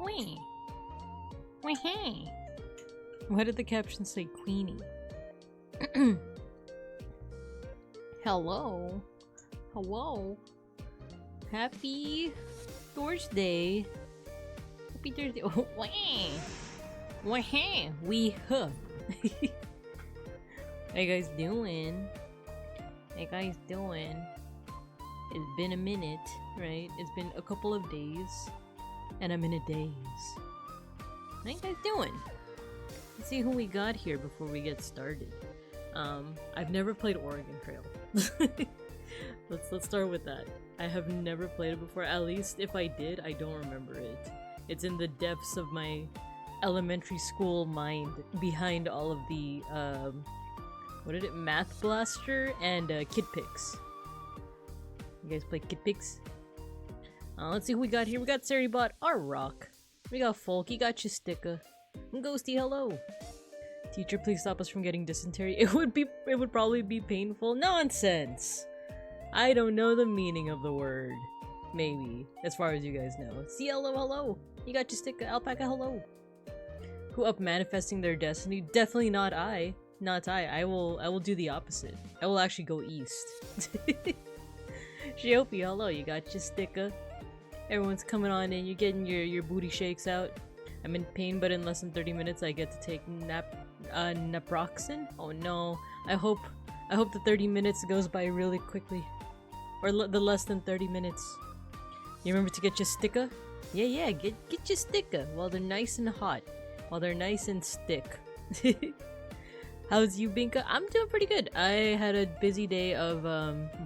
Wee. Wee hey. Why did the caption say Queenie? Hello. Hello. Happy Thursday. Happy Thursday. Oh, wee. Wee. We huh. How you guys doing? How you guys doing? It's been a minute, right? It's been a couple of days. And I'm in a daze. How you guys doing? Let's see who we got here before we get started. I've never played Oregon Trail. Let's start with that. I have never played it before. At least if I did, I don't remember it. It's in the depths of my elementary school mind behind all of the what is it? Math Blaster and Kid Pix. You guys play Kid Pix? Let's see who we got here. We got Seribot, our Rock. We got Folk, you got your sticker. And Ghosty, hello. Teacher, please stop us from getting dysentery. It would probably be painful. Nonsense! I don't know the meaning of the word. Maybe. As far as you guys know. Cielo, hello! You got your sticker. Alpaca, hello! Who up manifesting their destiny? Definitely not I. Not I. I will do the opposite. I will actually go east. Shiopi, hello, you got your sticker. Everyone's coming on in, you're getting your booty shakes out. I'm in pain, but in less than 30 minutes I get to take naproxen? Oh no. I hope the 30 minutes goes by really quickly. Or the less than 30 minutes. You remember to get your sticker? Yeah, get your sticker while they're nice and hot. While they're nice and stick. How's you, Binka? I'm doing pretty good. I had a busy day of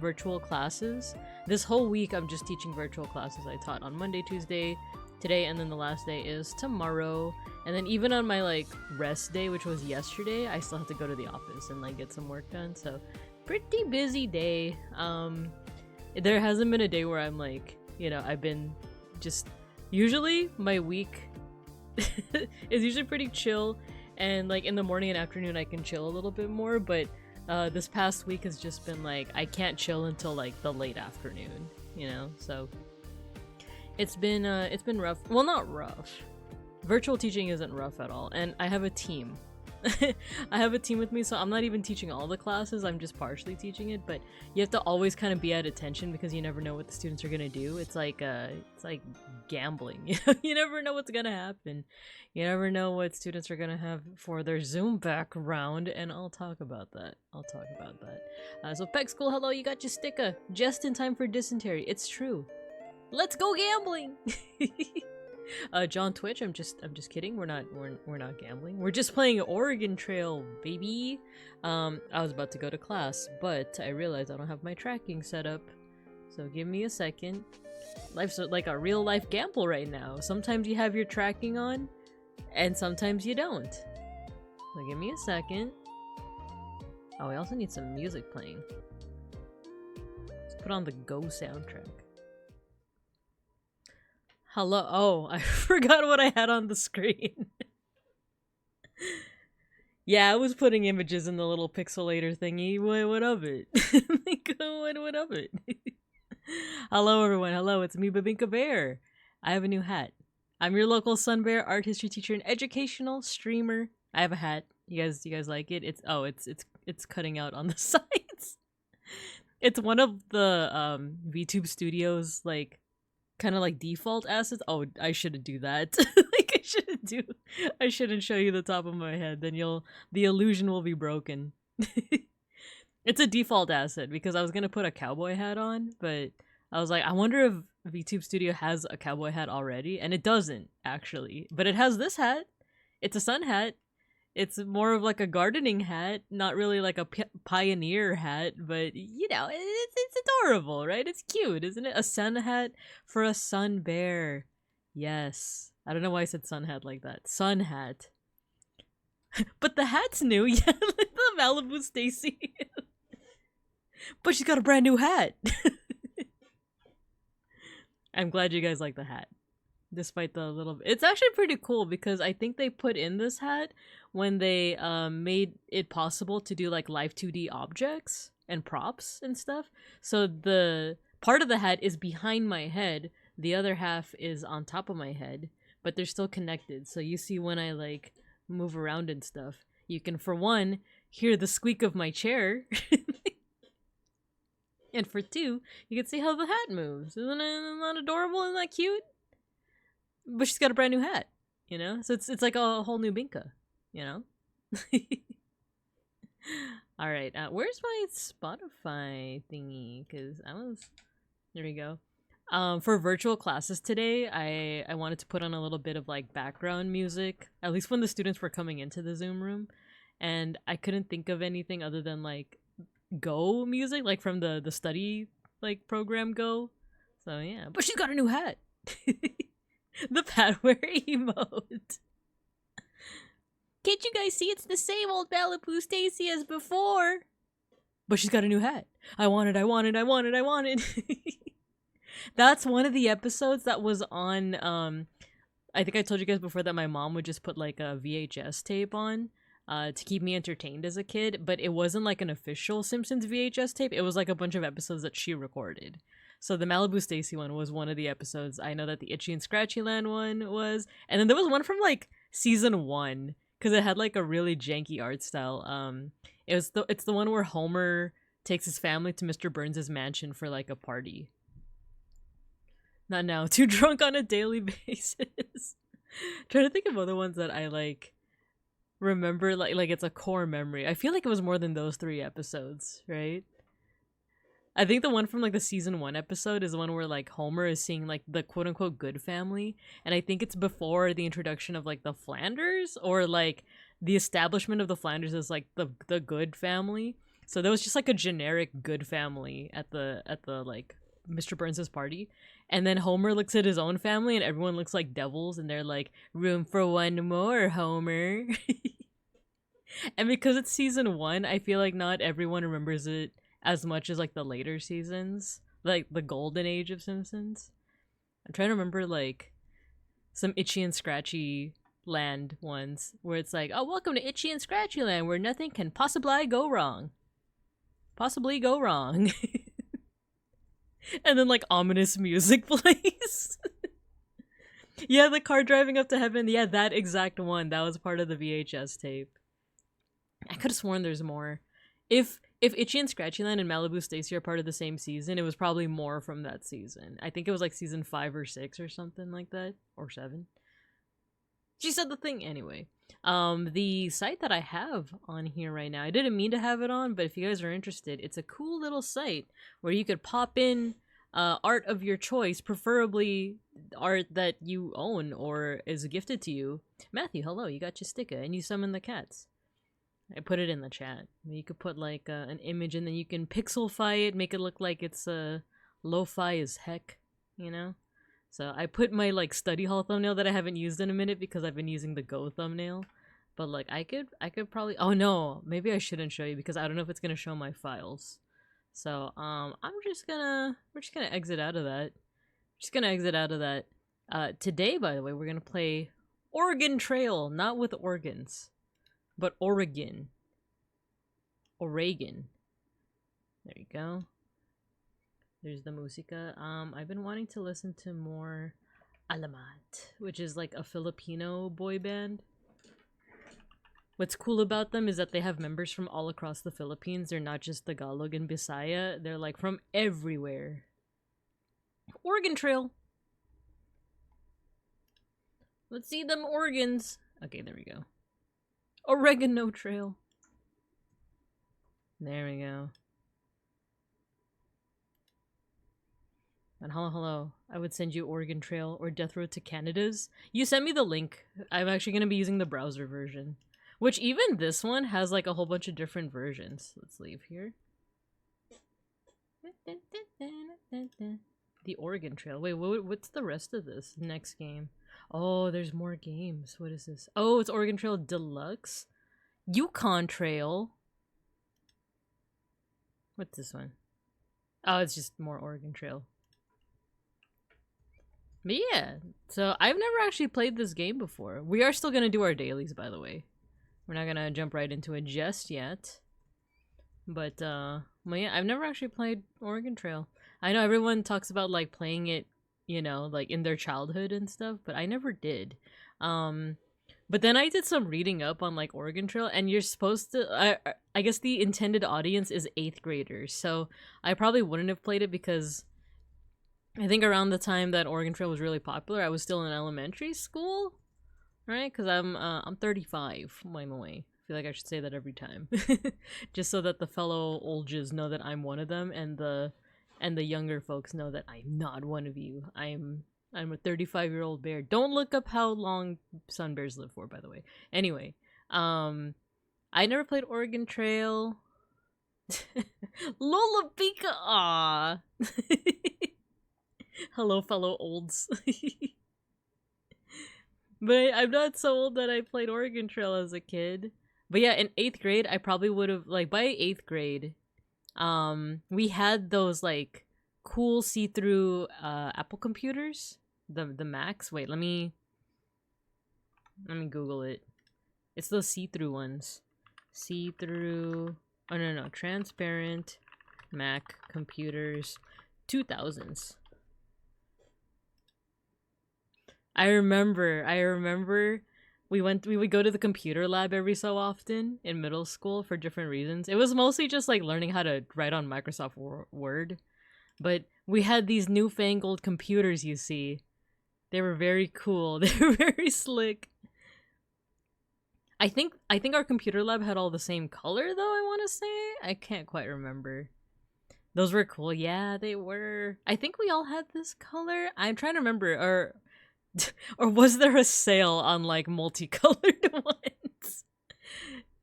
virtual classes. This whole week I'm just teaching virtual classes. I taught on Monday, Tuesday, today, and then the last day is tomorrow. And then even on my like rest day, which was yesterday, I still have to go to the office and like get some work done. So pretty busy day. There hasn't been a day where I'm like, you know, I've been just usually my week is usually pretty chill. And like in the morning and afternoon I can chill a little bit more, but this past week has just been like I can't chill until like the late afternoon, you know? So it's been rough. Well, not rough. Virtual teaching isn't rough at all, and I have a team. I have a team with me, so I'm not even teaching all the classes, I'm just partially teaching it, but you have to always kind of be at attention because you never know what the students are gonna do. It's like gambling. You never know what's gonna happen. You never know what students are gonna have for their Zoom background, and I'll talk about that. So Peck School, hello, you got your sticker just in time for dysentery. It's true. Let's go gambling. John Twitch, I'm just kidding. We're not gambling. We're just playing Oregon Trail, baby. I was about to go to class, but I realized I don't have my tracking set up. So give me a second. Life's like a real life gamble right now. Sometimes you have your tracking on, and sometimes you don't. So give me a second. Oh, we also need some music playing. Let's put on the Go soundtrack. Hello. Oh, I forgot what I had on the screen. Yeah, I was putting images in the little pixelator thingy. What of it? What of it? Hello, everyone. Hello, it's me, Babinka Bear. I have a new hat. I'm your local Sun Bear art history teacher and educational streamer. I have a hat. You guys like it? It's cutting out on the sides. It's one of the VtubeStudio's like kind of like default assets. Oh, I shouldn't do that. Like I shouldn't show you the top of my head, then the illusion will be broken. It's a default asset because I was gonna put a cowboy hat on, but I was like, I wonder if VtubeStudio has a cowboy hat already, and it doesn't actually, but it has this hat. It's a sun hat. It's more of like a gardening hat, not really like a pioneer hat, but you know, it's adorable, right? It's cute, isn't it? A sun hat for a sun bear. Yes. I don't know why I said sun hat like that. Sun hat. But the hat's new. Yeah, like the Malibu Stacy. But she's got a brand new hat. I'm glad you guys like the hat. Despite the little... It's actually pretty cool because I think they put in this hat when they made it possible to do like live 2D objects and props and stuff. So the part of the hat is behind my head, the other half is on top of my head, but they're still connected. So you see when I like move around and stuff, you can, for one, hear the squeak of my chair. And for two, you can see how the hat moves. Isn't that adorable? Isn't that cute? But she's got a brand new hat, you know? So it's like a whole new Binka, you know? Alright, where's my Spotify thingy? Because there we go. For virtual classes today, I wanted to put on a little bit of like background music, at least when the students were coming into the Zoom room. And I couldn't think of anything other than like Go music, like from the study like program Go. So yeah, but she's got a new hat. The pat wear emote. Can't you guys see it's the same old Malibu Stacy as before? But she's got a new hat. I want it. That's one of the episodes that was on, I think I told you guys before that my mom would just put like a VHS tape on to keep me entertained as a kid, but it wasn't like an official Simpsons VHS tape. It was like a bunch of episodes that she recorded. So the Malibu Stacy one was one of the episodes. I know that the Itchy and Scratchy Land one was, and then there was one from like season 1 because it had like a really janky art style. It's the one where Homer takes his family to Mr. Burns' mansion for like a party. Not now. Too drunk on a daily basis. Trying to think of other ones that I like remember, like it's a core memory. I feel like it was more than those 3 episodes, right? I think the one from like the season 1 episode is the one where like Homer is seeing like the quote unquote good family, and I think it's before the introduction of like the Flanders, or like the establishment of the Flanders as like the good family. So there was just like a generic good family at the like Mr. Burns' party, and then Homer looks at his own family and everyone looks like devils and they're like, room for one more, Homer. And because it's season 1, I feel like not everyone remembers it as much as like the later seasons, like the golden age of Simpsons. I'm trying to remember like some Itchy and Scratchy Land ones where it's like, oh, welcome to Itchy and Scratchy Land where nothing can possibly go wrong. And then like ominous music plays. Yeah, the car driving up to heaven. Yeah, that exact one. That was part of the VHS tape. I could have sworn there's more. If Itchy and Scratchy Land and Malibu Stacy are part of the same season, it was probably more from that season. I think it was like season 5 or 6 or something like that. Or 7. She said the thing anyway. The site that I have on here right now, I didn't mean to have it on, but if you guys are interested, it's a cool little site where you could pop in art of your choice, preferably art that you own or is gifted to you. Matthew, hello, you got your sticker, and you summon the cats. I put it in the chat. You could put like an image, and then you can pixelify it, make it look like it's lo-fi as heck, you know? So I put my like study hall thumbnail that I haven't used in a minute because I've been using the Go thumbnail. But like I could probably, oh no, maybe I shouldn't show you because I don't know if it's gonna show my files. So we're just gonna exit out of that. Today, by the way, we're gonna play Oregon Trail, not with organs, but Oregon. There you go. There's the música. I've been wanting to listen to more Alamat, which is like a Filipino boy band. What's cool about them is that they have members from all across the Philippines. They're not just Tagalog and Bisaya. They're like from everywhere. Oregon Trail. Let's see them organs. Okay, there we go. Oregano Trail. There we go. And hello. I would send you Oregon Trail or Death Road to Canada's. You sent me the link. I'm actually going to be using the browser version. Which even this one has like a whole bunch of different versions. Let's leave here. The Oregon Trail. Wait, what's the rest of this next game? Oh, there's more games. What is this? Oh, it's Oregon Trail Deluxe. Yukon Trail. What's this one? Oh, it's just more Oregon Trail. But yeah, so I've never actually played this game before. We are still gonna do our dailies, by the way. We're not gonna jump right into it just yet. But yeah, I've never actually played Oregon Trail. I know everyone talks about like playing it you know, like in their childhood and stuff, but I never did. But then I did some reading up on like Oregon Trail, and you're supposed to. I guess the intended audience is 8th graders, so I probably wouldn't have played it because I think around the time that Oregon Trail was really popular, I was still in elementary school, right? Because I'm 35, by the way. I feel like I should say that every time, just so that the fellow olds know that I'm one of them, and the younger folks know that I'm not one of you. I'm a 35-year-old bear. Don't look up how long sun bears live for, by the way. Anyway, I never played Oregon Trail. Lola Pika, ah. Hello, fellow olds. But I'm not so old that I played Oregon Trail as a kid. But yeah, in 8th grade, I probably would have, like, by 8th grade, we had those, like, cool see-through, Apple computers. The Macs. Wait, let me Google it. It's those see-through ones. See-through, oh no, transparent Mac computers, 2000s. I remember we would go to the computer lab every so often in middle school for different reasons. It was mostly just like learning how to write on Microsoft Word. But we had these newfangled computers, you see. They were very cool. They were very slick. I think our computer lab had all the same color though, I want to say. I can't quite remember. Those were cool. Yeah, they were. I think we all had this color. I'm trying to remember, or was there a sale on like multicolored ones?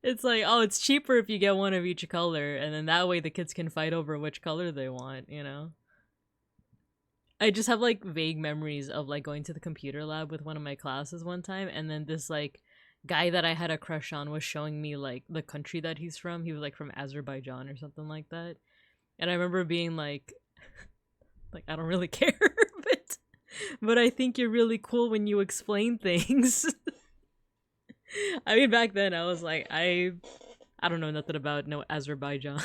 It's like, oh, it's cheaper if you get one of each color, and then that way the kids can fight over which color they want, you know? I just have like vague memories of like going to the computer lab with one of my classes one time, and then this like guy that I had a crush on was showing me like the country that he's from. He was like from Azerbaijan or something like that. And I remember being like I don't really care, but I think you're really cool when you explain things. I mean, back then I was like, I don't know nothing about no Azerbaijan.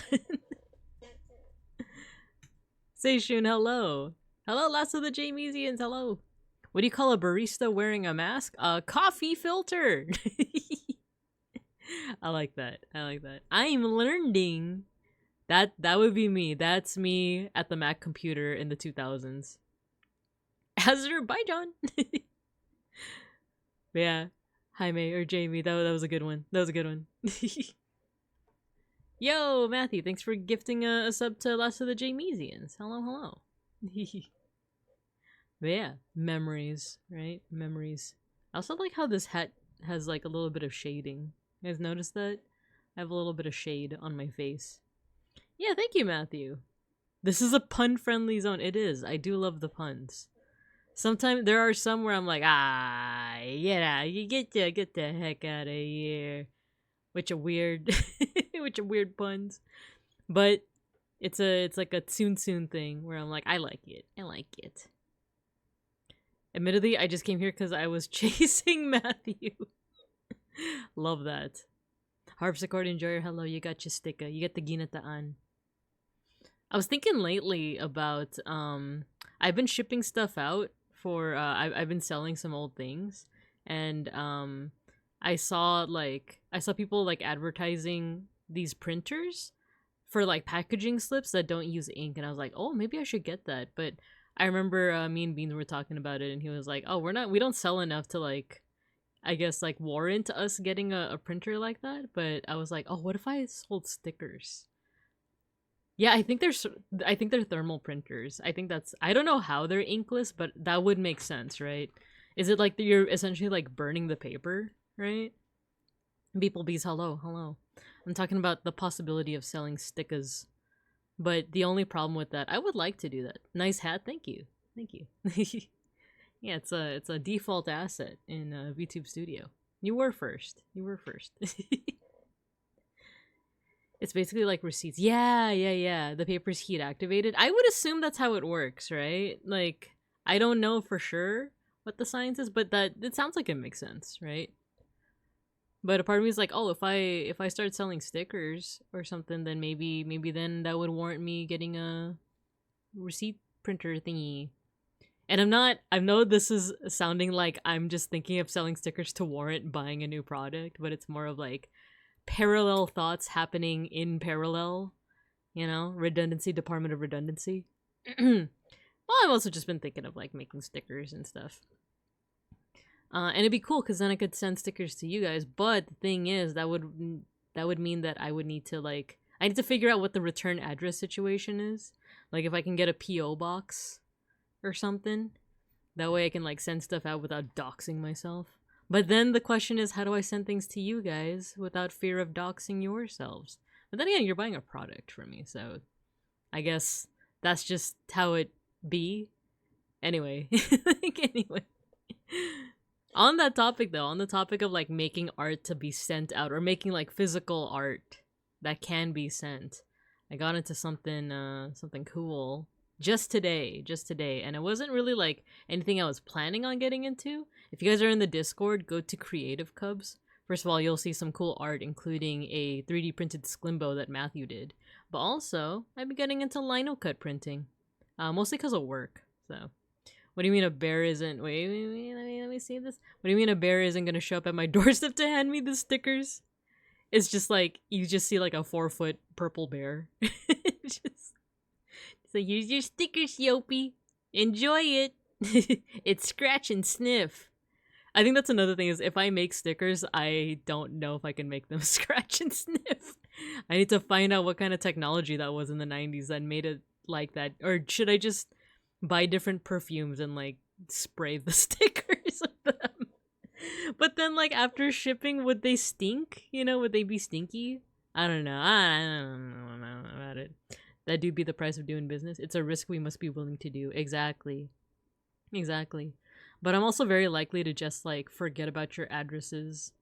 Seishun, hello. Hello, last of the Jamesians, hello. What do you call a barista wearing a mask? A coffee filter. I like that. I'm learning. That would be me. That's me at the Mac computer in the 2000s. Azerbaijan. Yeah. Jaime or Jamie, that was a good one. Yo, Matthew, thanks for gifting a sub to Last of the Jamesians. Hello. But yeah, memories, right? Memories. I also like how this hat has like a little bit of shading. You guys notice that? I have a little bit of shade on my face. Yeah, thank you, Matthew. This is a pun-friendly zone. It is. I do love the puns. Sometimes there are some where I'm like, yeah, you get the heck out of here. Which a weird puns. But it's like a soon thing where I'm like, I like it. Admittedly, I just came here because I was chasing Matthew. Love that. Harpsichord Enjoyer, hello, you got your sticker. You get the ginataan. I was thinking lately about, I've been shipping stuff out for, I've been selling some old things. And, I saw people, like, advertising these printers for, like, packaging slips that don't use ink. And I was like, oh, maybe I should get that. But I remember me and Beans were talking about it, and he was like, oh, we don't sell enough to, like, I guess, like, warrant us getting a printer like that. But I was like, oh, what if I sold stickers? Yeah, I think they're thermal printers. I don't know how they're inkless, but that would make sense, right? Is it like you're essentially, like, burning the paper, right? Beeplebees, hello. I'm talking about the possibility of selling stickers. But the only problem with that, I would like to do that. Nice hat, thank you. Yeah, it's a default asset in VtubeStudio. You were first. It's basically like receipts. Yeah. The paper's heat activated. I would assume that's how it works, right? Like, I don't know for sure what the science is, but it sounds like it makes sense, right? But a part of me is like, oh, if I start selling stickers or something, then maybe then that would warrant me getting a receipt printer thingy. And I know this is sounding like I'm just thinking of selling stickers to warrant buying a new product, but it's more of like parallel thoughts happening in parallel, you know, redundancy, department of redundancy. Well, I've also just been thinking of like making stickers and stuff. And it'd be cool because then I could send stickers to you guys. But the thing is, that would mean that I would need to I need to figure out what the return address situation is. Like if I can get a PO box or something, that way I can like send stuff out without doxing myself. But then the question is, how do I send things to you guys without fear of doxing yourselves? But then again, you're buying a product from me, so I guess that's just how it be. Anyway, anyway. On that topic though, on the topic of like making art to be sent out or making like physical art that can be sent, I got into something cool just today, and it wasn't really like anything I was planning on getting into. If you guys are in the Discord, go to Creative Cubs. First of all, you'll see some cool art, including a 3D printed Sklimbo that Matthew did. But also, I've been getting into lino cut printing, mostly because of work. So, what do you mean a bear isn't? Wait, let me see this. What do you mean a bear isn't gonna show up at my doorstep to hand me the stickers? It's just like you just see like a 4-foot purple bear. So here's your stickers, Yopi. Enjoy it. It's scratch and sniff. I think that's another thing is if I make stickers, I don't know if I can make them scratch and sniff. I need to find out what kind of technology that was in the 90s that made it like that. Or should I just buy different perfumes and like spray the stickers with them? But then like after shipping, would they stink? You know, would they be stinky? I don't know. I don't know about it. That do be the price of doing business. It's a risk we must be willing to do. Exactly. But I'm also very likely to just like forget about your addresses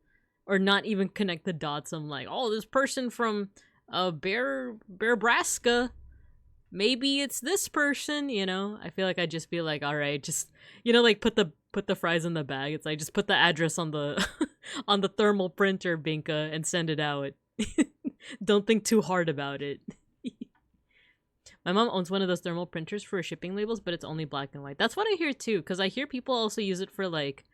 or not even connect the dots. I'm like, oh, this person from Bearbraska, maybe it's this person, you know? I feel like I'd just be like, all right, just, you know, like put the fries in the bag. It's like just put the address on the on the thermal printer, Binka, and send it out. Don't think too hard about it. My mom owns one of those thermal printers for shipping labels, but it's only black and white. That's what I hear too, because I hear people also use it for like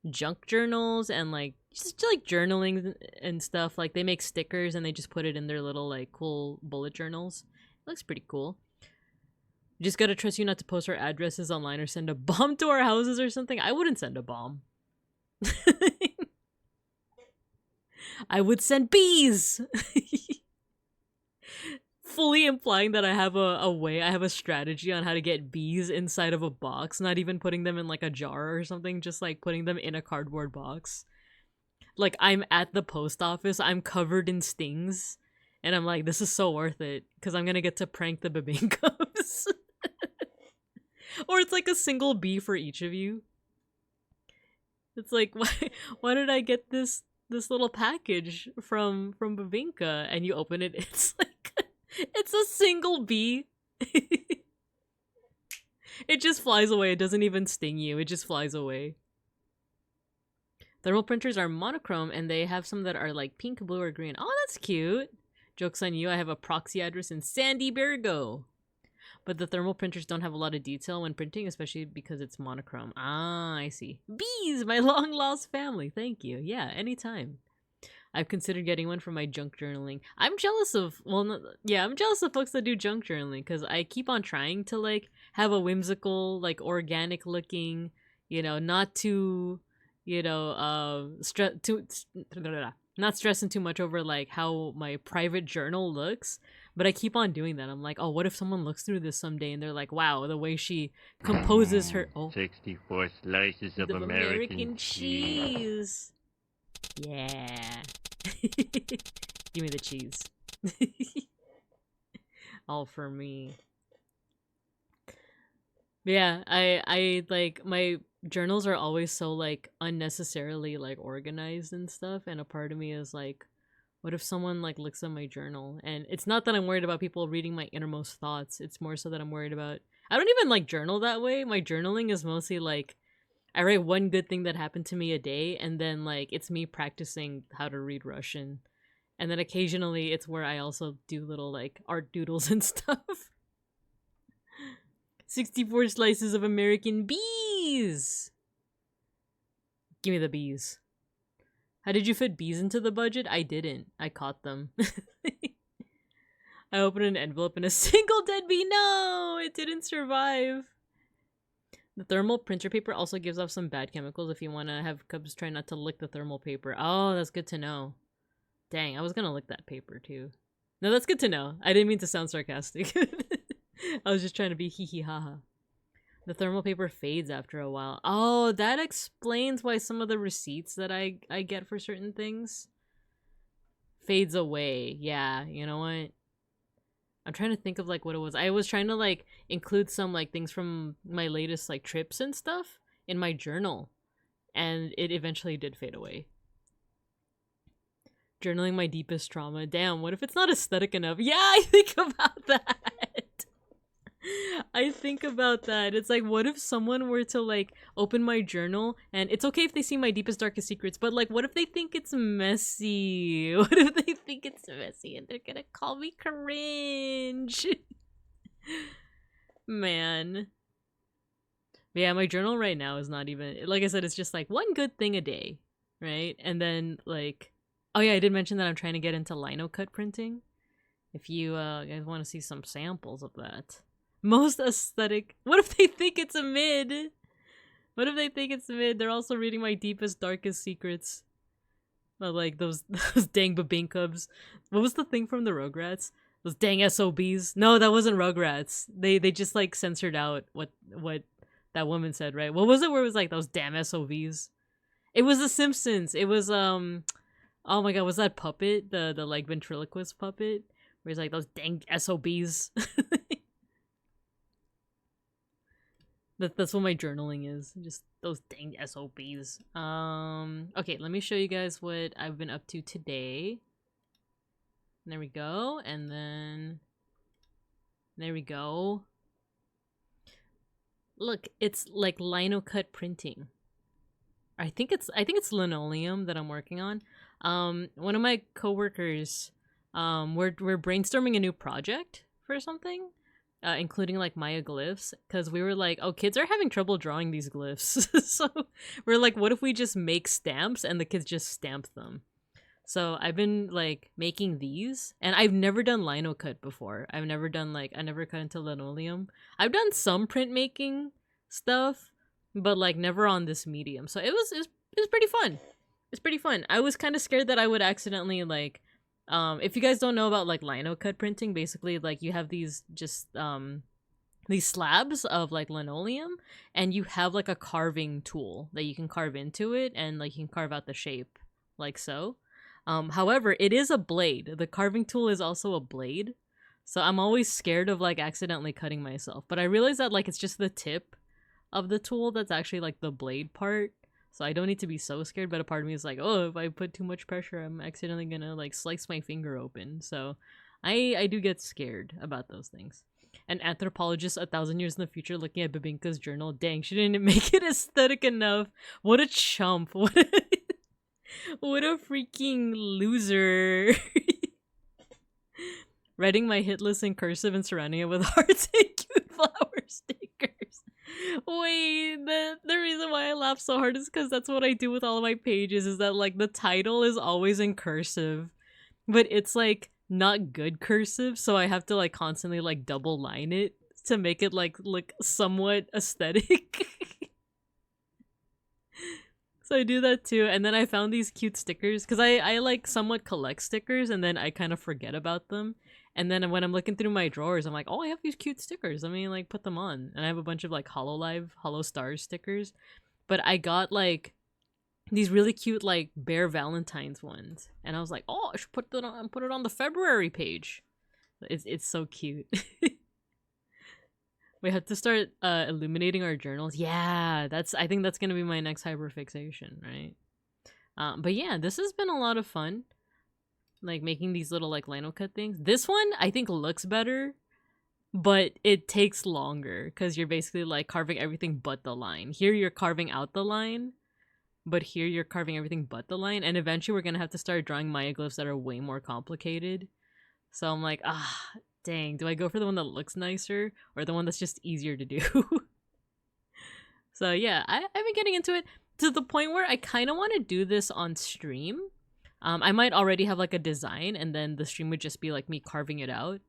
junk journals and like just like journaling and stuff. Like they make stickers and they just put it in their little like cool bullet journals. It looks pretty cool. We just gotta trust you not to post our addresses online or send a bomb to our houses or something. I wouldn't send a bomb. I would send bees. Fully implying that I have a strategy on how to get bees inside of a box, not even putting them in like a jar or something, just like putting them in a cardboard box. Like I'm at the post office, I'm covered in stings, and I'm like, this is so worth it, because I'm gonna get to prank the babinkos. Or it's like a single bee for each of you. It's like, why did I get this little package from Babinka? And you open it, it's like it's a single bee. It just flies away. It doesn't even sting you. It just flies away. Thermal printers are monochrome, and they have some that are like pink, blue, or green. Oh, that's cute. Joke's on you. I have a proxy address in Sandy Bergo. But the thermal printers don't have a lot of detail when printing, especially because it's monochrome. Ah, I see. Bees, my long-lost family. Thank you. Yeah, anytime. I've considered getting one for my junk journaling. I'm jealous of, I'm jealous of folks that do junk journaling, because I keep on trying to, like, have a whimsical, like, organic looking, you know, not too, you know, not stressing too much over, like, how my private journal looks, but I keep on doing that. I'm like, oh, what if someone looks through this someday and they're like, wow, the way she composes her, 64 slices of American cheese. Yeah. Give me the cheese. All for me. But yeah, I like my journals are always so like unnecessarily like organized and stuff, and a part of me is like, what if someone like looks at my journal? And it's not that I'm worried about people reading my innermost thoughts. It's more so that I'm worried about, I don't even like journal that way. My journaling is mostly like I write one good thing that happened to me a day, and then like it's me practicing how to read Russian. And then occasionally it's where I also do little like art doodles and stuff. 64 slices of American bees! Give me the bees. How did you fit bees into the budget? I didn't. I caught them. I opened an envelope and a single dead bee. No! It didn't survive. The thermal printer paper also gives off some bad chemicals if you want to have cubs try not to lick the thermal paper. Oh, that's good to know. Dang, I was gonna lick that paper too. No, that's good to know. I didn't mean to sound sarcastic. I was just trying to be hee hee ha ha. The thermal paper fades after a while. Oh, that explains why some of the receipts that I get for certain things fades away. Yeah, you know what? I'm trying to think of like what it was. I was trying to like include some like things from my latest like trips and stuff in my journal, and it eventually did fade away. Journaling my deepest trauma. Damn, what if it's not aesthetic enough? Yeah, I think about that. I think about that. It's like, what if someone were to like open my journal, and it's okay if they see my deepest, darkest secrets, but like, what if they think it's messy? What if they think it's messy and they're gonna call me cringe? Man. But yeah, my journal right now is not even, like I said, it's just like one good thing a day, right? And then like, oh yeah, I did mention that I'm trying to get into lino cut printing. If you guys want to see some samples of that. Most aesthetic. What if they think it's a mid? What if they think it's a mid? They're also reading my deepest, darkest secrets. But like those dang babinkubs. What was the thing from the Rugrats? Those dang SOBs. No, that wasn't Rugrats. They just like censored out what that woman said, right? What was it where it was like those damn SOBs? It was The Simpsons. It was oh my god, was that puppet? The like ventriloquist puppet? Where he's like those dang SOBs. That's what my journaling is. Just those dang SOBs. Okay, let me show you guys what I've been up to today. There we go. And then there we go. Look, it's like lino cut printing. I think it's linoleum that I'm working on. One of my coworkers, we're brainstorming a new project for something. Including like Maya glyphs, because we were like, oh, kids are having trouble drawing these glyphs. So we're like, what if we just make stamps and the kids just stamp them? So I've been like making these, and I've never done lino cut before. I've never done like, I never cut into linoleum. I've done some printmaking stuff, but like never on this medium. So it was pretty fun. It's pretty fun. I was kind of scared that I would accidentally like, if you guys don't know about like lino cut printing, basically like you have these just these slabs of like linoleum, and you have like a carving tool that you can carve into it, and like you can carve out the shape like so. However, it is a blade. The carving tool is also a blade, so I'm always scared of like accidentally cutting myself. But I realize that like it's just the tip of the tool that's actually like the blade part. So I don't need to be so scared, but a part of me is like, oh, if I put too much pressure, I'm accidentally gonna like slice my finger open. So I do get scared about those things. An anthropologist 1,000 years in the future looking at Babinka's journal. Dang, she didn't make it aesthetic enough. What a chump. What a freaking loser. Writing my hit list in cursive and surrounding it with hearts and cute flower stickers. Wait, the reason why I laugh so hard is because that's what I do with all of my pages, is that like the title is always in cursive, but it's like not good cursive, so I have to like constantly like double line it to make it like look somewhat aesthetic. So I do that too, and then I found these cute stickers because I like somewhat collect stickers, and then I kind of forget about them. And then when I'm looking through my drawers, I'm like, oh, I have these cute stickers. Let me like put them on. And I have a bunch of like Hollow Stars stickers. But I got like these really cute like Bear Valentine's ones. And I was like, oh, I should put it on the February page. It's so cute. We have to start illuminating our journals. Yeah, I think that's gonna be my next hyperfixation, right? But yeah, this has been a lot of fun. Like making these little like lino cut things. This one I think looks better, but it takes longer because you're basically like carving everything but the line. Here you're carving out the line, but here you're carving everything but the line, and eventually we're gonna have to start drawing Maya glyphs that are way more complicated. So I'm like, dang, do I go for the one that looks nicer or the one that's just easier to do? So yeah, I've been getting into it to the point where I kind of want to do this on stream. I might already have like a design and then the stream would just be like me carving it out.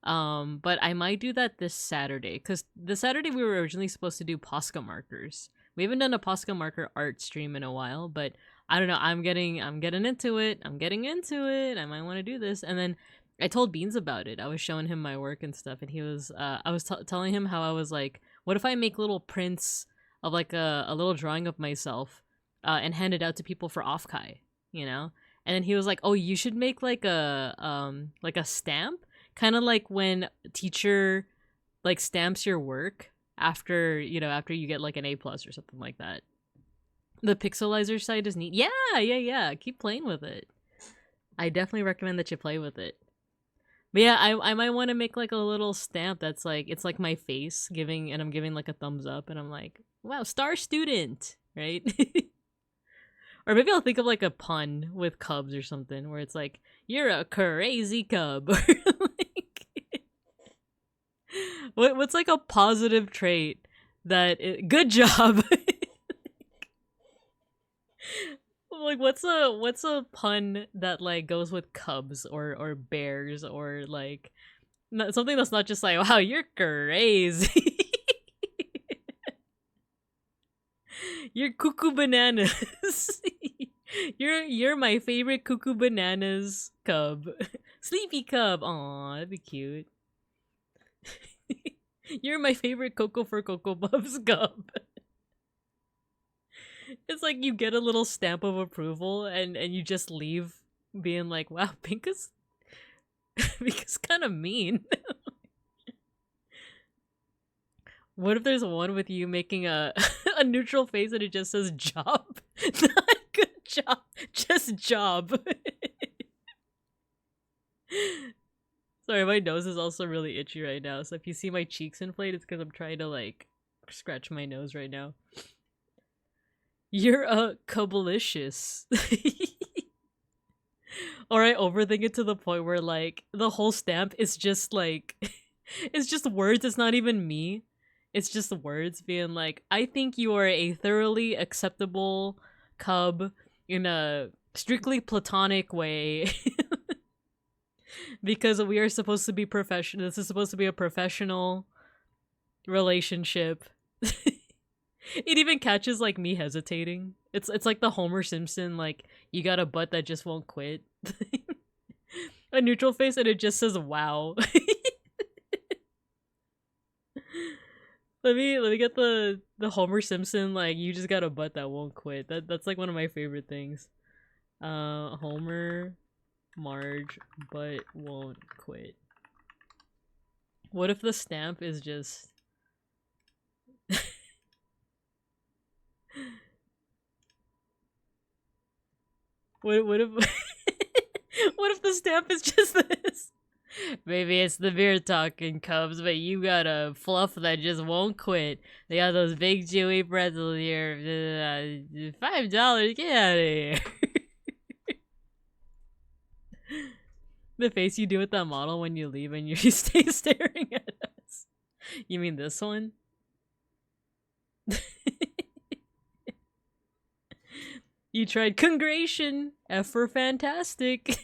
But I might do that this Saturday because this Saturday we were originally supposed to do Posca markers. We haven't done a Posca marker art stream in a while, but I don't know. I'm getting into it. I'm getting into it. I might want to do this. And then I told Beans about it. I was showing him my work and stuff, and he was I was telling him how I was like, what if I make little prints of like a little drawing of myself and hand it out to people for off-kai, you know? And then he was like, oh, you should make like a stamp, kind of like when a teacher like stamps your work after you get like an A+ or something like that. The pixelizer site is neat. Yeah. Keep playing with it. I definitely recommend that you play with it. But yeah, I might want to make like a little stamp that's like, it's like my face and I'm giving like a thumbs up and I'm like, wow, star student, right? Or maybe I'll think of like a pun with cubs or something where it's like, you're a crazy cub. Or like, what's like a positive trait good job. Like what's a pun that like goes with cubs or bears or like something that's not just like, wow, you're crazy. You're cuckoo bananas. You're my favorite cuckoo bananas cub. Sleepy cub. Aw, that'd be cute. You're my favorite Cocoa for Cocoa Puffs cub. It's like you get a little stamp of approval and you just leave being like, wow, Pink is kind of mean. What if there's one with you making a neutral face and it just says job? Not good job, just job. Sorry, my nose is also really itchy right now, so if you see my cheeks inflate, it's because I'm trying to like scratch my nose right now. You're a cubblicious. Or I overthink it to the point where like the whole stamp is just like it's just words, it's not even me. It's just words being like, I think you are a thoroughly acceptable cub in a strictly platonic way. Because we are supposed to be professional. This is supposed to be a professional relationship. It even catches like me hesitating. It's like the Homer Simpson, like, you got a butt that just won't quit. A neutral face and it just says wow. Let me get the Homer Simpson, like, you just got a butt that won't quit. That's like one of my favorite things. Homer, Marge, butt won't quit. What if the stamp is just what if what if the stamp is just this? Maybe it's the beer talking, Cubs, but you got a fluff that just won't quit. They got those big chewy pretzels here. $5, get out of here. The face you do with that model when you leave and you stay staring at us. You mean this one? You tried congration. F for fantastic.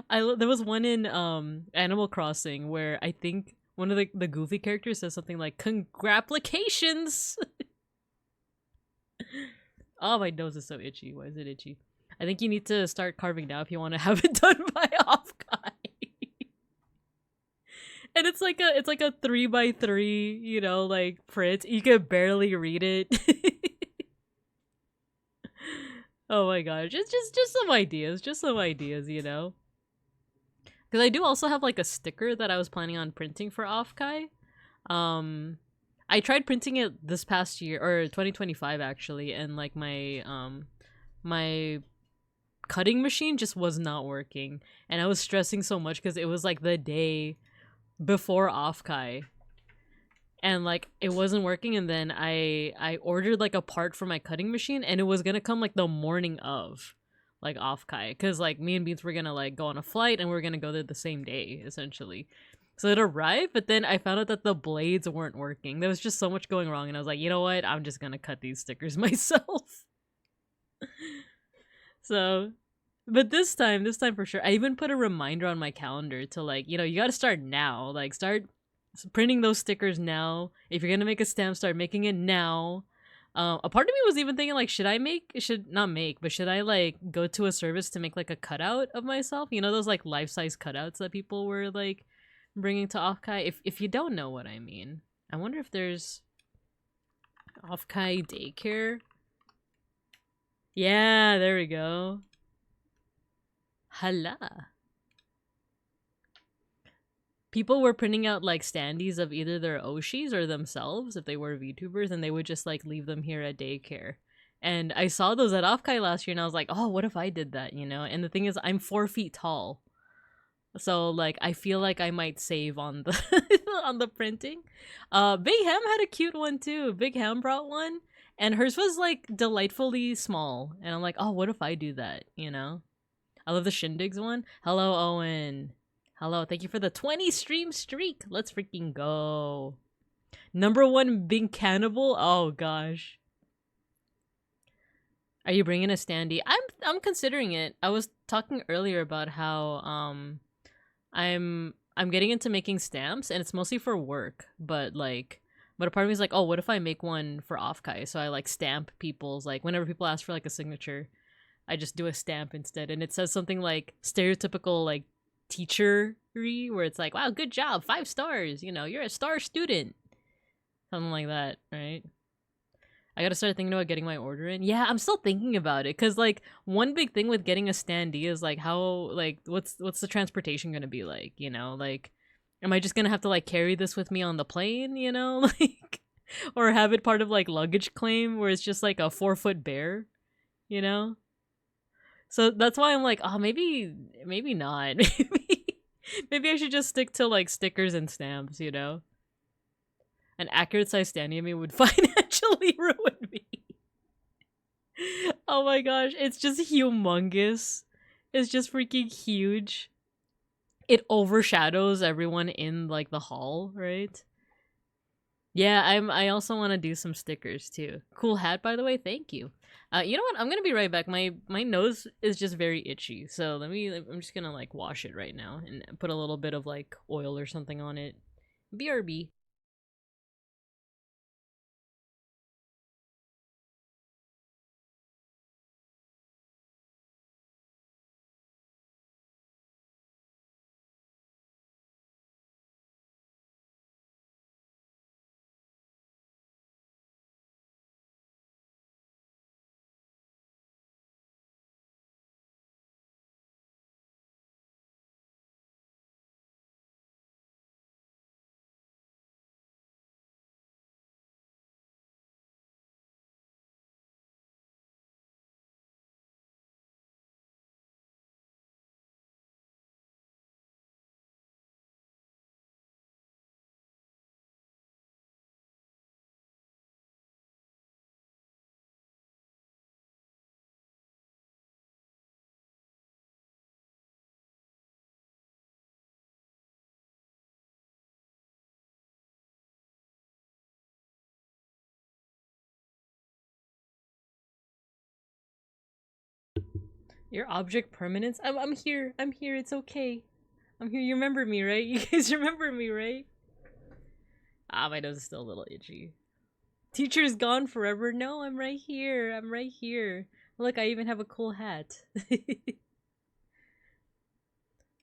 There was one in Animal Crossing where I think one of the goofy characters says something like congrapplications. Oh, my nose is so itchy. Why is it itchy? I think you need to start carving now if you want to have it done by off-kai. And it's like a 3x3, you know, like print. You can barely read it. Oh my god, just some ideas, you know. Because I do also have like a sticker that I was planning on printing for off-kai. I tried printing it this past year, or 2025 actually, and like my my cutting machine just was not working, and I was stressing so much because it was like the day before off-kai. And like it wasn't working, and then I ordered like a part for my cutting machine and it was gonna come like the morning of. like off Kai, because like me and Beans were gonna like go on a flight and we are gonna go there the same day essentially. So it arrived, but then I found out that the blades weren't working. There was just so much going wrong, and I was like, you know what? I'm just gonna cut these stickers myself. So, but this time for sure, I even put a reminder on my calendar to like, you gotta start now. Like, start printing those stickers now. If you're gonna make a stamp, start making it now. A part of me was even thinking like, should I like go to a service to make like a cutout of myself? You know, those like life-size cutouts that people were like bringing to Offkai. If you don't know what I mean, I wonder if there's Offkai daycare. Yeah, there we go. Hala. People were printing out like standees of either their Oshis or themselves if they were VTubers, and they would just like leave them here at daycare. And I saw those at Offkai last year, and I was like, oh, what if I did that, you know? And the thing is, I'm 4 feet tall. So like I feel like I might save on the on the printing. Big Ham had a cute one too. Big Ham brought one, and hers was like delightfully small. And I'm like, oh, what if I do that? You know? I love the Shindigs one. Hello, Owen. Hello, thank you for the 20 stream streak. Let's freaking go. #1 big cannibal. Oh gosh. Are you bringing a standee? I'm considering it. I was talking earlier about how I'm getting into making stamps, and it's mostly for work, but a part of me is like, oh, what if I make one for Offkai? So I like stamp people's, like whenever people ask for like a signature, I just do a stamp instead, and it says something like stereotypical like teachery, where it's like, wow, good job, 5 stars, you know, you're a star student, something like that, right? I gotta start thinking about getting my order in. Yeah, I'm still thinking about it, because like one big thing with getting a standee is like how, like what's the transportation gonna be like, you know? Like, am I just gonna have to like carry this with me on the plane, you know? Like, or have it part of like luggage claim where it's just like a 4-foot bear, you know? So that's why I'm like, oh, maybe not. Maybe I should just stick to like stickers and stamps, you know? An accurate size standee of me would financially ruin me. Oh my gosh, it's just humongous. It's just freaking huge. It overshadows everyone in like the hall, right? Yeah, I also want to do some stickers too. Cool hat, by the way. Thank you. You know what? I'm gonna be right back. My nose is just very itchy, so I'm just gonna like wash it right now and put a little bit of like oil or something on it. BRB. Your object permanence? I'm here. I'm here. It's okay. I'm here. You remember me, right? You guys remember me, right? Ah, my nose is still a little itchy. Teacher's gone forever. No, I'm right here. I'm right here. Look, I even have a cool hat.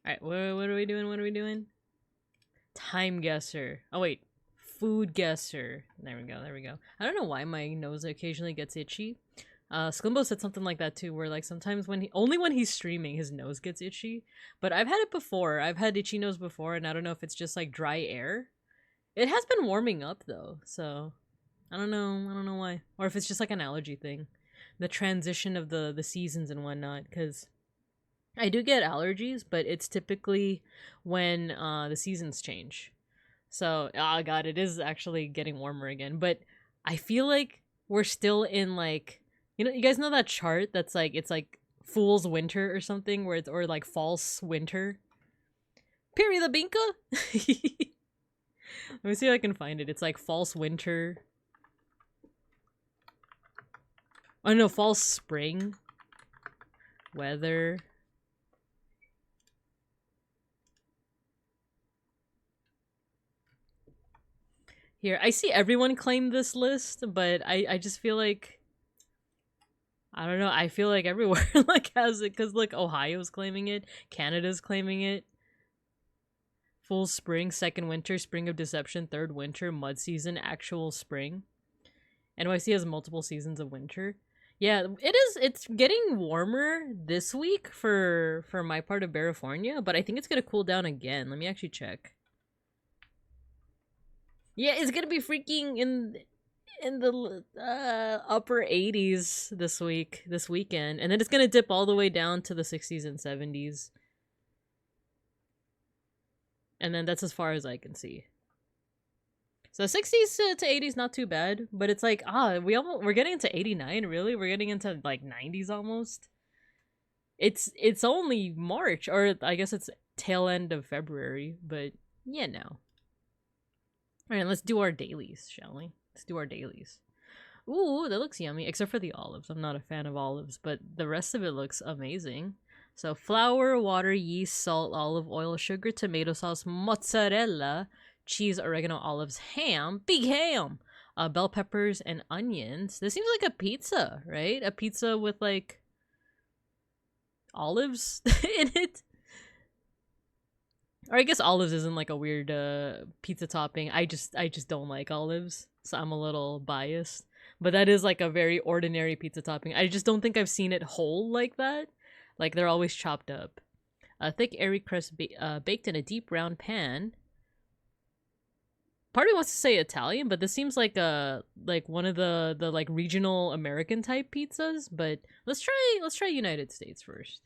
Alright, what are we doing? What are we doing? Time guesser. Oh, wait. Food guesser. There we go. There we go. I don't know why my nose occasionally gets itchy. Sklimbo said something like that too, where like sometimes only when he's streaming, his nose gets itchy. But I've had it before. I've had itchy nose before, and I don't know if it's just like dry air. It has been warming up though, so I don't know. I don't know why, or if it's just like an allergy thing, the transition of the seasons and whatnot. Because I do get allergies, but it's typically when the seasons change. So, oh god, it is actually getting warmer again. But I feel like we're still in like, you guys know that chart that's like, it's like fool's winter or something, where it's or like false winter. Piri the Binka. Let me see if I can find it. It's like false winter. Oh no, false spring. Weather. Here, I see everyone claim this list, but I just feel like, I don't know, I feel like everywhere like has it, because like Ohio's claiming it, Canada's claiming it. Full spring, second winter, spring of deception, third winter, mud season, actual spring. NYC has multiple seasons of winter. Yeah, it is. It's getting warmer this week for my part of California, but I think it's gonna cool down again. Let me actually check. Yeah, it's gonna be freaking in the upper 80s this weekend, and then it's gonna dip all the way down to the 60s and 70s. And then that's as far as I can see. So 60s to 80s, not too bad, but it's like, we're getting into 89, really? We're getting into like 90s almost. It's only March, or I guess it's tail end of February, but yeah, no. Alright, let's do our dailies, shall we? Let's do our dailies. Ooh, that looks yummy, except for the olives. I'm not a fan of olives, but the rest of it looks amazing. So flour, water, yeast, salt, olive oil, sugar, tomato sauce, mozzarella, cheese, oregano, olives, ham, big ham, bell peppers, and onions. This seems like a pizza, right? A pizza with like olives in it. Or I guess olives isn't like a weird pizza topping. I just don't like olives, so I'm a little biased. But that is like a very ordinary pizza topping. I just don't think I've seen it whole like that. Like, they're always chopped up. A thick, airy crust baked in a deep round pan. Part of me wants to say Italian, but this seems like one of the like regional American type pizzas. But let's try United States first.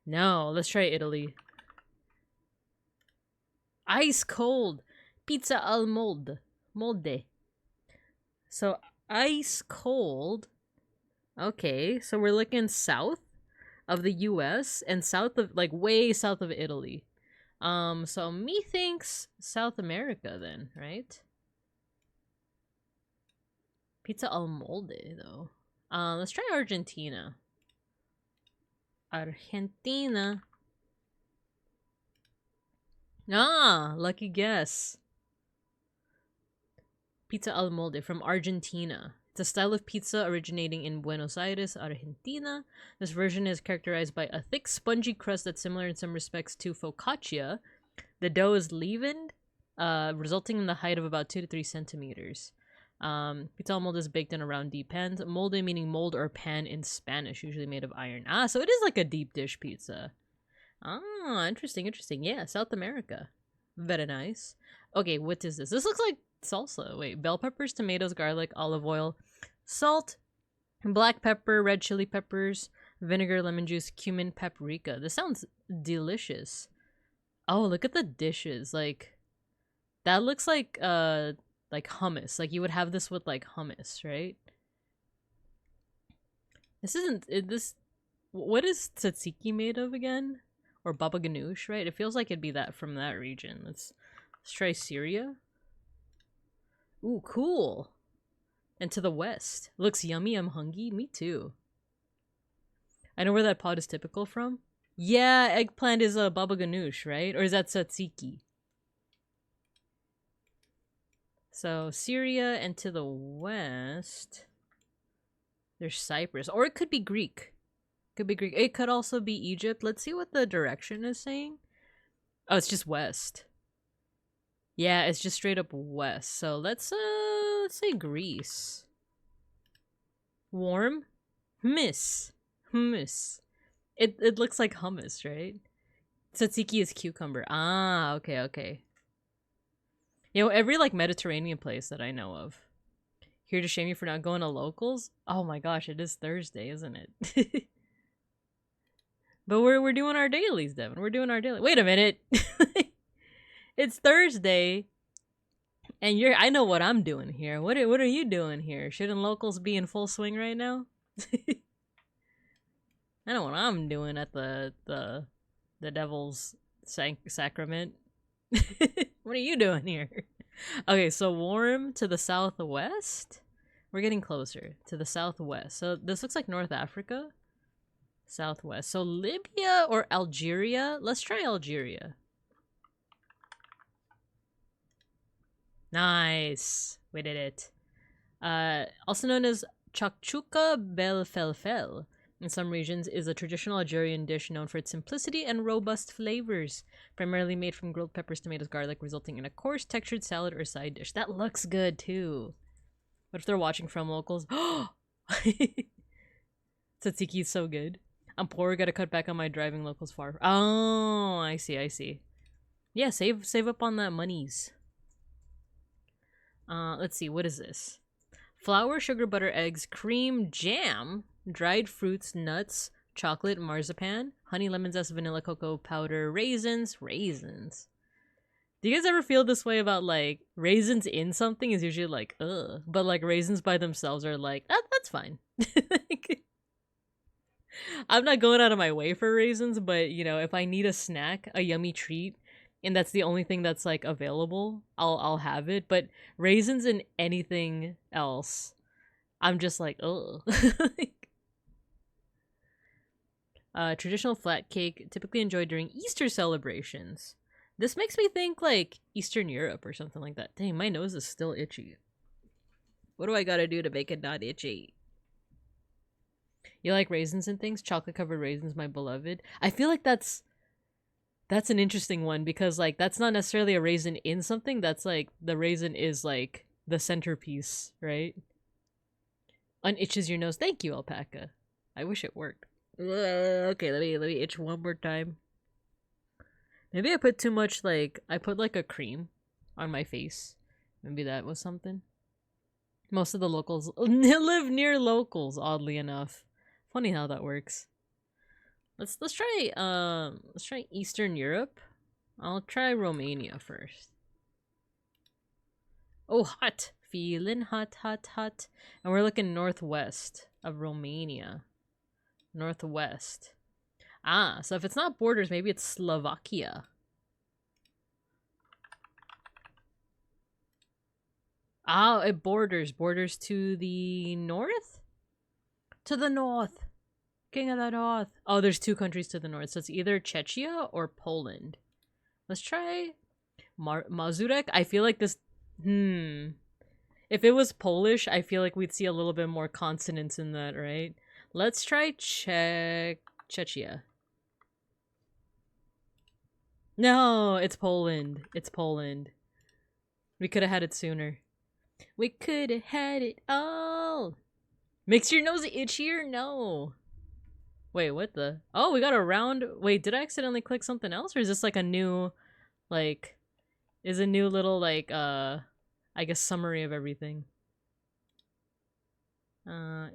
No, let's try Italy. Ice cold pizza al molde. So ice cold. Okay, so we're looking south of the US and south of, like, way south of Italy. So methinks South America then, right? Pizza al molde, though. Let's try Argentina. Argentina. Ah, lucky guess. Pizza al molde from Argentina. It's a style of pizza originating in Buenos Aires, Argentina. This version is characterized by a thick, spongy crust that's similar in some respects to focaccia. The dough is leavened, resulting in the height of about 2 to 3 centimeters. Pizza al molde is baked in a round deep pan. Molde meaning mold or pan in Spanish, usually made of iron. Ah, so it is like a deep dish pizza. Ah, interesting. Yeah, South America. Very nice. Okay, what is this? This looks like salsa. Wait, bell peppers, tomatoes, garlic, olive oil, salt, black pepper, red chili peppers, vinegar, lemon juice, cumin, paprika. This sounds delicious. Oh, look at the dishes. Like, that looks like hummus. Like, you would have this with like hummus, right? This isn't this. What is tzatziki made of again? Or baba ganoush, right? It feels like it'd be that from that region. Let's try Syria. Ooh, cool. And to the west. Looks yummy, I'm hungry. Me too. I know where that pot is typical from. Yeah, eggplant is a baba ganoush, right? Or is that tzatziki? So, Syria, and to the west, there's Cyprus. Or it could be Greek. Could be Greek. It could also be Egypt. Let's see what the direction is saying. Oh, it's just west. Yeah, it's just straight up west. So let's say Greece. Warm? Hummus. It looks like hummus, right? Tzatziki is cucumber. Ah, okay. You know, every like Mediterranean place that I know of. Here to shame you for not going to locals? Oh my gosh, it is Thursday, isn't it? But we're doing our dailies, Devin. We're doing our daily. Wait a minute. It's Thursday. And I know what I'm doing here. What are you doing here? Shouldn't locals be in full swing right now? I know what I'm doing at the devil's sacrament. What are you doing here? Okay, so warm to the southwest. We're getting closer to the southwest. So this looks like North Africa. Southwest. So Libya or Algeria? Let's try Algeria. Nice. We did it. Also known as chakchuka bel felfel in some regions, is a traditional Algerian dish known for its simplicity and robust flavors. Primarily made from grilled peppers, tomatoes, garlic, resulting in a coarse, textured salad or side dish. That looks good too. What if they're watching from locals? Tzatziki is so good. I'm poor, gotta cut back on my driving locals far. Oh, I see. Yeah, save up on that monies. Let's see, what is this? Flour, sugar, butter, eggs, cream, jam, dried fruits, nuts, chocolate, marzipan, honey, lemon zest, vanilla, cocoa powder, raisins. Do you guys ever feel this way about, like, raisins in something is usually like, ugh, but, like, raisins by themselves are like, that's fine. Like, I'm not going out of my way for raisins, but, you know, if I need a snack, a yummy treat, and that's the only thing that's, like, available, I'll have it. But raisins in anything else, I'm just like, ugh. Traditional flat cake, typically enjoyed during Easter celebrations. This makes me think, like, Eastern Europe or something like that. Dang, my nose is still itchy. What do I gotta do to make it not itchy? You like raisins and things? Chocolate-covered raisins, my beloved. I feel like that's an interesting one because, like, that's not necessarily a raisin in something. That's, like, the raisin is, like, the centerpiece, right? Unitches your nose. Thank you, alpaca. I wish it worked. Okay, let me itch one more time. Maybe I put too much, like, I put, like, a cream on my face. Maybe that was something. Most of the locals live near locals, oddly enough. Funny how that works. Let's try Eastern Europe. I'll try Romania first. Oh, hot. Feeling hot. And we're looking northwest of Romania. Northwest. Ah, so if it's not borders, maybe it's Slovakia. Ah, it borders to the north? To the north. King of the North. Oh, there's two countries to the north, so it's either Czechia or Poland. Let's try Mazurek. I feel like this... If it was Polish, I feel like we'd see a little bit more consonants in that, right? Let's try Czechia. No, it's Poland. It's Poland. We could have had it sooner. We could have had it all. Makes your nose itchier? No. Wait, what the? Oh, we got a round. Wait, did I accidentally click something else? Or is this like a new, like, is a new little, like, I guess summary of everything? Oh,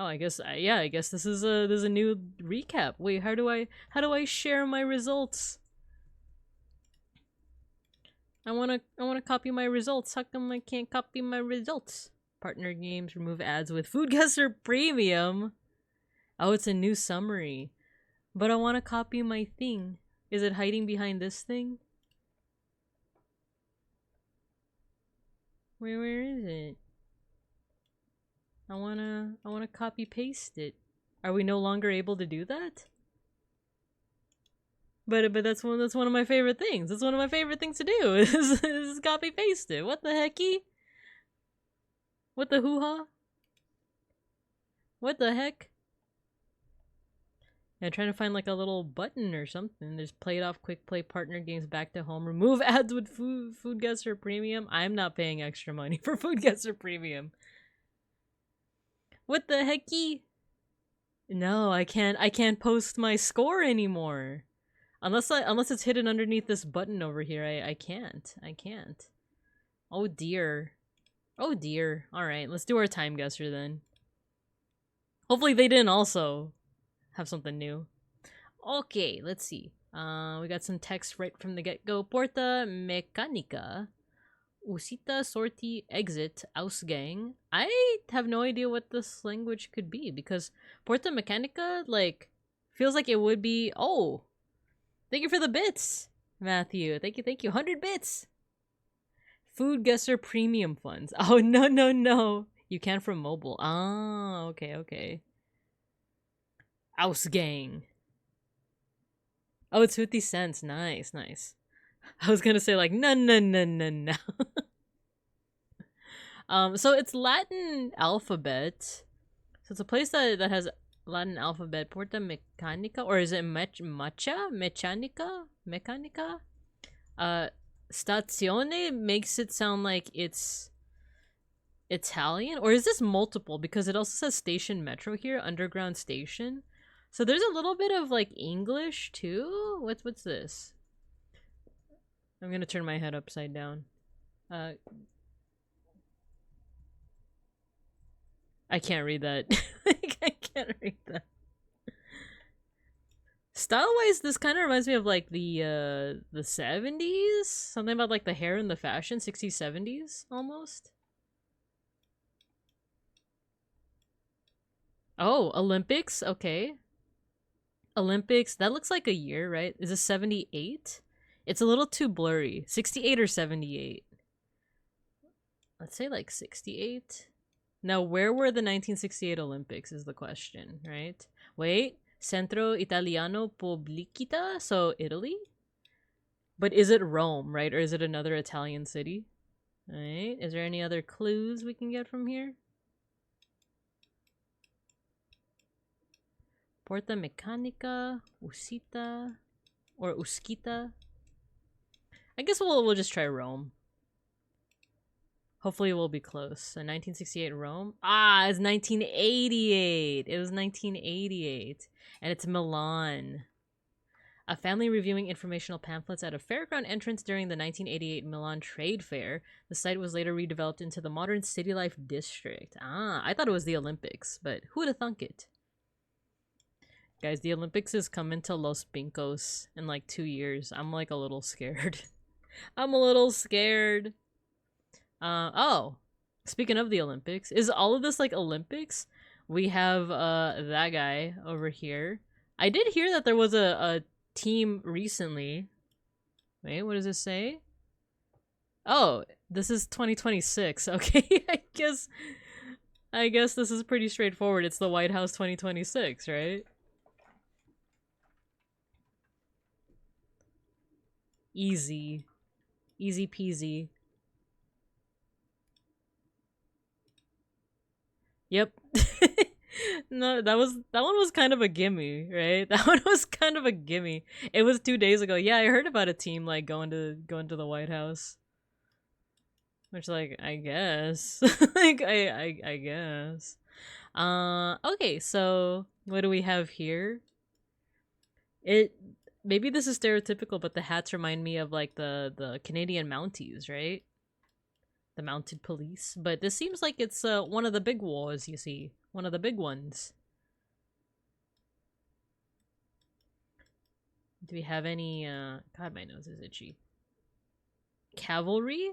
I guess, yeah, I guess this is there's a new recap. Wait, how do I share my results? I wanna copy my results. How come I can't copy my results? Partner games, remove ads with Food Guesser Premium. Oh, it's a new summary. But I want to copy my thing. Is it hiding behind this thing? Where is it? I wanna copy paste it. Are we no longer able to do that? But that's one of my favorite things. That's one of my favorite things to do is copy paste it. What the hecky? What the hoo-ha? What the heck? Yeah, trying to find like a little button or something. There's play it off, quick play, partner games, back to home, remove ads with food guesser premium. I'm not paying extra money for food guesser premium. What the hecky? No, I can't post my score anymore. Unless it's hidden underneath this button over here. I can't. Oh dear. Oh dear. Alright, let's do our time guesser then. Hopefully they didn't also have something new. Okay, let's see. We got some text right from the get-go. Porta Meccanica. Usita, sortie, exit, Ausgang. I have no idea what this language could be because Porta Mechanica, like, feels like it would be. Oh, thank you for the bits, Matthew. Thank you. 100 bits. Food Guesser Premium Funds. Oh, no. You can from mobile. Ah, okay. Ausgang. Oh, it's 50 cents. Nice. I was gonna say like no. So it's Latin alphabet. So it's a place that has Latin alphabet. Porta Mechanica, or is it Mechanica? Stazione makes it sound like it's Italian, or is this multiple? Because it also says station metro here, underground station. So there's a little bit of like English too. What's this? I'm gonna turn my head upside down. I can't read that. I can't read that. Style-wise, this kind of reminds me of like the 70s. Something about like the hair and the fashion, 60s, 70s almost. Oh, Olympics. Okay. Olympics. That looks like a year, right? Is it 78? It's a little too blurry. 68 or 78? Let's say like 68. Now, where were the 1968 Olympics is the question, right? Wait. Centro Italiano Pubblicità? So, Italy? But is it Rome, right? Or is it another Italian city? Right? Is there any other clues we can get from here? Porta Meccanica, Usita, or Usquita. I guess we'll just try Rome. Hopefully we'll be close. So 1968 Rome. Ah, it's 1988. It was 1988. And it's Milan. A family reviewing informational pamphlets at a fairground entrance during the 1988 Milan Trade Fair. The site was later redeveloped into the modern city life district. Ah, I thought it was the Olympics, but who would have thunk it? Guys, the Olympics is coming to Los Pincos in like 2 years. I'm like a little scared. I'm a little scared. Oh, speaking of the Olympics, is all of this like Olympics? We have that guy over here. I did hear that there was a team recently. Wait, what does it say? Oh, this is 2026. Okay, I guess this is pretty straightforward. It's the White House 2026, right? Easy peasy. Yep. No, that one was kind of a gimme, right? That one was kind of a gimme. It was 2 days ago. Yeah, I heard about a team like going to the White House. Which, like, I guess. Like, I guess. Okay, so what do we have here? Maybe this is stereotypical, but the hats remind me of like the Canadian Mounties, right? The mounted police. But this seems like it's one of the big wars, you see. One of the big ones. Do we have any God, my nose is itchy. Cavalry?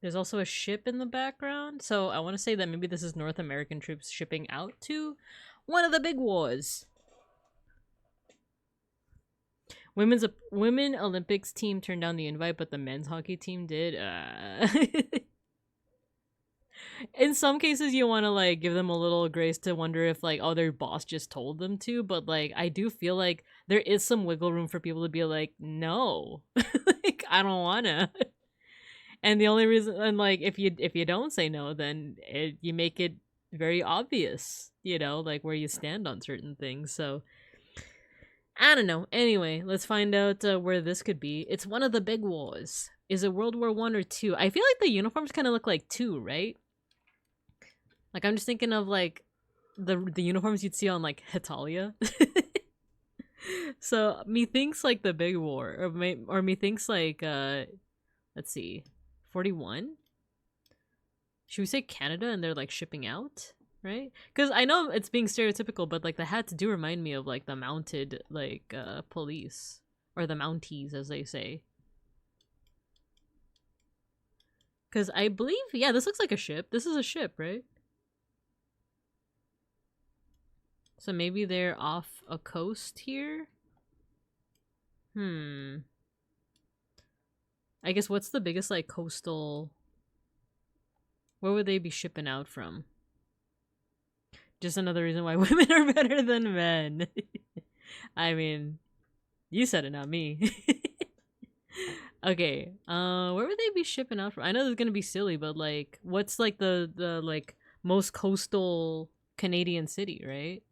There's also a ship in the background. So I want to say that maybe this is North American troops shipping out to one of the big wars. Women Olympics team turned down the invite, but the men's hockey team did. In some cases, you want to like give them a little grace to wonder if like, oh, their boss just told them to. But like, I do feel like there is some wiggle room for people to be like, no, like I don't wanna. And the only reason, and like, if you don't say no, then you make it very obvious, you know, like where you stand on certain things. So. I don't know. Anyway, let's find out where this could be. It's one of the big wars. Is it World War I or II? I feel like the uniforms kind of look like II, right? Like, I'm just thinking of, like, the uniforms you'd see on, like, Hetalia. So, methinks, like, the big war. Or methinks, like, let's see. 41? Should we say Canada and they're, like, shipping out? Right? Because I know it's being stereotypical, but like the hats do remind me of like the mounted like police, or the Mounties as they say. Because I believe, yeah, this looks like a ship. This is a ship, right? So maybe they're off a coast here? I guess what's the biggest, like, coastal... Where would they be shipping out from? Just another reason why women are better than men. I mean, you said it, not me. Okay, where would they be shipping out from? I know this is gonna be silly, but like, what's like the like most coastal Canadian city, right?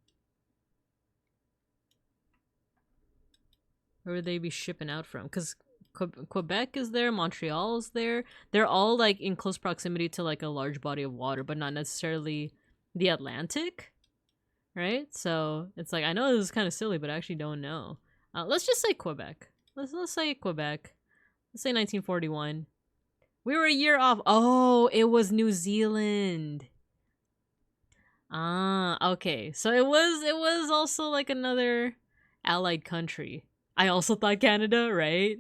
Where would they be shipping out from? Because Quebec is there, Montreal is there. They're all like in close proximity to like a large body of water, but not necessarily the Atlantic, right? So it's like, I know this is kind of silly, but I actually don't know. Let's just say Quebec. Let's say Quebec. Let's say 1941. We were a year off. Oh, it was New Zealand. Ah, okay. So it was also like another allied country. I also thought Canada, right?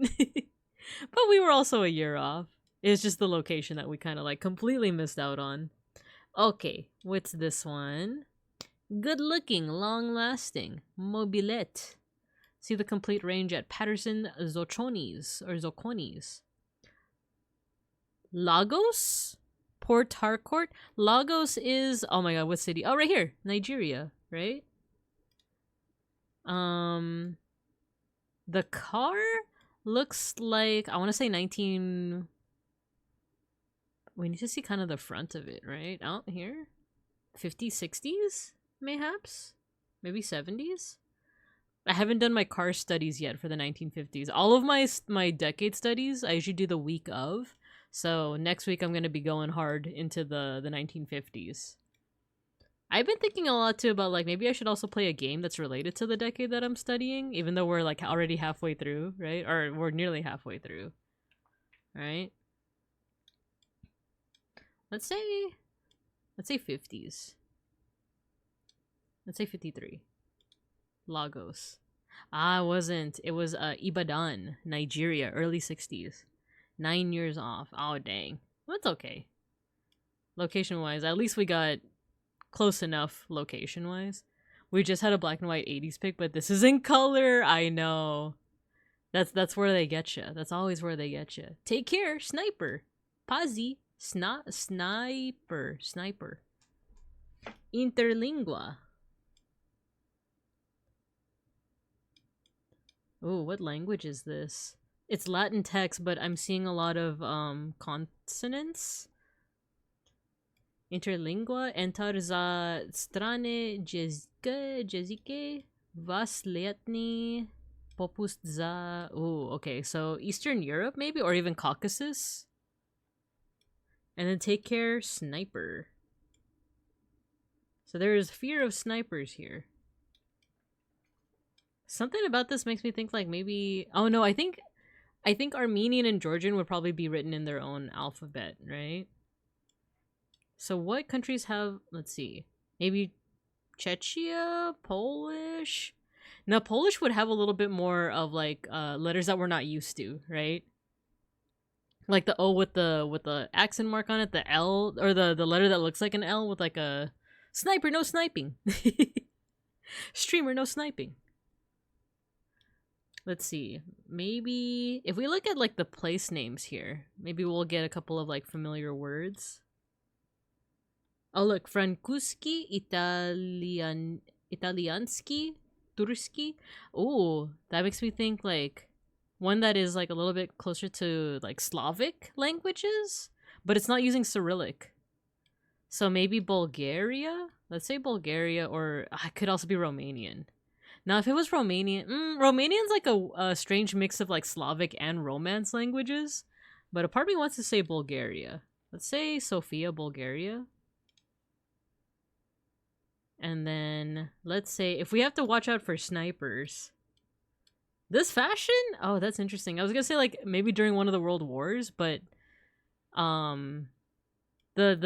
But we were also a year off. It's just the location that we kind of like completely missed out on. Okay, what's this one? Good looking, long lasting, mobilette. See the complete range at Patterson Zoconis. Lagos? Port Harcourt? Lagos is, oh my god, what city? Oh, right here, Nigeria, right? The car looks like, I want to say 19... We need to see kind of the front of it, right? Out here? 50s, 60s, mayhaps? Maybe 70s? I haven't done my car studies yet for the 1950s. All of my decade studies, I usually do the week of. So next week I'm going to be going hard into the 1950s. I've been thinking a lot too about like maybe I should also play a game that's related to the decade that I'm studying, even though we're like already halfway through, right? Or we're nearly halfway through. Right? Let's say 50s. Let's say 53. Lagos. Ah, it wasn't. It was Ibadan, Nigeria, early 60s. 9 years off. Oh, dang. That's okay. Location-wise, at least we got close enough location-wise. We just had a black and white 80s pick, but this is in color. I know. That's where they get you. That's always where they get you. Take care, sniper. Pazzi. Sniper. Interlingua. Oh, what language is this? It's Latin text, but I'm seeing a lot of consonants. Interlingua entar za strane jezike vas letni popust za... Oh, okay, so Eastern Europe maybe, or even Caucasus. And then take care, sniper. So there is fear of snipers here. Something about this makes me think like maybe... Oh no, I think Armenian and Georgian would probably be written in their own alphabet, right? So what countries have... Let's see. Maybe Czechia? Polish? Now, Polish would have a little bit more of like letters that we're not used to, right? Like the O with the accent mark on it, the L, or the letter that looks like an L with like a... Sniper, no sniping. Streamer, no sniping. Let's see. Maybe if we look at like the place names here, maybe we'll get a couple of like familiar words. Oh look, Francuski, Italianski, Turski. Oh, that makes me think like one that is like a little bit closer to like Slavic languages, but it's not using Cyrillic. So maybe Bulgaria? Let's say Bulgaria, or I could also be Romanian. Now, if it was Romanian, Romanian's like a strange mix of like Slavic and Romance languages, but a part of me wants to say Bulgaria. Let's say Sofia, Bulgaria. And then let's say if we have to watch out for snipers. This fashion? Oh, that's interesting. I was gonna say like maybe during one of the world wars, but the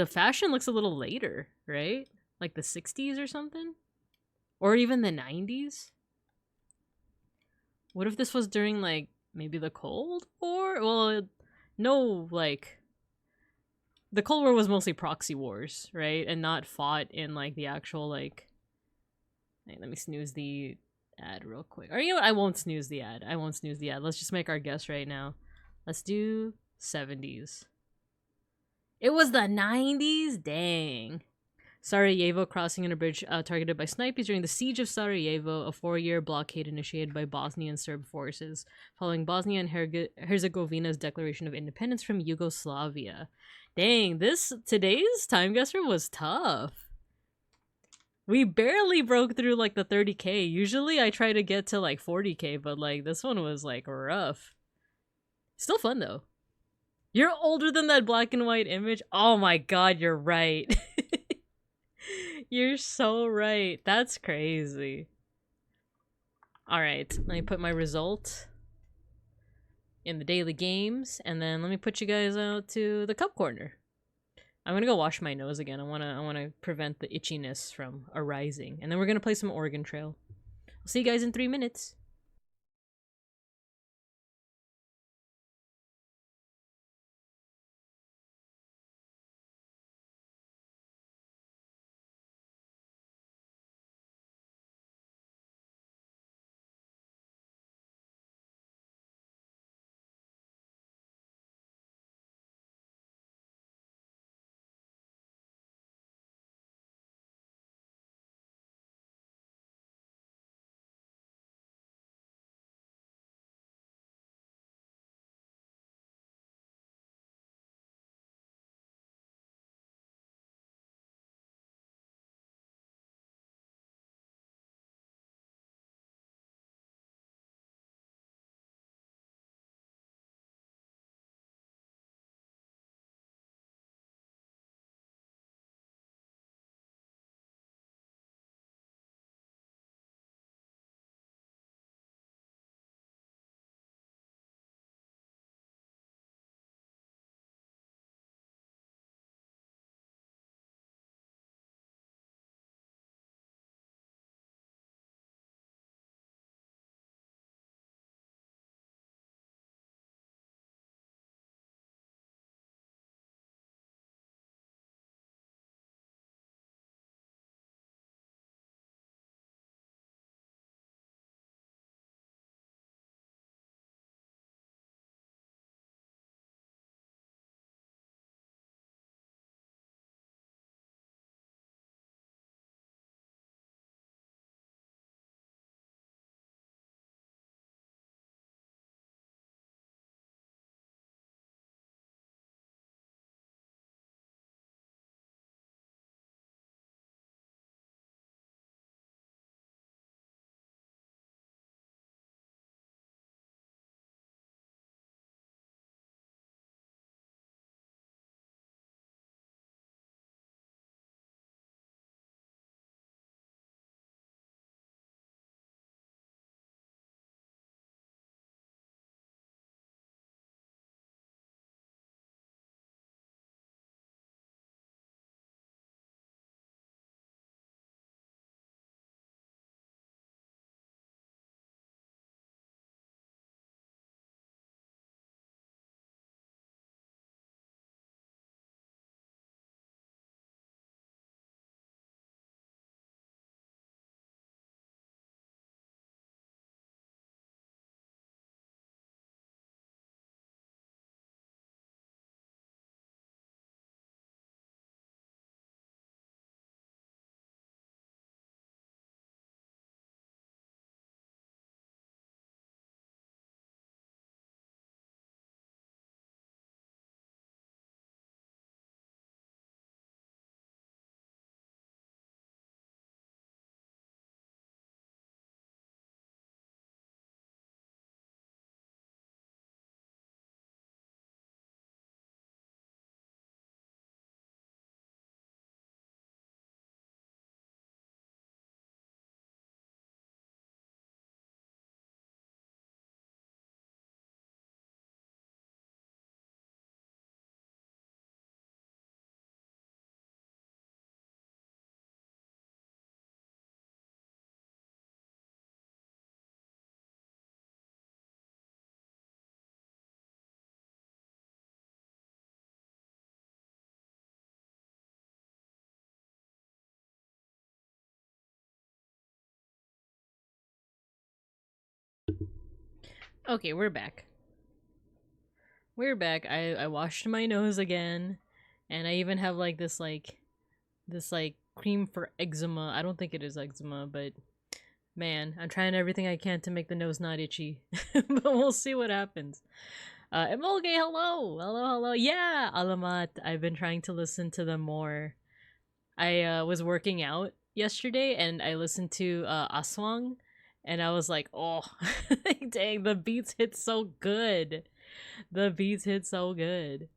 fashion looks a little later, right? Like the 60s or something? Or even the 90s? What if this was during, like, maybe the Cold War? Well, no, like, the Cold War was mostly proxy wars, right? And not fought in like the actual like. Hey, let me snooze the ad real quick. Or you know what? I won't snooze the ad. Let's just make our guess right now. Let's do 70s. It was the 90s? Dang. Sarajevo crossing in a bridge targeted by snipers during the Siege of Sarajevo, a 4-year blockade initiated by Bosnian Serb forces, following Bosnia and Herzegovina's declaration of independence from Yugoslavia. Dang, today's time guesser was tough. We barely broke through like the 30k. Usually I try to get to like 40k, but like this one was like rough. Still fun though. You're older than that black and white image? Oh my god, you're right. You're so right. That's crazy. Alright, let me put my result in the daily games, and then let me put you guys out to the cup corner. I'm gonna go wash my nose again. I wanna prevent the itchiness from arising. And then we're gonna play some Oregon Trail. I'll see you guys in 3 minutes. Okay, we're back. We're back. I washed my nose again, and I even have like this cream for eczema. I don't think it is eczema, but man, I'm trying everything I can to make the nose not itchy. But we'll see what happens. Emolge, hello! Hello. Yeah, Alamat. I've been trying to listen to them more. I was working out yesterday and I listened to Aswang, and I was like, oh, dang, the beats hit so good. The beats hit so good.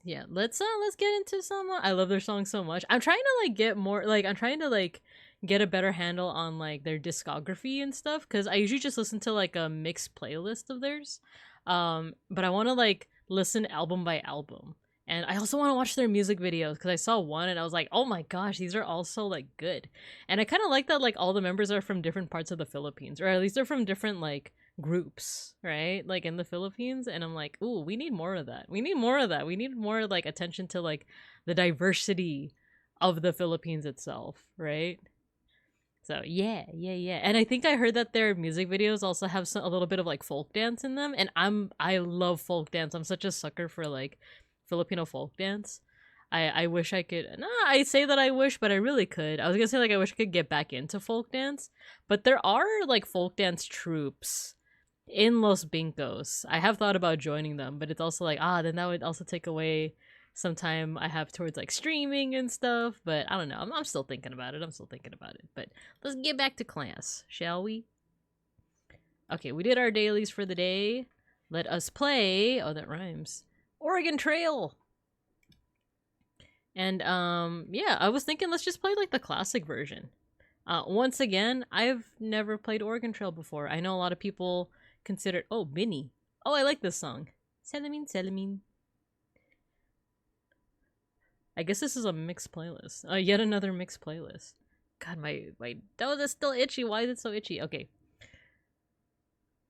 Yeah, let's get into some. I love their songs so much. I'm trying to like get more like I'm trying to like get a better handle on like their discography and stuff, because I usually just listen to like a mixed playlist of theirs. But I want to like listen album by album. And I also want to watch their music videos because I saw one and I was like, oh my gosh, these are all so like good. And I kind of like that like all the members are from different parts of the Philippines, or at least they're from different like groups, right? Like in the Philippines. And I'm like, ooh, we need more of that. We need more of that. We need more like attention to like the diversity of the Philippines itself, right? So yeah. And I think I heard that their music videos also have a little bit of like folk dance in them, and I love folk dance. I'm such a sucker for like Filipino folk dance. I wish I could. No, I say that I wish, but I really could. I was gonna say like I wish I could get back into folk dance, but there are like folk dance troops in Los Bincos. I have thought about joining them, but it's also like then that would also take away some time I have towards like streaming and stuff. But I don't know. I'm still thinking about it. But let's get back to class, shall we? Okay, we did our dailies for the day. Let us play. Oh, that rhymes. Oregon Trail. And yeah, I was thinking let's just play like the classic version. Once again, I've never played Oregon Trail before. I know a lot of people consider Binny. Oh, I like this song. Selamine. I guess this is a mixed playlist. Yet another mixed playlist. God, my nose is still itchy. Why is it so itchy? Okay.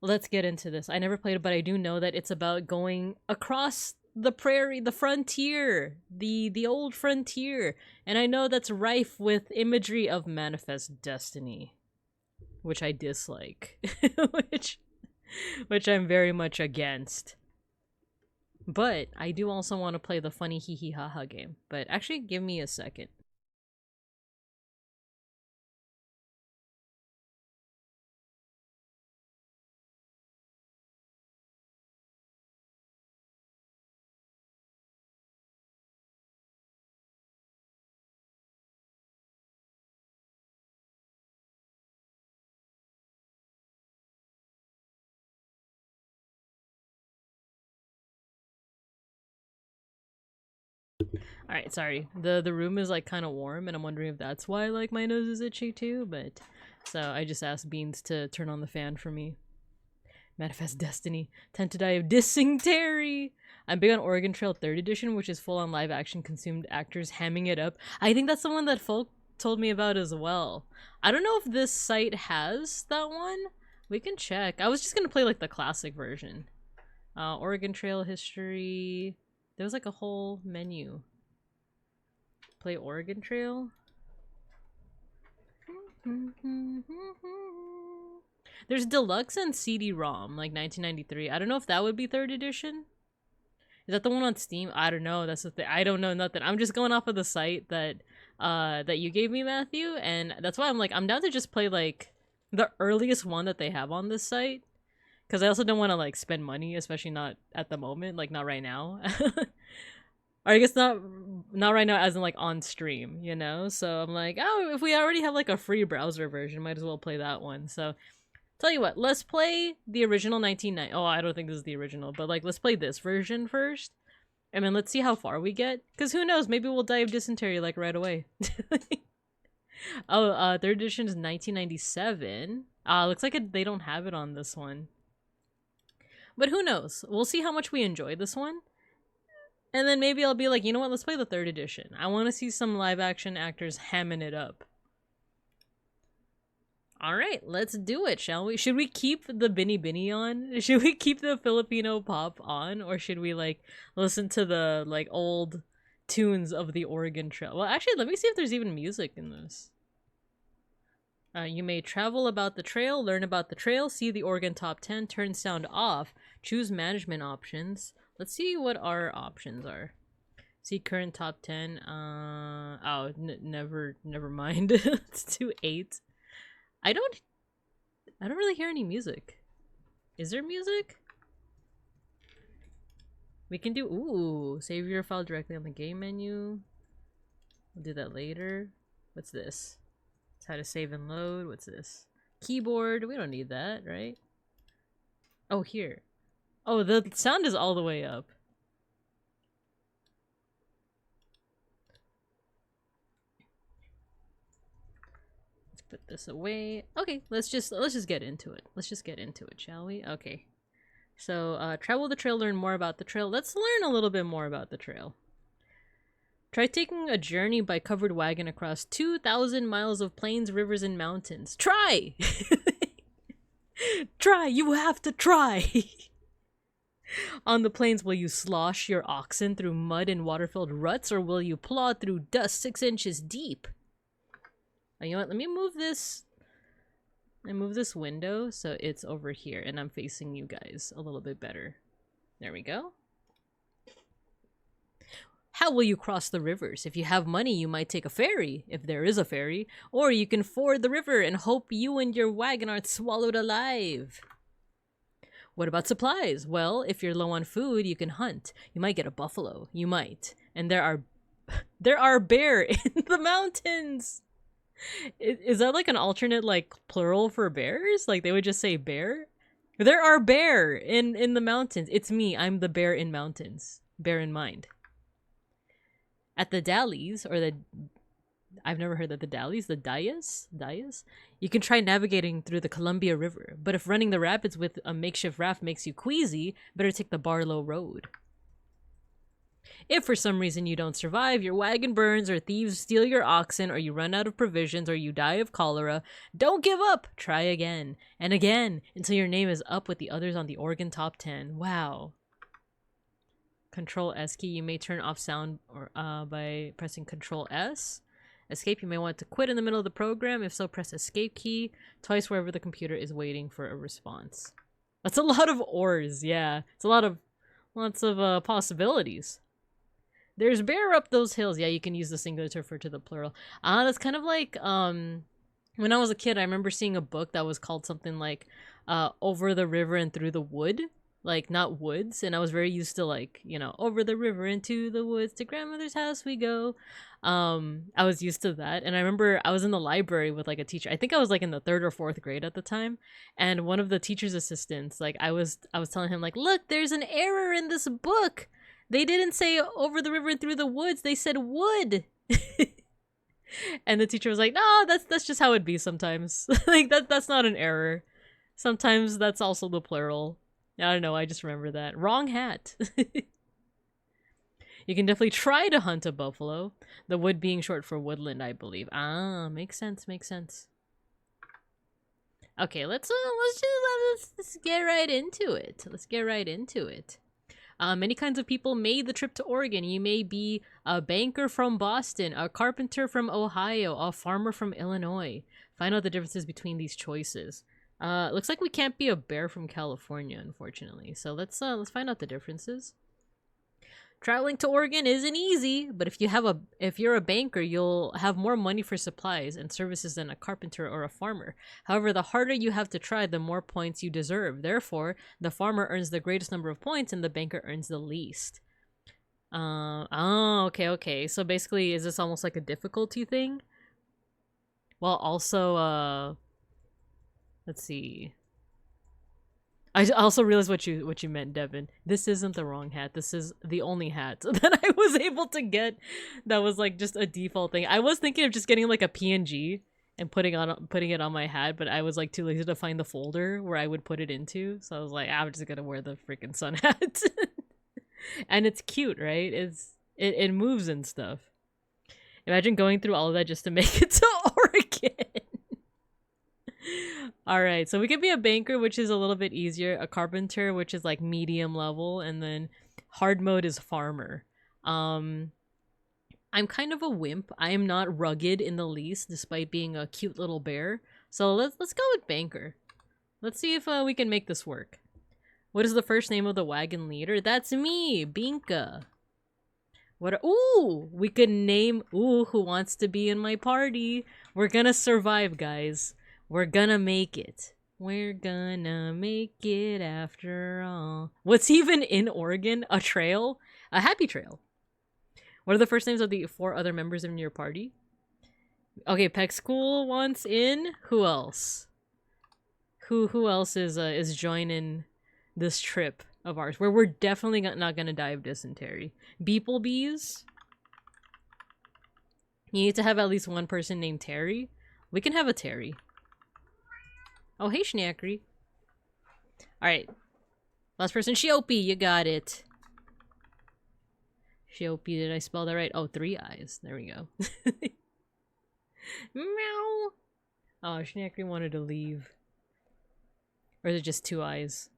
Let's get into this. I never played it, but I do know that it's about going across the prairie, the frontier, the old frontier. And I know that's rife with imagery of manifest destiny, which I dislike, which I'm very much against. But I do also want to play the funny hee hee ha ha game. But actually, give me a second. Alright, sorry. The room is like kind of warm, and I'm wondering if that's why like my nose is itchy too, but so I just asked Beans to turn on the fan for me. Manifest Destiny. Tend to die of dysentery. I'm big on Oregon Trail 3rd edition, which is full on live action consumed actors hamming it up. I think that's the one that folk told me about as well. I don't know if this site has that one. We can check. I was just gonna play like the classic version. Oregon Trail history. There was like a whole menu. Play Oregon Trail. There's deluxe and CD-ROM, like 1993. I don't know if that would be 3rd edition. Is that the one on Steam? I don't know. That's the thing. I don't know nothing. I'm just going off of the site that that you gave me, Matthew, and that's why I'm like I'm down to just play like the earliest one that they have on this site, because I also don't want to like spend money, especially not at the moment, like not right now. Or I guess not right now as in like on stream, you know? So I'm like, oh, if we already have like a free browser version, might as well play that one. So tell you what, let's play the original 1990. Oh, I don't think this is the original, but like let's play this version first. And then let's see how far we get. Because who knows, maybe we'll die of dysentery like right away. Oh, 3rd edition is 1997. Looks like they don't have it on this one. But who knows? We'll see how much we enjoy this one. And then maybe I'll be like, you know what, let's play the 3rd edition. I want to see some live action actors hamming it up. Alright, let's do it, shall we? Should we keep the Bini Bini on? Should we keep the Filipino pop on? Or should we, like, listen to the, like, old tunes of the Oregon Trail? Well, actually, let me see if there's even music in this. You may travel about the trail, learn about the trail, see the Oregon top 10, turn sound off, choose management options. Let's see what our options are. See current top 10. Never mind. Let's do 8. I don't really hear any music. Is there music? We can do, ooh, save your file directly on the game menu. We'll do that later. What's this? It's how to save and load. What's this? Keyboard. We don't need that, right? Oh, here. Oh, the sound is all the way up. Let's put this away. Okay, let's just get into it. Let's just get into it, shall we? Okay. So, travel the trail, learn more about the trail. Let's learn a little bit more about the trail. Try taking a journey by covered wagon across 2,000 miles of plains, rivers, and mountains. Try! Try! You have to try! On the plains, will you slosh your oxen through mud and water-filled ruts, or will you plod through dust 6 inches deep? You know what? Let me move this. I move this window so it's over here, and I'm facing you guys a little bit better. There we go. How will you cross the rivers? If you have money, you might take a ferry, if there is a ferry, or you can ford the river and hope you and your wagon aren't swallowed alive. What about supplies? Well, if you're low on food, you can hunt. You might get a buffalo. You might. And there are bear in the mountains. Is that like an alternate like plural for bears? Like they would just say bear? There are bear in the mountains. It's me. I'm the bear in mountains. Bear in mind. At the Dalles, or the... I've never heard of the Dalles. The Dayas? You can try navigating through the Columbia River. But if running the rapids with a makeshift raft makes you queasy, better take the Barlow Road. If for some reason you don't survive, your wagon burns, or thieves steal your oxen, or you run out of provisions, or you die of cholera, don't give up! Try again, and again, until your name is up with the others on the Oregon Top 10. Wow. Control S key, you may turn off sound or by pressing Control S. Escape, you may want to quit in the middle of the program. If so, press Escape key twice wherever the computer is waiting for a response. That's a lot of ors, yeah. It's a lot of... lots of possibilities. There's bear up those hills. Yeah, you can use the singular to refer to the plural. That's kind of like, when I was a kid, I remember seeing a book that was called something like, Over the River and Through the Wood. Like, not woods. And I was very used to, like, you know, over the river into the woods, to grandmother's house we go. I was used to that. And I remember I was in the library with, like, a teacher. I think I was, like, in the 3rd or 4th grade at the time. And one of the teacher's assistants, like, I was telling him, like, look, there's an error in this book. They didn't say over the river and through the woods. They said wood. And the teacher was like, no, that's just how it'd be sometimes. Like, that's not an error. Sometimes that's also the plural. I don't know, I just remember that. Wrong hat. You can definitely try to hunt a buffalo. The wood being short for woodland, I believe. Ah, makes sense, makes sense. Okay, let's get right into it. Let's get right into it. Many kinds of people made the trip to Oregon. You may be a banker from Boston, a carpenter from Ohio, a farmer from Illinois. Find out the differences between these choices. Looks like we can't be a bear from California, unfortunately. So let's find out the differences. Traveling to Oregon isn't easy, but if you're a banker, you'll have more money for supplies and services than a carpenter or a farmer. However, the harder you have to try, the more points you deserve. Therefore, the farmer earns the greatest number of points and the banker earns the least. Okay. So basically, is this almost like a difficulty thing? Well, also, let's see. I also realized what you meant, Devin. This isn't the wrong hat. This is the only hat that I was able to get that was like just a default thing. I was thinking of just getting like a PNG and putting it on my hat, but I was like too lazy to find the folder where I would put it into. So I was like, I'm just gonna wear the freaking sun hat. And it's cute, right? It moves and stuff. Imagine going through all of that just to make it to Oregon. Alright, so we could be a banker, which is a little bit easier, a carpenter, which is like medium level, and then hard mode is farmer. I'm kind of a wimp. I am not rugged in the least, despite being a cute little bear. So let's go with banker. Let's see if we can make this work. What is the first name of the wagon leader? That's me, Binka. Ooh, we could name, ooh, who wants to be in my party? We're gonna survive, guys. We're gonna make it. We're gonna make it after all. What's even in Oregon? A trail? A happy trail. What are the first names of the 4 other members in your party? Okay, Peck School wants in. Who else? Who else is joining this trip of ours where we're definitely not gonna die of dysentery? Beeplebees. You need to have at least one person named Terry. We can have a Terry. Oh, hey, Schnackery. Alright. Last person, Shiopi, you got it. Shiopi, did I spell that right? Oh, 3 eyes. There we go. Meow. Oh, Schnackery wanted to leave. Or is it just 2 eyes?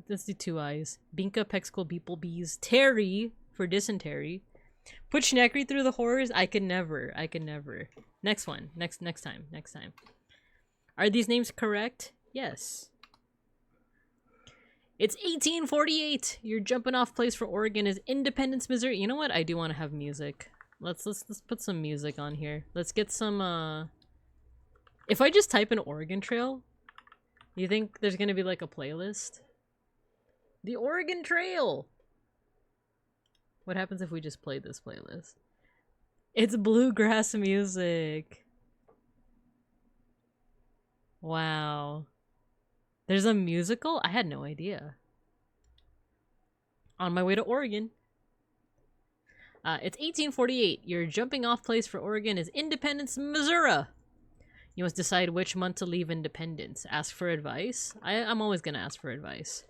Let's do 2 eyes. Binka, Pexcool, Beeplebees, Terry for dysentery. Put Schnackery through the horrors? I could never. I could never. Next one. Next time. Next time. Are these names correct? Yes. It's 1848. Your jumping off place for Oregon is Independence, Missouri. You know what? I do want to have music. Let's put some music on here. Let's get some if I just type in Oregon Trail, you think there's gonna be like a playlist? The Oregon Trail! What happens if we just play this playlist? It's bluegrass music! Wow. There's a musical? I had no idea. On my way to Oregon. It's 1848. Your jumping off place for Oregon is Independence, Missouri. You must decide which month to leave Independence. Ask for advice. I'm always gonna ask for advice.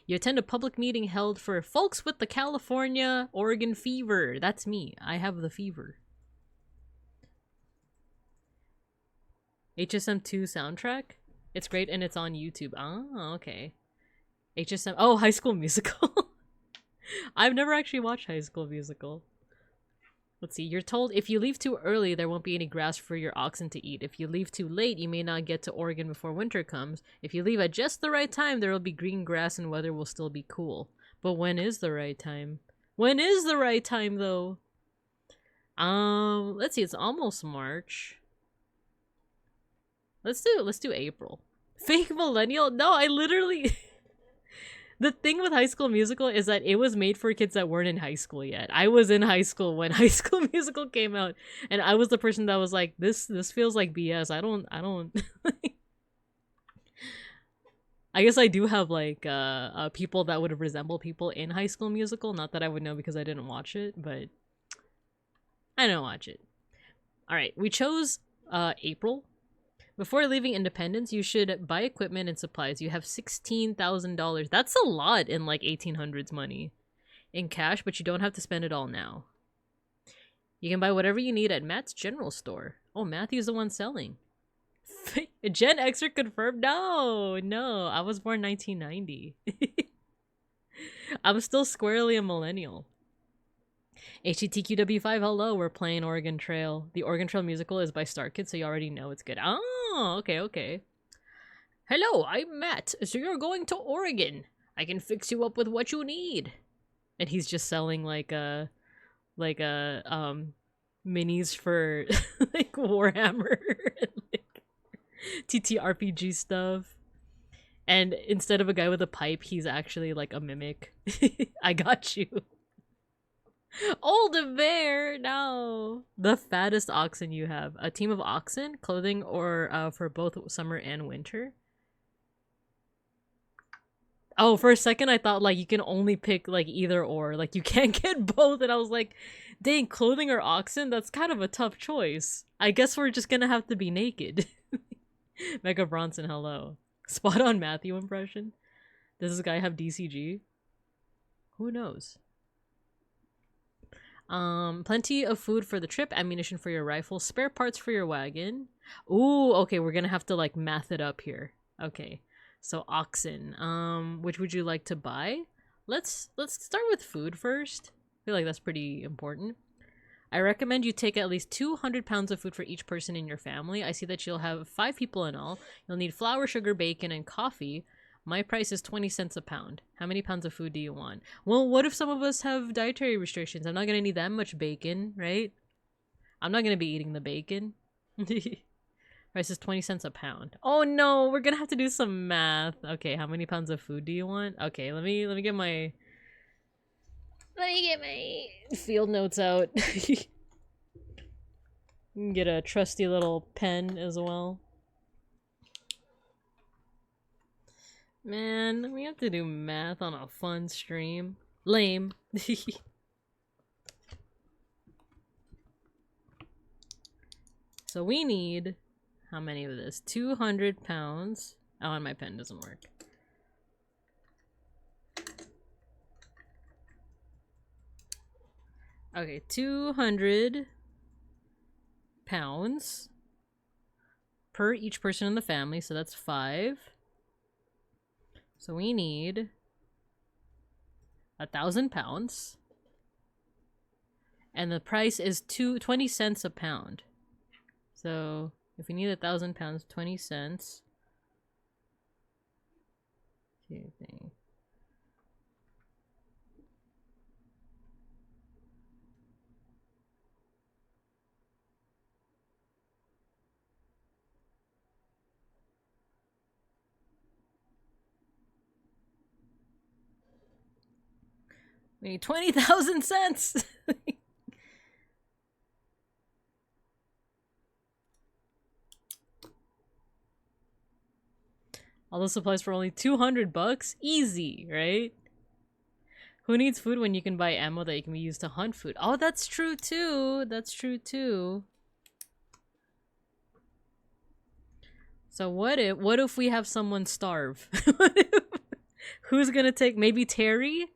You attend a public meeting held for folks with the California, Oregon fever. That's me. I have the fever. HSM2 soundtrack? It's great and it's on YouTube. Oh, okay. HSM... Oh, High School Musical. I've never actually watched High School Musical. Let's see. You're told if you leave too early, there won't be any grass for your oxen to eat. If you leave too late, you may not get to Oregon before winter comes. If you leave at just the right time, there will be green grass and weather will still be cool. But when is the right time? When is the right time, though? Let's see. It's almost March. Let's do April. Fake millennial? No, I literally... The thing with High School Musical is that it was made for kids that weren't in high school yet. I was in high school when High School Musical came out, and I was the person that was like, this feels like BS. I don't I guess I do have like people that would resemble people in High School Musical. Not that I would know because I didn't watch it, but I didn't watch it. Alright, we chose April. Before leaving Independence, you should buy equipment and supplies. You have $16,000. That's a lot in like 1800s money in cash, but you don't have to spend it all now. You can buy whatever you need at Matt's General Store. Oh, Matthew's the one selling. Gen Xer confirmed? No, I was born 1990. I'm still squarely a millennial. HTTQW5, hello, we're playing Oregon Trail. The Oregon Trail musical is by Star Kids, so you already know it's good. Oh, okay. Hello, I'm Matt. So you're going to Oregon. I can fix you up with what you need. And he's just selling like minis for like Warhammer and like TTRPG stuff. And instead of a guy with a pipe, he's actually like a mimic. I got you. Older bear, no. The fattest oxen you have. A team of oxen, clothing, or for both summer and winter. Oh, for a second I thought like you can only pick like either or, like you can't get both, and I was like, dang, clothing or oxen? That's kind of a tough choice. I guess we're just gonna have to be naked. Mega Bronson, hello. Spot on Matthew impression. Does this guy have DCG? Who knows? Plenty of food for the trip, ammunition for your rifle, spare parts for your wagon. Ooh, okay, we're gonna have to like math it up here. Okay, so oxen. Which would you like to buy? Let's start with food first. I feel like that's pretty important. I recommend you take at least 200 pounds of food for each person in your family. I see that you'll have 5 people in all. You'll need flour, sugar, bacon, and coffee. My price is 20 cents a pound. How many pounds of food do you want? Well, what if some of us have dietary restrictions? I'm not gonna need that much bacon, right? I'm not gonna be eating the bacon. Price is 20 cents a pound. Oh no, we're gonna have to do some math. Okay, how many pounds of food do you want? Okay, let me get my field notes out. Get a trusty little pen as well. Man, we have to do math on a fun stream. Lame. So we need... how many of this? 200 pounds. Oh, and my pen doesn't work. Okay, 200 pounds per each person in the family, so that's 5. So we need 1,000 pounds. And the price is 20 cents a pound. So if we need 1,000 pounds, 20 cents. We need 20,000 cents! All the supplies for only 200 bucks? Easy, right? Who needs food when you can buy ammo that you can use to hunt food? Oh, that's true too! That's true too. So what if we have someone starve? Who's gonna take... maybe Terry?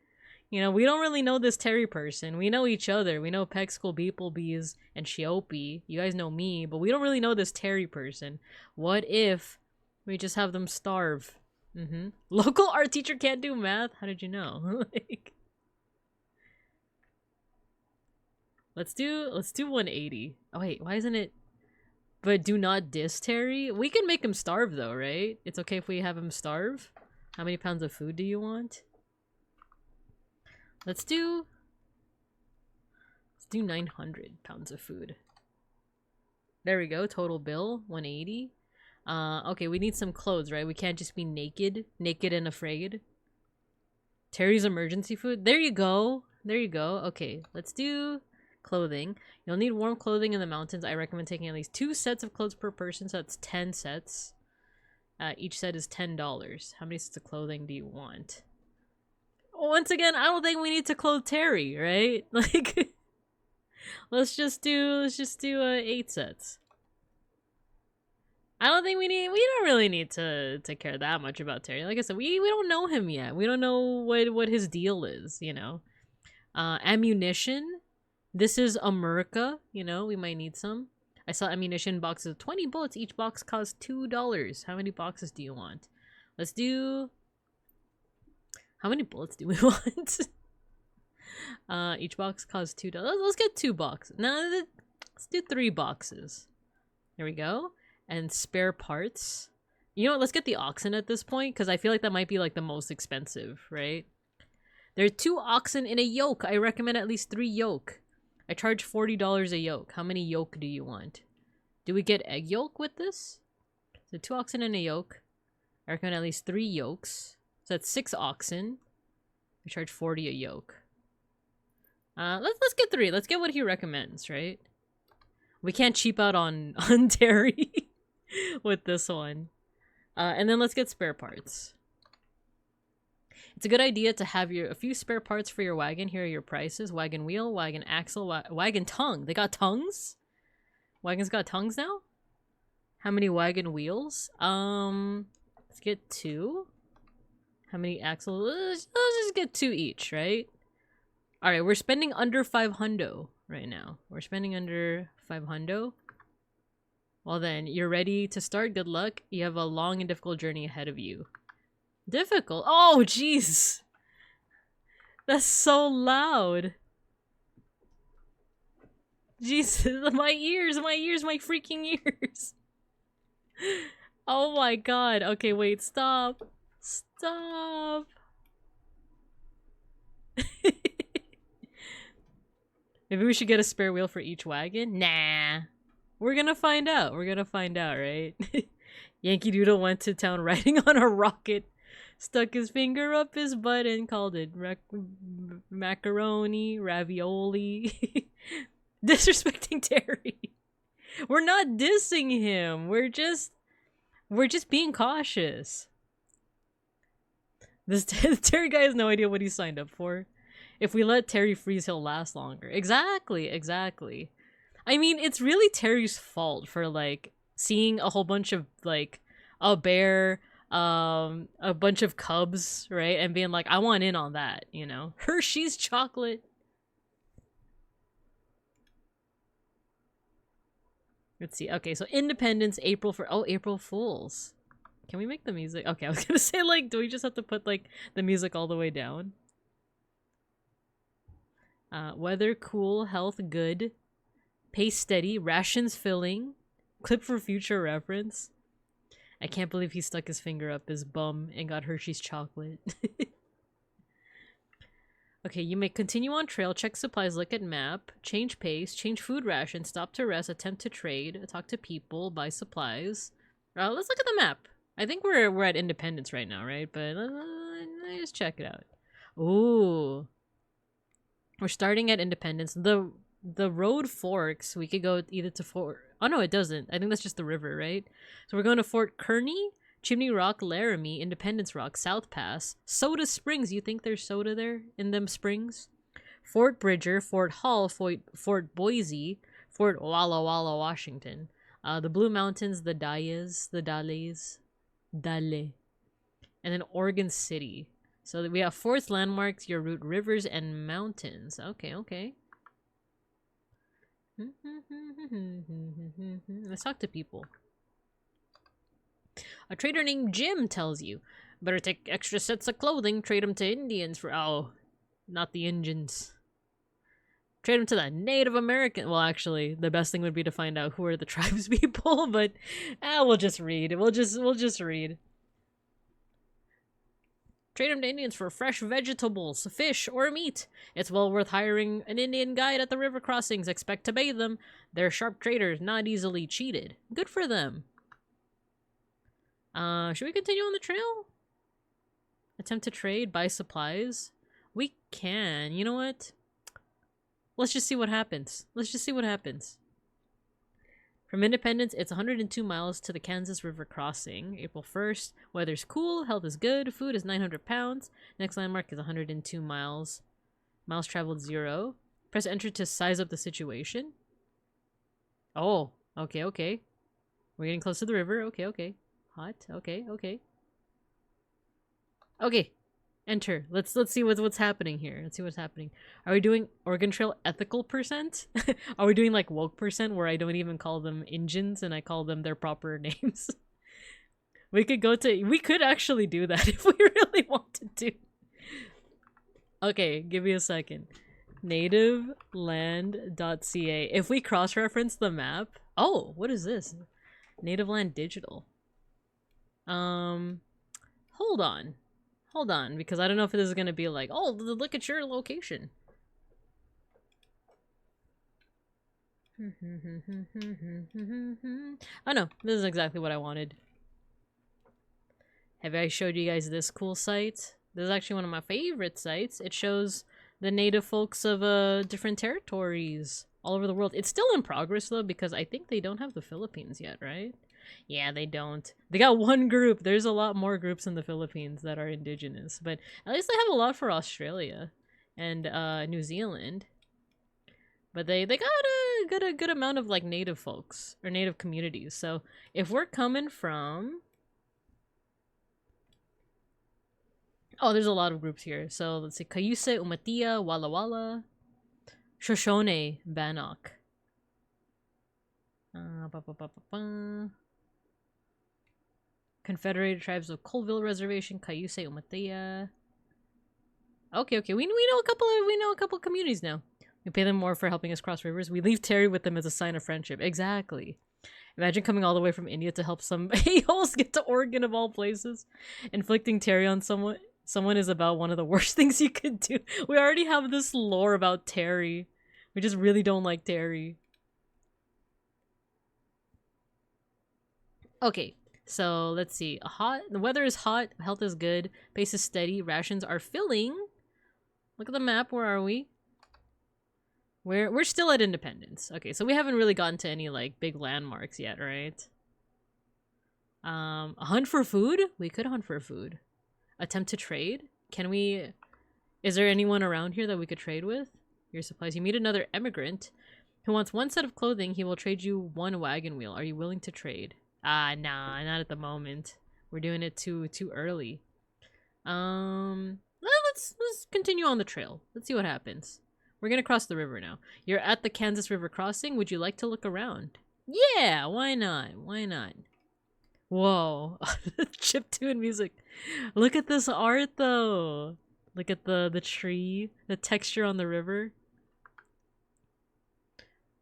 You know, we don't really know this Terry person. We know each other. We know Peck School, beeplebees, and Shiopi. You guys know me, but we don't really know this Terry person. What if we just have them starve? Local art teacher can't do math? How did you know? Like, let's do 180. Oh wait, why isn't it? But do not diss Terry. We can make him starve though, right? It's okay if we have him starve. How many pounds of food do you want? Let's do 900 pounds of food. There we go. Total bill 180. Okay, we need some clothes, right? We can't just be naked and afraid. Terry's emergency food. There you go. There you go. Okay, let's do clothing. You'll need warm clothing in the mountains. I recommend taking at least 2 sets of clothes per person, so that's 10 sets. Each set is $10. How many sets of clothing do you want? Once again, I don't think we need to clothe Terry, right? Like, let's just do 8 sets. I don't think we don't really need to care that much about Terry. Like I said, we don't know him yet. We don't know what his deal is, you know. Ammunition. This is America, you know, we might need some. I saw ammunition boxes of 20 bullets. Each box costs $2. How many boxes do you want? Let's do... how many bullets do we want? Each box costs $2. Let's get 2 boxes. No, let's do 3 boxes. There we go. And spare parts. You know what? Let's get the oxen at this point, because I feel like that might be like the most expensive, right? There are 2 oxen in a yoke. I recommend at least 3 yoke. I charge $40 a yoke. How many yoke do you want? Do we get egg yolk with this? So 2 oxen in a yoke. I recommend at least 3 yokes. So that's 6 oxen. We charge 40 a yoke. Let's get 3. Let's get what he recommends, right? We can't cheap out on Terry with this one. And then let's get spare parts. It's a good idea to have a few spare parts for your wagon. Here are your prices. Wagon wheel, wagon axle, wagon tongue. They got tongues? Wagons got tongues now? How many wagon wheels? Let's get 2. How many axles? Let's just get 2 each, right? Alright, we're spending under 500 right now. We're spending under 500. Well then, you're ready to start. Good luck. You have a long and difficult journey ahead of you. Difficult? Oh, jeez! That's so loud. Jesus, my ears, my freaking ears. Oh my god. Okay, wait, stop. Stop. Maybe we should get a spare wheel for each wagon? Nah. We're gonna find out. We're gonna find out, right? Yankee Doodle went to town riding on a rocket, stuck his finger up his butt and called it macaroni, ravioli. Disrespecting Terry. We're not dissing him. We're just being cautious. This Terry guy has no idea what he signed up for. If we let Terry freeze, he'll last longer. Exactly, exactly. I mean, it's really Terry's fault for, like, seeing a whole bunch of, like, a bear, a bunch of cubs, right? And being like, I want in on that, you know? Hershey's chocolate. Let's see. Okay, so Independence, April for... Oh, April Fools. Can we make the music? Okay, I was gonna say, like, do we just have to put, like, the music all the way down? Weather cool, health good, pace steady, rations filling, clip for future reference. I can't believe he stuck his finger up his bum and got Hershey's chocolate. Okay, you may continue on trail, check supplies, look at map, change pace, change food ration, stop to rest, attempt to trade, talk to people, buy supplies. Let's look at the map. I think we're at Independence right now, right? But let's check it out. Ooh. We're starting at Independence. The road forks. We could go either to Fort... Oh, no, it doesn't. I think that's just the river, right? So we're going to Fort Kearney, Chimney Rock, Laramie, Independence Rock, South Pass, Soda Springs. You think there's soda there in them springs? Fort Bridger, Fort Hall, Fort Boise, Fort Walla Walla, Washington. The Blue Mountains, the Dales, Dale. And then Oregon City. So we have forest landmarks, your route, rivers, and mountains. Okay, okay. Let's talk to people. A trader named Jim tells you, better take extra sets of clothing, trade them to Indians for... Oh, not the Indians. Trade them to the Native American... Well, actually, the best thing would be to find out who are the tribes people, but we'll just read. We'll just read. Trade them to Indians for fresh vegetables, fish, or meat. It's well worth hiring an Indian guide at the river crossings. Expect to bathe them. They're sharp traders, not easily cheated. Good for them. Should we continue on the trail? Attempt to trade, buy supplies? We can. You know what? Let's just see what happens. Let's just see what happens. From Independence, it's 102 miles to the Kansas River crossing. April 1st. Weather's cool, health is good, food is 900 pounds. Next landmark is 102 miles. Miles traveled 0. Press enter to size up the situation. Oh, okay, okay. We're getting close to the river. Okay, okay. Hot. Okay, okay. Okay. Enter. Let's see what's happening here. Let's see what's happening. Are we doing Oregon Trail ethical percent? Are we doing like woke percent where I don't even call them Injuns and I call them their proper names? We could actually do that if we really wanted to. Okay, give me a second. Nativeland.ca. If we cross-reference the map... Oh, what is this? Native Land Digital. Hold on. Hold on, because I don't know if this is going to be like, oh, look at your location. Oh no, this is exactly what I wanted. Have I showed you guys this cool site? This is actually one of my favorite sites. It shows the native folks of different territories all over the world. It's still in progress though, because I think they don't have the Philippines yet, right? Yeah, they don't. They got one group. There's a lot more groups in the Philippines that are indigenous, but at least they have a lot for Australia and New Zealand. But they got a good amount of like native folks or native communities. So if we're coming from... Oh, there's a lot of groups here. So let's see. Cayuse, Umatia, Walla Walla, Shoshone, Bannock. Confederated Tribes of Colville Reservation, Cayuse, Umatia. Okay, okay. We know a couple communities now. We pay them more for helping us cross rivers. We leave Terry with them as a sign of friendship. Exactly. Imagine coming all the way from India to help some a-holes get to Oregon of all places. Inflicting Terry on someone is about one of the worst things you could do. We already have this lore about Terry. We just really don't like Terry. Okay, so let's see. The weather is hot, health is good, pace is steady, rations are filling. Look at the map, where are we? We're still at Independence. Okay, so we haven't really gotten to any like big landmarks yet, right? A hunt for food? We could hunt for food. Attempt to trade? Can we... Is there anyone around here that we could trade with? Your supplies. You meet another immigrant who wants one set of clothing. He will trade you one wagon wheel. Are you willing to trade? Nah, not at the moment. We're doing it too early. Let's continue on the trail. Let's see what happens. We're gonna cross the river now. You're at the Kansas River crossing. Would you like to look around? Yeah, why not? Why not? Whoa, chiptune music. Look at this art though. Look at the tree, the texture on the river.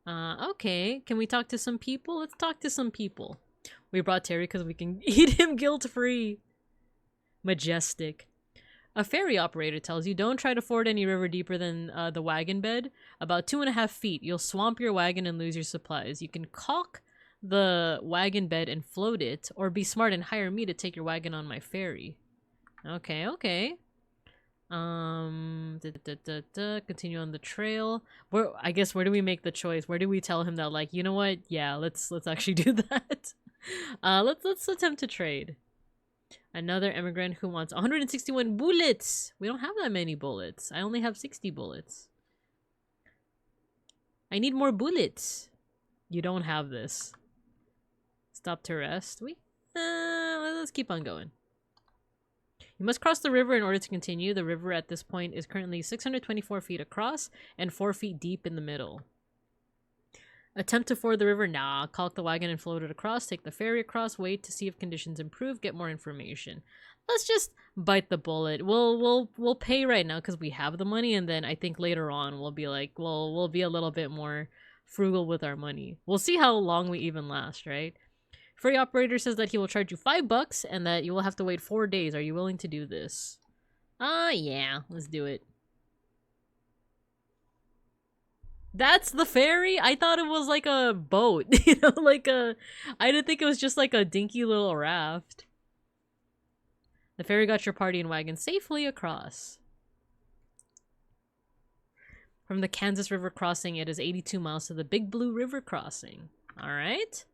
Okay, can we talk to some people? Let's talk to some people. We brought Terry because we can eat him guilt-free. Majestic. A ferry operator tells you don't try to ford any river deeper than the wagon bed. About 2.5 feet. You'll swamp your wagon and lose your supplies. You can caulk the wagon bed and float it, or be smart and hire me to take your wagon on my ferry. Okay, okay. Continue on the trail. I guess where do we make the choice? Where do we tell him that, like, you know what? Yeah, let's actually do that. Let's attempt to trade. Another immigrant who wants 161 bullets. We don't have that many bullets. I only have 60 bullets. I need more bullets. You don't have this. Stop to rest. Let's keep on going. You must cross the river in order to continue. The river at this point is currently 624 feet across and 4 feet deep in the middle. Attempt to ford the river? Nah. Caulk the wagon and float it across. Take the ferry across. Wait to see if conditions improve. Get more information. Let's just bite the bullet. We'll pay right now because we have the money, and then I think later on we'll be like, we'll be a little bit more frugal with our money. We'll see how long we even last, right? Ferry operator says that he will charge you $5 and that you will have to wait 4 days. Are you willing to do this? Yeah. Let's do it. That's the ferry? I thought it was like a boat. You know, like a... I didn't think it was just like a dinky little raft. The ferry got your party and wagon safely across. From the Kansas River crossing, it is 82 miles to the Big Blue River crossing. Alright.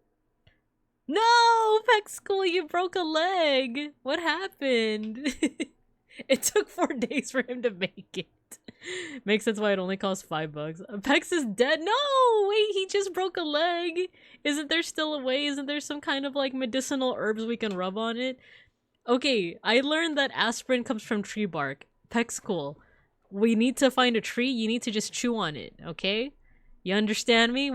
No! Pexicle, you broke a leg! What happened? It took 4 days for him to make it. Makes sense why it only costs $5. Pex is dead. No! Wait, he just broke a leg. Isn't there still a way? Isn't there some kind of like medicinal herbs we can rub on it? Okay, I learned that aspirin comes from tree bark. Pex, cool. We need to find a tree. You need to just chew on it, okay? You understand me?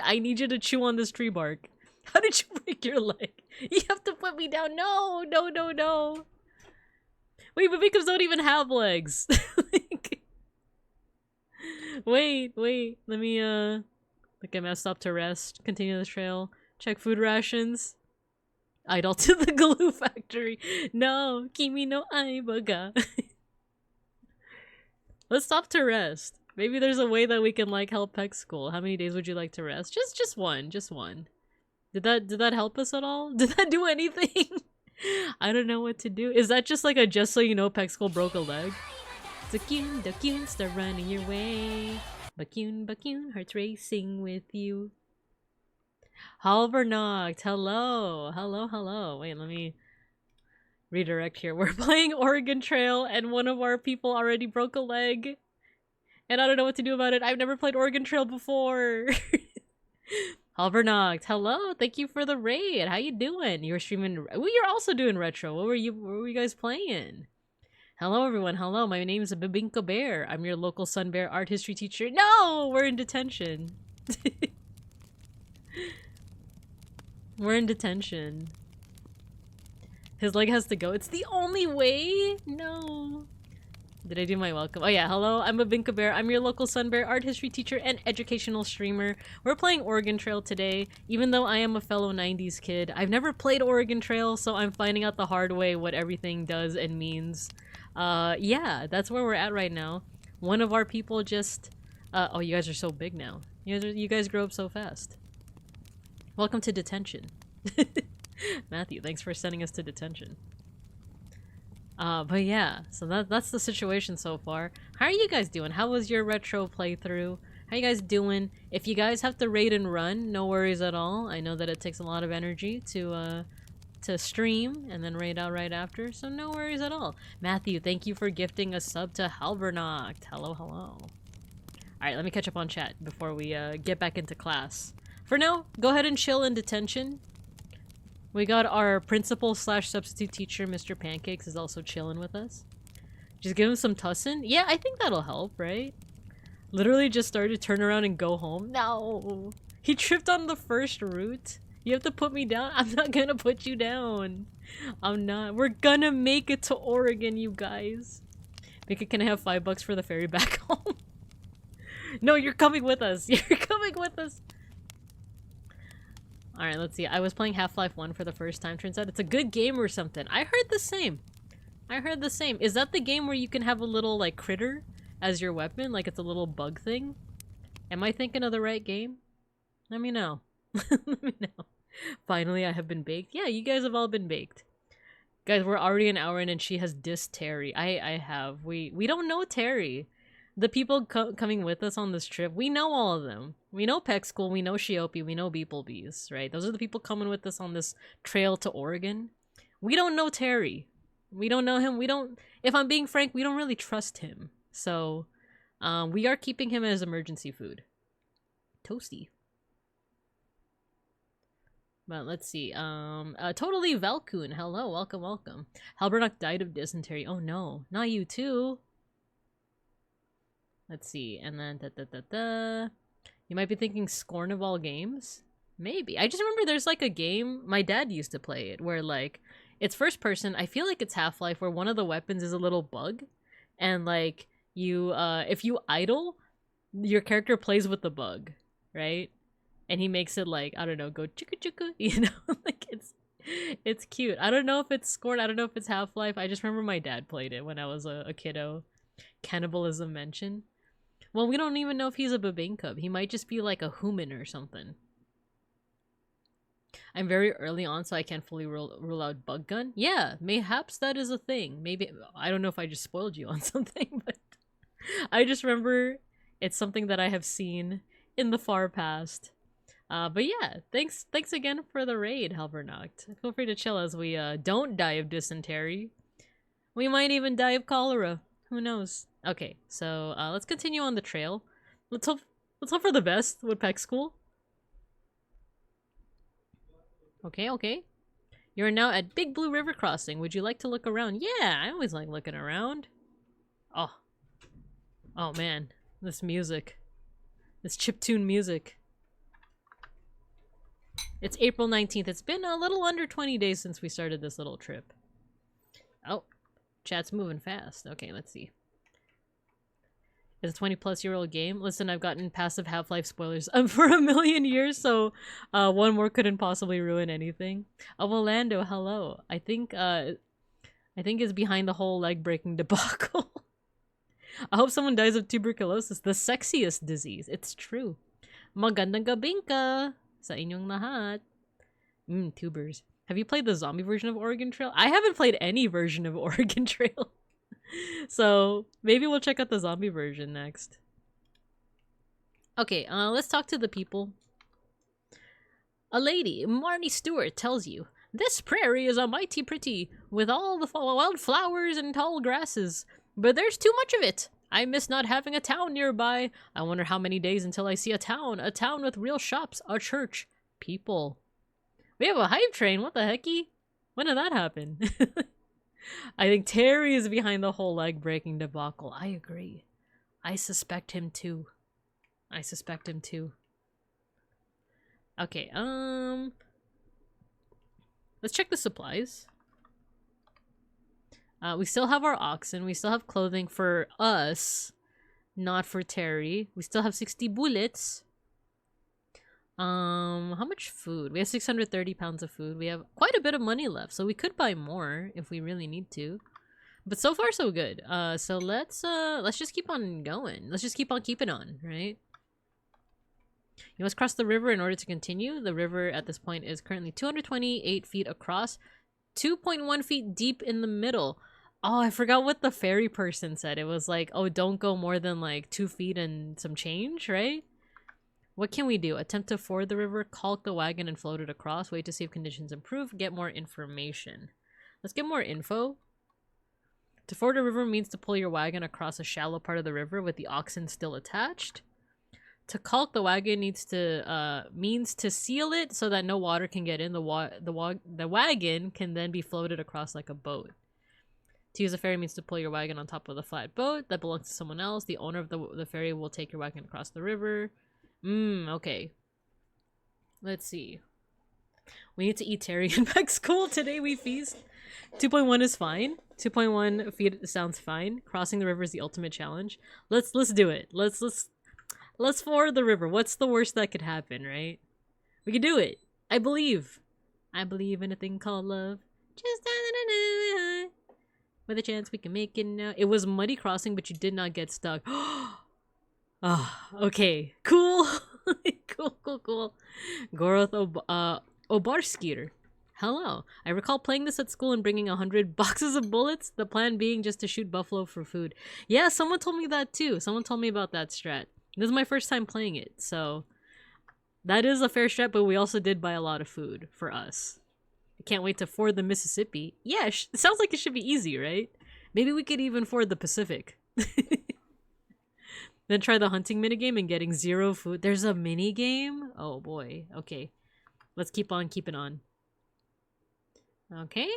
I need you to chew on this tree bark. How did you break your leg? You have to put me down. No, no, no, no. Wait, but beacons don't even have legs. Like, wait. Let me, like, I'm gonna stop to rest. Continue the trail. Check food rations. Idle to the glue factory. No, kimi no aibaga. Let's stop to rest. Maybe there's a way that we can, like, help Peck School. How many days would you like to rest? Just one. Just one. Did that help us at all? Did that do anything? I don't know what to do. Is that just like a just so you know Pexicle broke a leg? Zakune, start running your way. Bakune, hearts racing with you. Halvernocht, hello. Wait, let me redirect here. We're playing Oregon Trail and one of our people already broke a leg. And I don't know what to do about it. I've never played Oregon Trail before. Halvernocht, hello, thank you for the raid. How you doing? You were streaming. Well, you're also doing retro. What were you guys playing? Hello, everyone. Hello, my name is Bibinka Bear. I'm your local Sun Bear art history teacher. No, we're in detention. We're in detention. His leg has to go. It's the only way? No. Did I do my welcome? Oh yeah, hello, I'm Babinka Bear. I'm your local Sun Bear art history teacher and educational streamer. We're playing Oregon Trail today. Even though I am a fellow 90s kid, I've never played Oregon Trail, so I'm finding out the hard way what everything does and means. Yeah, that's where we're at right now. One of our people just... oh, you guys are so big now. You guys grow up so fast. Welcome to detention. Matthew, thanks for sending us to detention. But yeah, so that's the situation so far. How are you guys doing? How was your retro playthrough? How you guys doing? If you guys have to raid and run, no worries at all. I know that it takes a lot of energy to stream and then raid out right after, so no worries at all. Matthew, thank you for gifting a sub to Halbernacht. Hello, hello. Alright, let me catch up on chat before we get back into class. For now, go ahead and chill in detention. We got our principal slash substitute teacher, Mr. Pancakes, is also chilling with us. Just give him some tussin. Yeah, I think that'll help, right? Literally just started to turn around and go home. No! He tripped on the first route. You have to put me down? I'm not gonna put you down. I'm not. We're gonna make it to Oregon, you guys. Mika, can I have $5 for the ferry back home? No, you're coming with us. You're coming with us. Alright, let's see. I was playing Half-Life 1 for the first time. Turns out it's a good game or something. I heard the same. I heard the same. Is that the game where you can have a little, like, critter as your weapon? Like, it's a little bug thing? Am I thinking of the right game? Let me know. Let me know. Finally, I have been baked. Yeah, you guys have all been baked. Guys, we're already an hour in and she has dissed Terry. I have. We don't know Terry. The people coming with us on this trip, we know all of them. We know Peck School, we know Shiopi, we know beeplebees, right? Those are the people coming with us on this trail to Oregon. We don't know Terry. We don't know him. We don't... If I'm being frank, we don't really trust him. So, we are keeping him as emergency food. Toasty. But let's see. Totally Valkoon. Hello, welcome, welcome. Halbernacht died of dysentery. Oh no, not you too. Let's see, and then you might be thinking Scorn of all games? Maybe. I just remember there's like a game, my dad used to play it, where like, it's first person, I feel like it's Half-Life, where one of the weapons is a little bug, and like, you, if you idle, your character plays with the bug, right? And he makes it like, I don't know, go chicka chicka, you know? Like, it's cute. I don't know if it's Scorn, I don't know if it's Half-Life, I just remember my dad played it when I was a kiddo. Cannibalism mention. Well, we don't even know if he's a Babinka. He might just be like a human or something. I'm very early on, so I can't fully rule out bug gun. Yeah, mayhaps that is a thing. Maybe, I don't know if I just spoiled you on something, but I just remember it's something that I have seen in the far past. But yeah, thanks again for the raid, Halbernacht. Feel free to chill as we don't die of dysentery. We might even die of cholera. Who knows? Okay, so let's continue on the trail. Let's hope for the best with Peck School. Okay, okay. You're now at Big Blue River Crossing. Would you like to look around? Yeah, I always like looking around. Oh. Oh man, this music. This chiptune music. It's April 19th. It's been a little under 20 days since we started this little trip. Oh, chat's moving fast. Okay, let's see. It's a 20-plus-year-old game. Listen, I've gotten passive Half-Life spoilers for a million years, so one more couldn't possibly ruin anything. Oh, Orlando, hello. I think it's behind the whole leg-breaking debacle. I hope someone dies of tuberculosis, the sexiest disease. It's true. Magandang gabinka sa inyong lahat. Tubers. Have you played the zombie version of Oregon Trail? I haven't played any version of Oregon Trail. So maybe we'll check out the zombie version next. Okay, let's talk to the people. A lady, Marnie Stewart, tells you, "This prairie is a mighty pretty, with all the wild flowers and tall grasses, but there's too much of it. I miss not having a town nearby. I wonder how many days until I see a town with real shops, a church, people." We have a hype train, what the hecky? When did that happen? I think Terry is behind the whole leg-breaking debacle. I agree. I suspect him too. I suspect him too. Okay, let's check the supplies. We still have our oxen. We still have clothing for us, not for Terry. We still have 60 bullets. How much food? We have 630 pounds of food. We have quite a bit of money left, so we could buy more if we really need to. But so far, so good. So let's just keep on going. Let's just keep on keeping on, right? You must cross the river in order to continue. The river at this point is currently 228 feet across, 2.1 feet deep in the middle. Oh, I forgot what the ferry person said. It was like, oh, don't go more than like 2 feet and some change, right? What can we do? Attempt to ford the river, caulk the wagon, and float it across. Wait to see if conditions improve. Get more information. Let's get more info. To ford a river means to pull your wagon across a shallow part of the river with the oxen still attached. To caulk the wagon means to seal it so that no water can get in. The wagon can then be floated across like a boat. To use a ferry means to pull your wagon on top of the flat boat that belongs to someone else. The owner of the ferry will take your wagon across the river. Okay. Let's see. We need to eat Terry and back school. Today we feast. 2.1 is fine. 2.1 feet sounds fine. Crossing the river is the ultimate challenge. Let's do it. Let's ford the river. What's the worst that could happen, right? We can do it. I believe. I believe in a thing called love. Just with a chance we can make it now. It was muddy crossing, but you did not get stuck. Okay. Cool. cool. Goroth Obarskir. Hello. I recall playing this at school and bringing 100 boxes of bullets, the plan being just to shoot buffalo for food. Yeah, someone told me that too. Someone told me about that strat. This is my first time playing it, so that is a fair strat, but we also did buy a lot of food for us. I can't wait to ford the Mississippi. Yeah, it sounds like it should be easy, right? Maybe we could even ford the Pacific. Then try the hunting minigame and getting 0 food. There's a minigame? Oh boy. Okay. Let's keep on keeping on. Okay.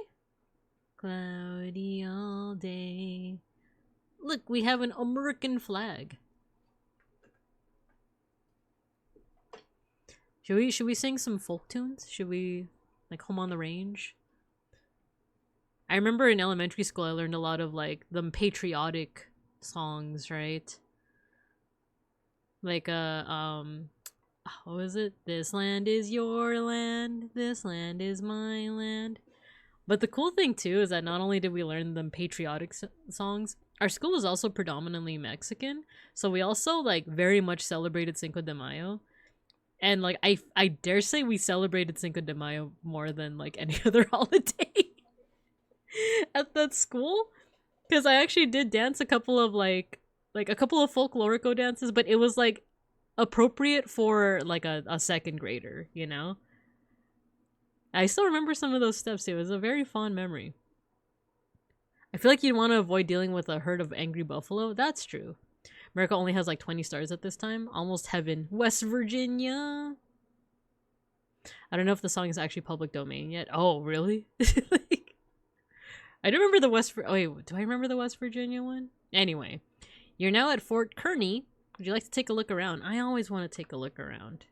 Cloudy all day. Look, we have an American flag. Should we sing some folk tunes? Should we, like, Home on the Range? I remember in elementary school I learned a lot of, like, the patriotic songs, right? Like, what was it? This land is your land, this land is my land. But the cool thing, too, is that not only did we learn them patriotic songs, our school was also predominantly Mexican, so we also, like, very much celebrated Cinco de Mayo. And, like, I dare say we celebrated Cinco de Mayo more than, like, any other holiday at that school. Because I actually did dance a couple of, like a couple of folklorico dances, but it was, like, appropriate for, like, a second grader, you know? I still remember some of those steps. It was a very fond memory. I feel like you'd want to avoid dealing with a herd of angry buffalo. That's true. America only has like 20 stars at this time. Almost heaven. West Virginia. I don't know if the song is actually public domain yet. Oh, really? Like, I don't remember the West... wait, do I remember the West Virginia one? Anyway. You're now at Fort Kearny. Would you like to take a look around? I always want to take a look around.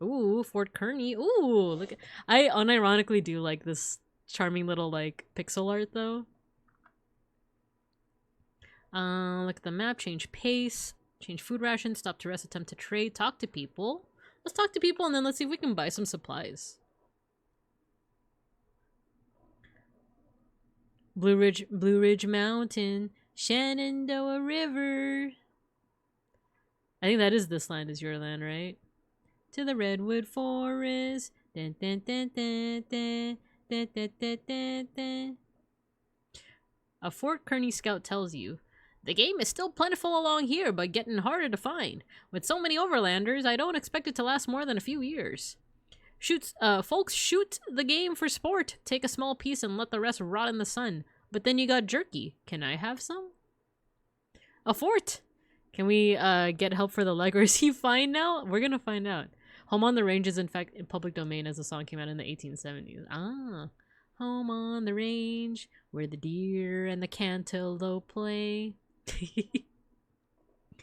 Ooh, Fort Kearny. Ooh, look. I unironically do like this charming little, like, pixel art, though. Look at the map. Change pace. Change food rations. Stop to rest. Attempt to trade. Talk to people. Let's talk to people and then let's see if we can buy some supplies. Blue Ridge Mountain. Shenandoah River. I think that is this land is your land, right? To the Redwood Forest. Dun, dun, dun, dun, dun, dun, dun, dun, dun, dun. A Fort Kearny scout tells you, the game is still plentiful along here, but getting harder to find. With so many overlanders, I don't expect it to last more than a few years. Folks shoot the game for sport. Take a small piece and let the rest rot in the sun. But then you got jerky. Can I have some? A fort! Can we get help for the leg, or is he fine now? We're gonna find out. Home on the Range is in fact in public domain as the song came out in the 1870s. Ah. Home on the range, where the deer and the cantaloupe play.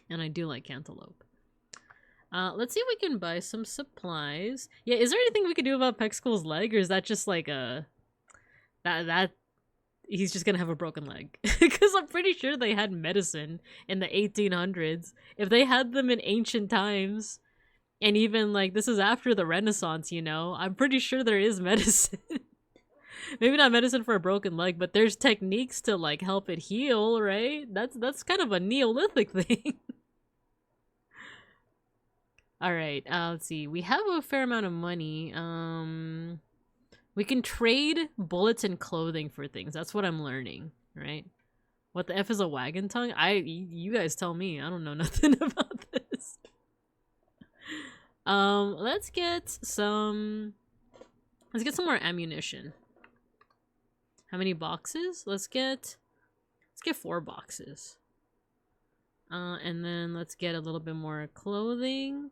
And I do like cantaloupe. Let's see if we can buy some supplies. Yeah, is there anything we could do about Peck School's leg, or is that just like a... That he's just gonna have a broken leg. Because I'm pretty sure they had medicine in the 1800s. If they had them in ancient times, and even like this is after the Renaissance, you know, I'm pretty sure there is medicine. Maybe not medicine for a broken leg, but there's techniques to like help it heal, right? That's kind of a Neolithic thing. All right, let's see. We have a fair amount of money. We can trade bullets and clothing for things. That's what I'm learning, right? What the F is a wagon tongue? You guys tell me. I don't know nothing about this. Let's get some more ammunition. How many boxes? Let's get 4 boxes. And then let's get a little bit more clothing.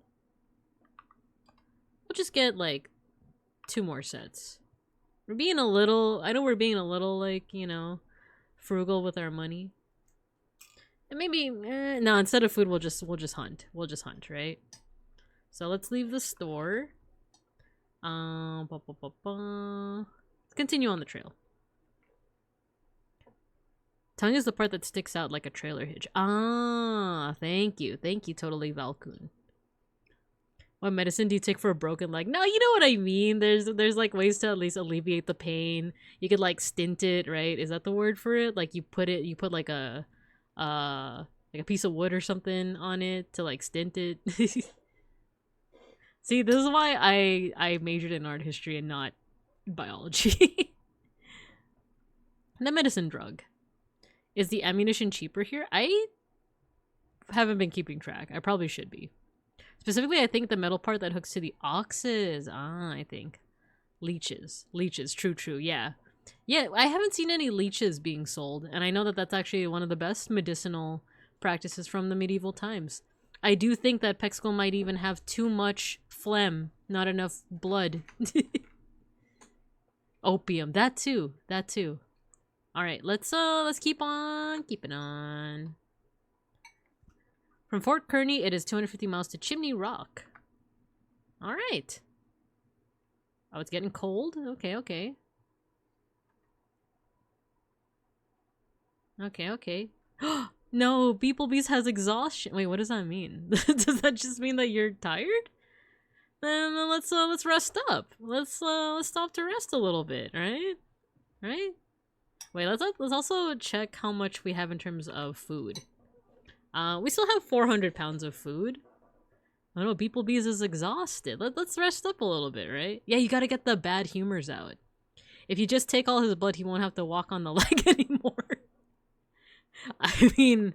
We'll just get like 2 more sets. I know we're being a little like, you know, frugal with our money. And maybe no, instead of food we'll just hunt. We'll just hunt, right? So let's leave the store. Let's continue on the trail. Tongue is the part that sticks out like a trailer hitch. Ah, thank you. Thank you, totally Valkoon. What medicine do you take for a broken leg? No, you know what I mean. There's like ways to at least alleviate the pain. You could like stint it, right? Is that the word for it? Like you put like a piece of wood or something on it to like stint it. See, this is why I majored in art history and not biology. The medicine drug. Is the ammunition cheaper here? I haven't been keeping track. I probably should be. Specifically, I think the metal part that hooks to the oxes. Ah, I think. Leeches. Leeches. True, yeah. Yeah, I haven't seen any leeches being sold, and I know that that's actually one of the best medicinal practices from the medieval times. I do think that Pexkel might even have too much phlegm, not enough blood. Opium. That too. Alright, let's keep on keeping on. From Fort Kearney, it is 250 miles to Chimney Rock. Alright. Oh, it's getting cold? Okay. Okay. No, beeplebees has exhaustion. Wait, what does that mean? Does that just mean that you're tired? Then let's rest up. Let's stop to rest a little bit, right? Right? Wait, let's also check how much we have in terms of food. We still have 400 pounds of food. I don't know, beeplebees is exhausted. Let's rest up a little bit, right? Yeah, you gotta get the bad humors out. If you just take all his blood, he won't have to walk on the leg anymore. I mean,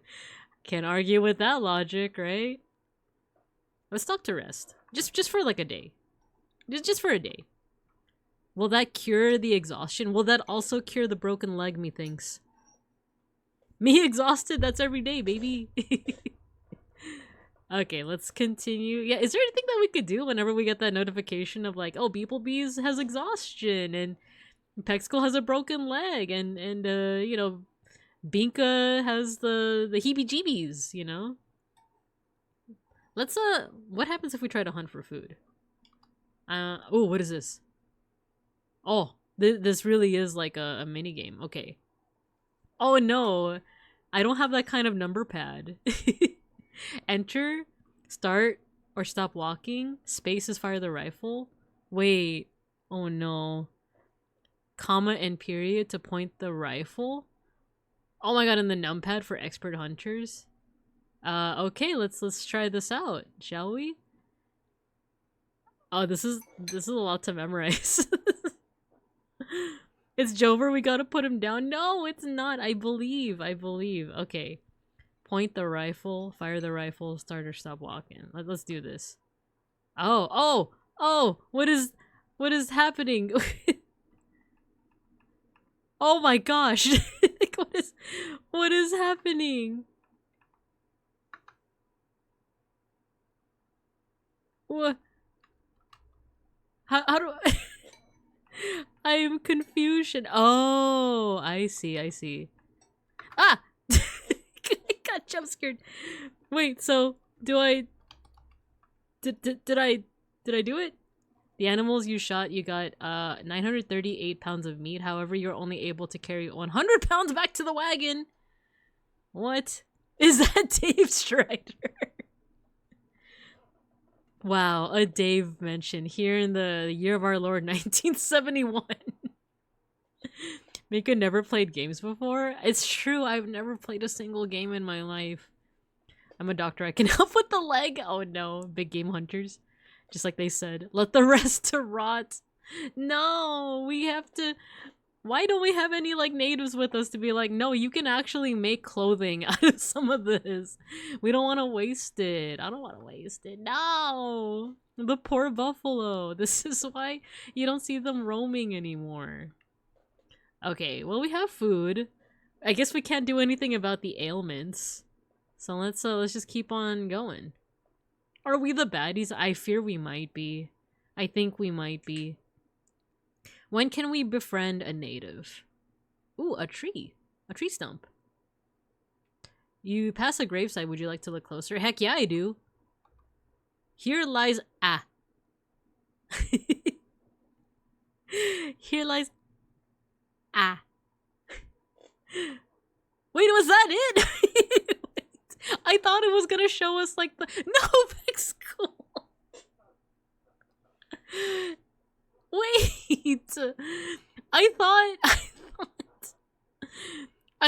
can't argue with that logic, right? Let's stop to rest. Just for like a day. Just for a day. Will that cure the exhaustion? Will that also cure the broken leg, methinks? Me exhausted? That's every day, baby. Okay, let's continue. Yeah, is there anything that we could do whenever we get that notification of like, oh, beeplebees has exhaustion and Pexkel has a broken leg and you know, Binka has the heebie-jeebies, you know? Let's what happens if we try to hunt for food? Oh, what is this? Oh, this really is like a mini game. Okay. Oh no, I don't have that kind of number pad. Enter, start, or stop walking. Space is fire the rifle. Wait. Oh no. Comma and period to point the rifle. Oh my god, and the numpad for expert hunters. Okay, let's try this out, shall we? Oh, this is a lot to memorize. It's Jover, we gotta put him down. No, it's not. I believe. Okay. Point the rifle, fire the rifle, start or stop walking. Let's do this. Oh, what is happening? Oh my gosh. Like, what is happening? What? How do I... I am confusion. Oh, I see. Ah! I got jump scared. Wait, so do I... Did I do it? The animals you shot, you got 938 pounds of meat. However, you're only able to carry 100 pounds back to the wagon. What? Is that Dave Strider? Wow, a Dave mention here in the year of our Lord 1971. Mika never played games before? It's true, I've never played a single game in my life. I'm a doctor, I can help with the leg. Oh no, big game hunters. Just like they said, let the rest to rot. No, we have to... Why don't we have any like natives with us to be like, no, you can actually make clothing out of some of this. We don't want to waste it. I don't want to waste it. No! The poor buffalo. This is why you don't see them roaming anymore. Okay, well we have food. I guess we can't do anything about the ailments. So let's just keep on going. Are we the baddies? I fear we might be. I think we might be. When can we befriend a native? Ooh, a tree. A tree stump. You pass a gravesite. Would you like to look closer? Heck yeah, I do. Here lies... Ah. Here lies... Ah. Wait, was that it? I thought it was gonna show us like the... No, Vex School! Wait! I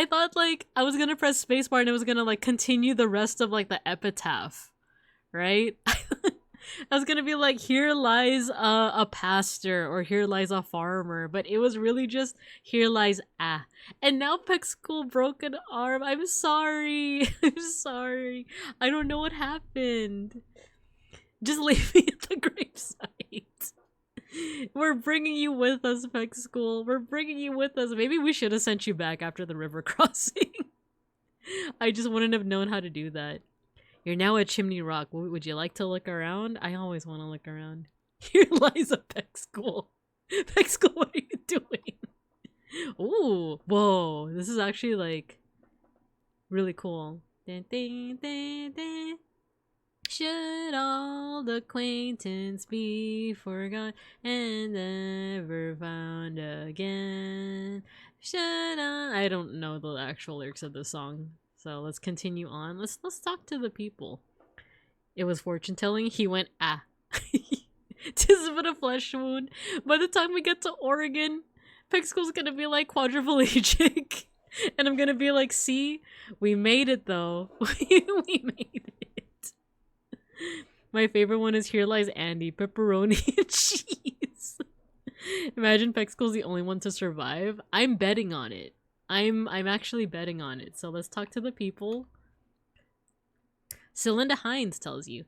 thought like I was gonna press spacebar and it was gonna like continue the rest of like the epitaph, right? I was gonna be like, here lies a pastor or here lies a farmer, but it was really just here lies ah. And now Peck School broke an arm. I'm sorry. I'm sorry. I don't know what happened. Just leave me at the gravesite. We're bringing you with us, Peck School. We're bringing you with us. Maybe we should have sent you back after the river crossing. I just wouldn't have known how to do that. You're now at Chimney Rock. Would you like to look around? I always want to look around. Here lies a Peck School. Peck School, what are you doing? Ooh, whoa. This is actually like really cool. Dun, dun, dun, dun. Should all acquaintance be forgot and never found again? Should I don't know the actual lyrics of the song. So let's continue on. Let's talk to the people. It was fortune telling. He went ah. 'Tis but a flesh wound. By the time we get to Oregon, Peck School's gonna be like quadriplegic, and I'm gonna be like, see, we made it though. We made it. My favorite one is here lies Andy, pepperoni and cheese. Imagine Peck School's the only one to survive. I'm betting on it. I'm actually betting on it. So let's talk to the people. Celinda Hines tells you,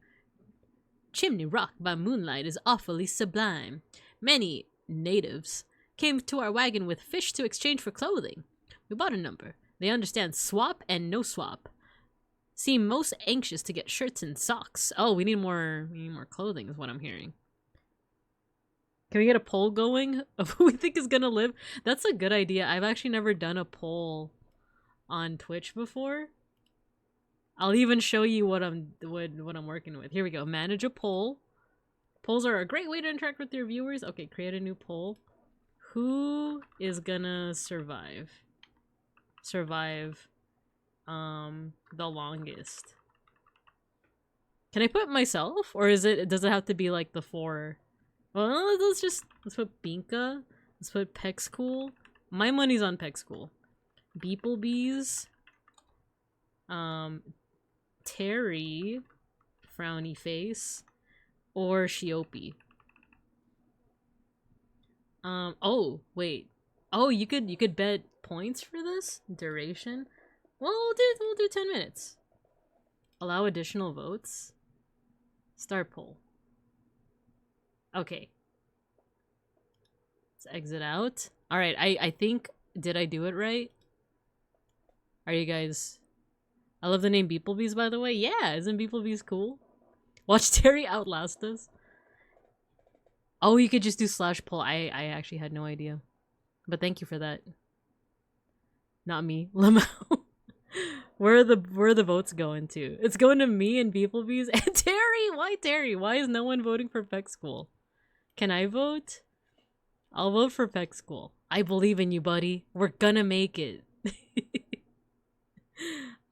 Chimney Rock by moonlight is awfully sublime. Many natives came to our wagon with fish to exchange for clothing. We bought a number. They understand swap and no swap. Seem most anxious to get shirts and socks. Oh, we need more clothing is what I'm hearing. Can we get a poll going of who we think is gonna live? That's a good idea. I've actually never done a poll on Twitch before. I'll even show you what I'm working with. Here we go. Manage a poll. Polls are a great way to interact with your viewers. Okay, create a new poll. Who is gonna survive? Survive the longest. Can I put myself? Or does it have to be like the 4? Well, let's put Binka. Let's put Peck School. My money's on Peck School. Beeplebees. Terry. Frowny face. Or Shiopi. Oh, wait. Oh, you could bet points for this? Duration? Well, we'll do 10 minutes. Allow additional votes. Start poll. Okay. Let's exit out. Alright, I think... Did I do it right? Are you guys... I love the name Beeplebees, by the way. Yeah, isn't Beeplebees cool? Watch Terry outlast us. Oh, you could just do /poll. I actually had no idea. But thank you for that. Not me. Lamau. Where are the votes going to? It's going to me and Beeplebees and Terry! Why Terry? Why is no one voting for Peck School? Can I vote? I'll vote for Peck School. I believe in you, buddy. We're gonna make it.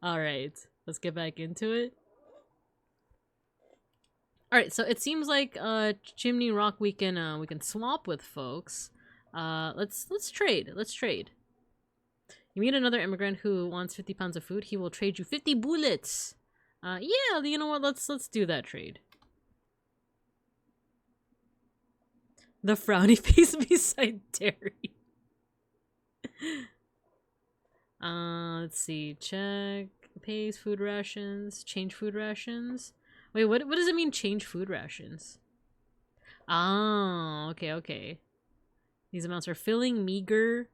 Alright, let's get back into it. Alright, so it seems like Chimney Rock we can swap with folks. Let's trade. Let's trade. You meet another immigrant who wants 50 pounds of food, he will trade you 50 bullets. Yeah, you know what? Let's do that trade. The frowny face beside Terry. Let's see. Check. Pays food rations. Change food rations. Wait, what does it mean change food rations? Ah, okay. These amounts are filling, meager.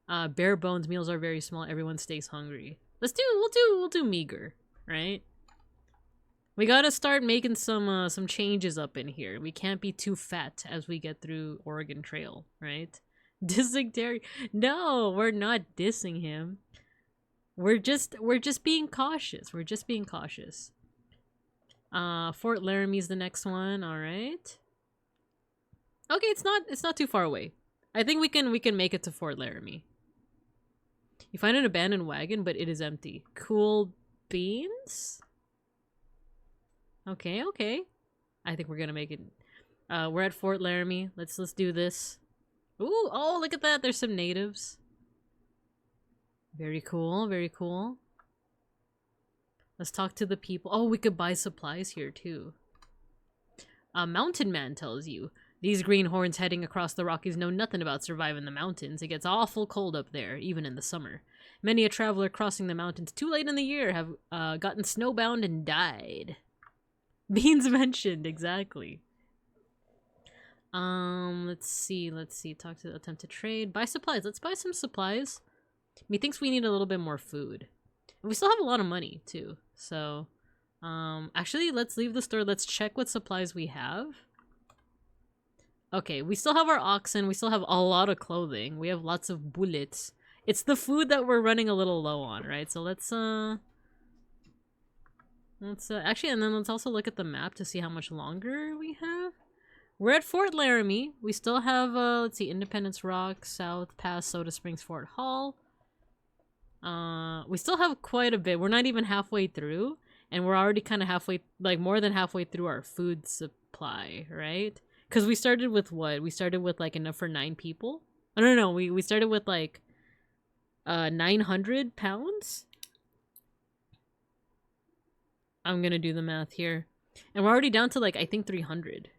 Bare bones meals are very small. Everyone stays hungry. We'll do meager, right? We gotta start making some changes up in here. We can't be too fat as we get through Oregon Trail, right? Dissing Terry. No, we're not dissing him. We're just being cautious. We're just being cautious. Fort Laramie's the next one, alright. Okay, it's not too far away. I think we can make it to Fort Laramie. You find an abandoned wagon, but it is empty. Cool beans? Okay. I think we're gonna make it. We're at Fort Laramie. Let's do this. Ooh, oh, look at that. There's some natives. Very cool, very cool. Let's talk to the people. Oh, we could buy supplies here too. A mountain man tells you. These greenhorns heading across the Rockies know nothing about surviving the mountains. It gets awful cold up there, even in the summer. Many a traveler crossing the mountains too late in the year have gotten snowbound and died. Beans mentioned, exactly. Let's see. Talk to attempt to trade. Buy supplies. Let's buy some supplies. Methinks we need a little bit more food. And we still have a lot of money, too. So, actually, let's leave the store. Let's check what supplies we have. Okay, we still have our oxen. We still have a lot of clothing. We have lots of bullets. It's the food that we're running a little low on, right? So let's actually, and then let's also look at the map to see how much longer we have. We're at Fort Laramie. We still have, let's see, Independence Rock, South Pass, Soda Springs, Fort Hall. We still have quite a bit. We're not even halfway through, and we're already kind of halfway, like more than halfway through our food supply, right? Because we started with what? We started with like enough for 9 people? Oh, no, we started with like 900 pounds? I'm gonna do the math here. And we're already down to like, I think 300.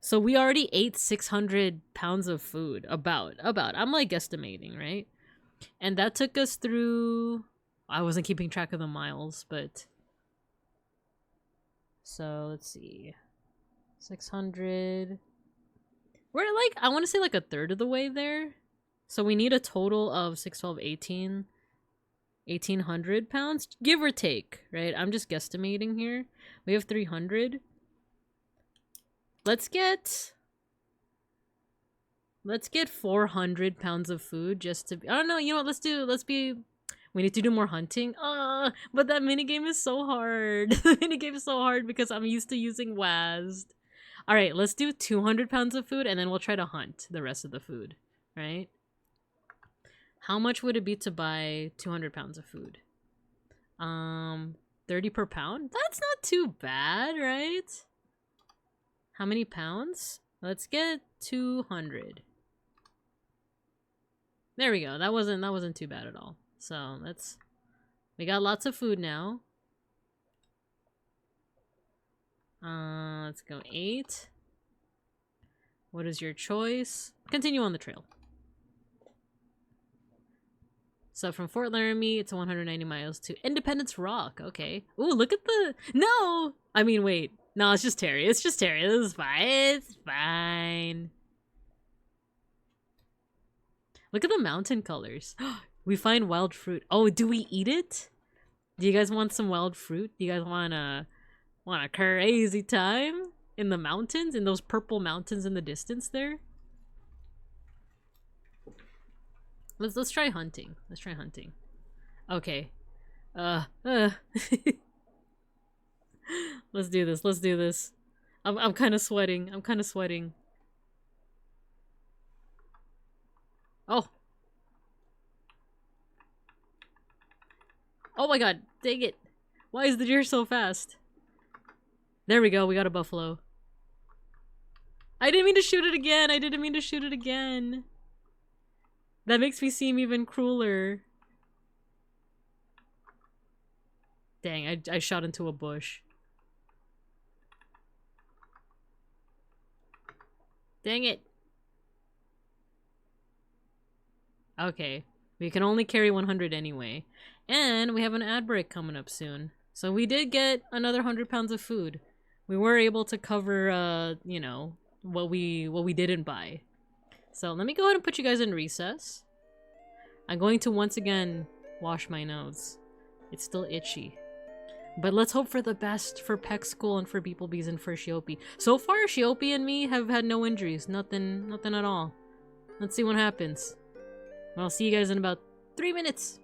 So we already ate 600 pounds of food. About. I'm like guesstimating, right? And that took us through... I wasn't keeping track of the miles, but... So, let's see. 600... We're like, I want to say like a third of the way there. So we need a total of 6, 12, 18... 1,800 pounds, give or take, right? I'm just guesstimating here. We have 300. Let's get 400 pounds of food just to be, I don't know, you know what, we need to do more hunting. But that minigame is so hard. The minigame is so hard because I'm used to using WASD. Alright, let's do 200 pounds of food and then we'll try to hunt the rest of the food, right? How much would it be to buy 200 pounds of food? 30 per pound? That's not too bad, right? How many pounds? Let's get 200. There we go. That wasn't too bad at all. So we got lots of food now. Let's go 8. What is your choice? Continue on the trail. So from Fort Laramie, it's 190 miles to Independence Rock. Okay. Ooh, look at the... No! I mean, wait. No, it's just Terry. It's just Terry. This is fine. It's fine. Look at the mountain colors. We find wild fruit. Oh, do we eat it? Do you guys want some wild fruit? Do you guys want a crazy time in the mountains? In those purple mountains in the distance there? Let's try hunting. Let's try hunting. Okay. Let's do this. Let's do this. I'm kind of sweating. I'm kind of sweating. Oh. Oh my god, dang it. Why is the deer so fast? There we go, we got a buffalo. I didn't mean to shoot it again. I didn't mean to shoot it again. That makes me seem even crueler. Dang, I shot into a bush. Dang it. Okay. We can only carry 100 anyway. And we have an ad break coming up soon. So we did get another 100 pounds of food. We were able to cover, you know, what we didn't buy. So let me go ahead and put you guys in recess. I'm going to once again wash my nose. It's still itchy. But let's hope for the best for Peck School and for beeplebees and for Shiopi. So far, Shiopi and me have had no injuries. Nothing at all. Let's see what happens. I'll see you guys in about 3 minutes.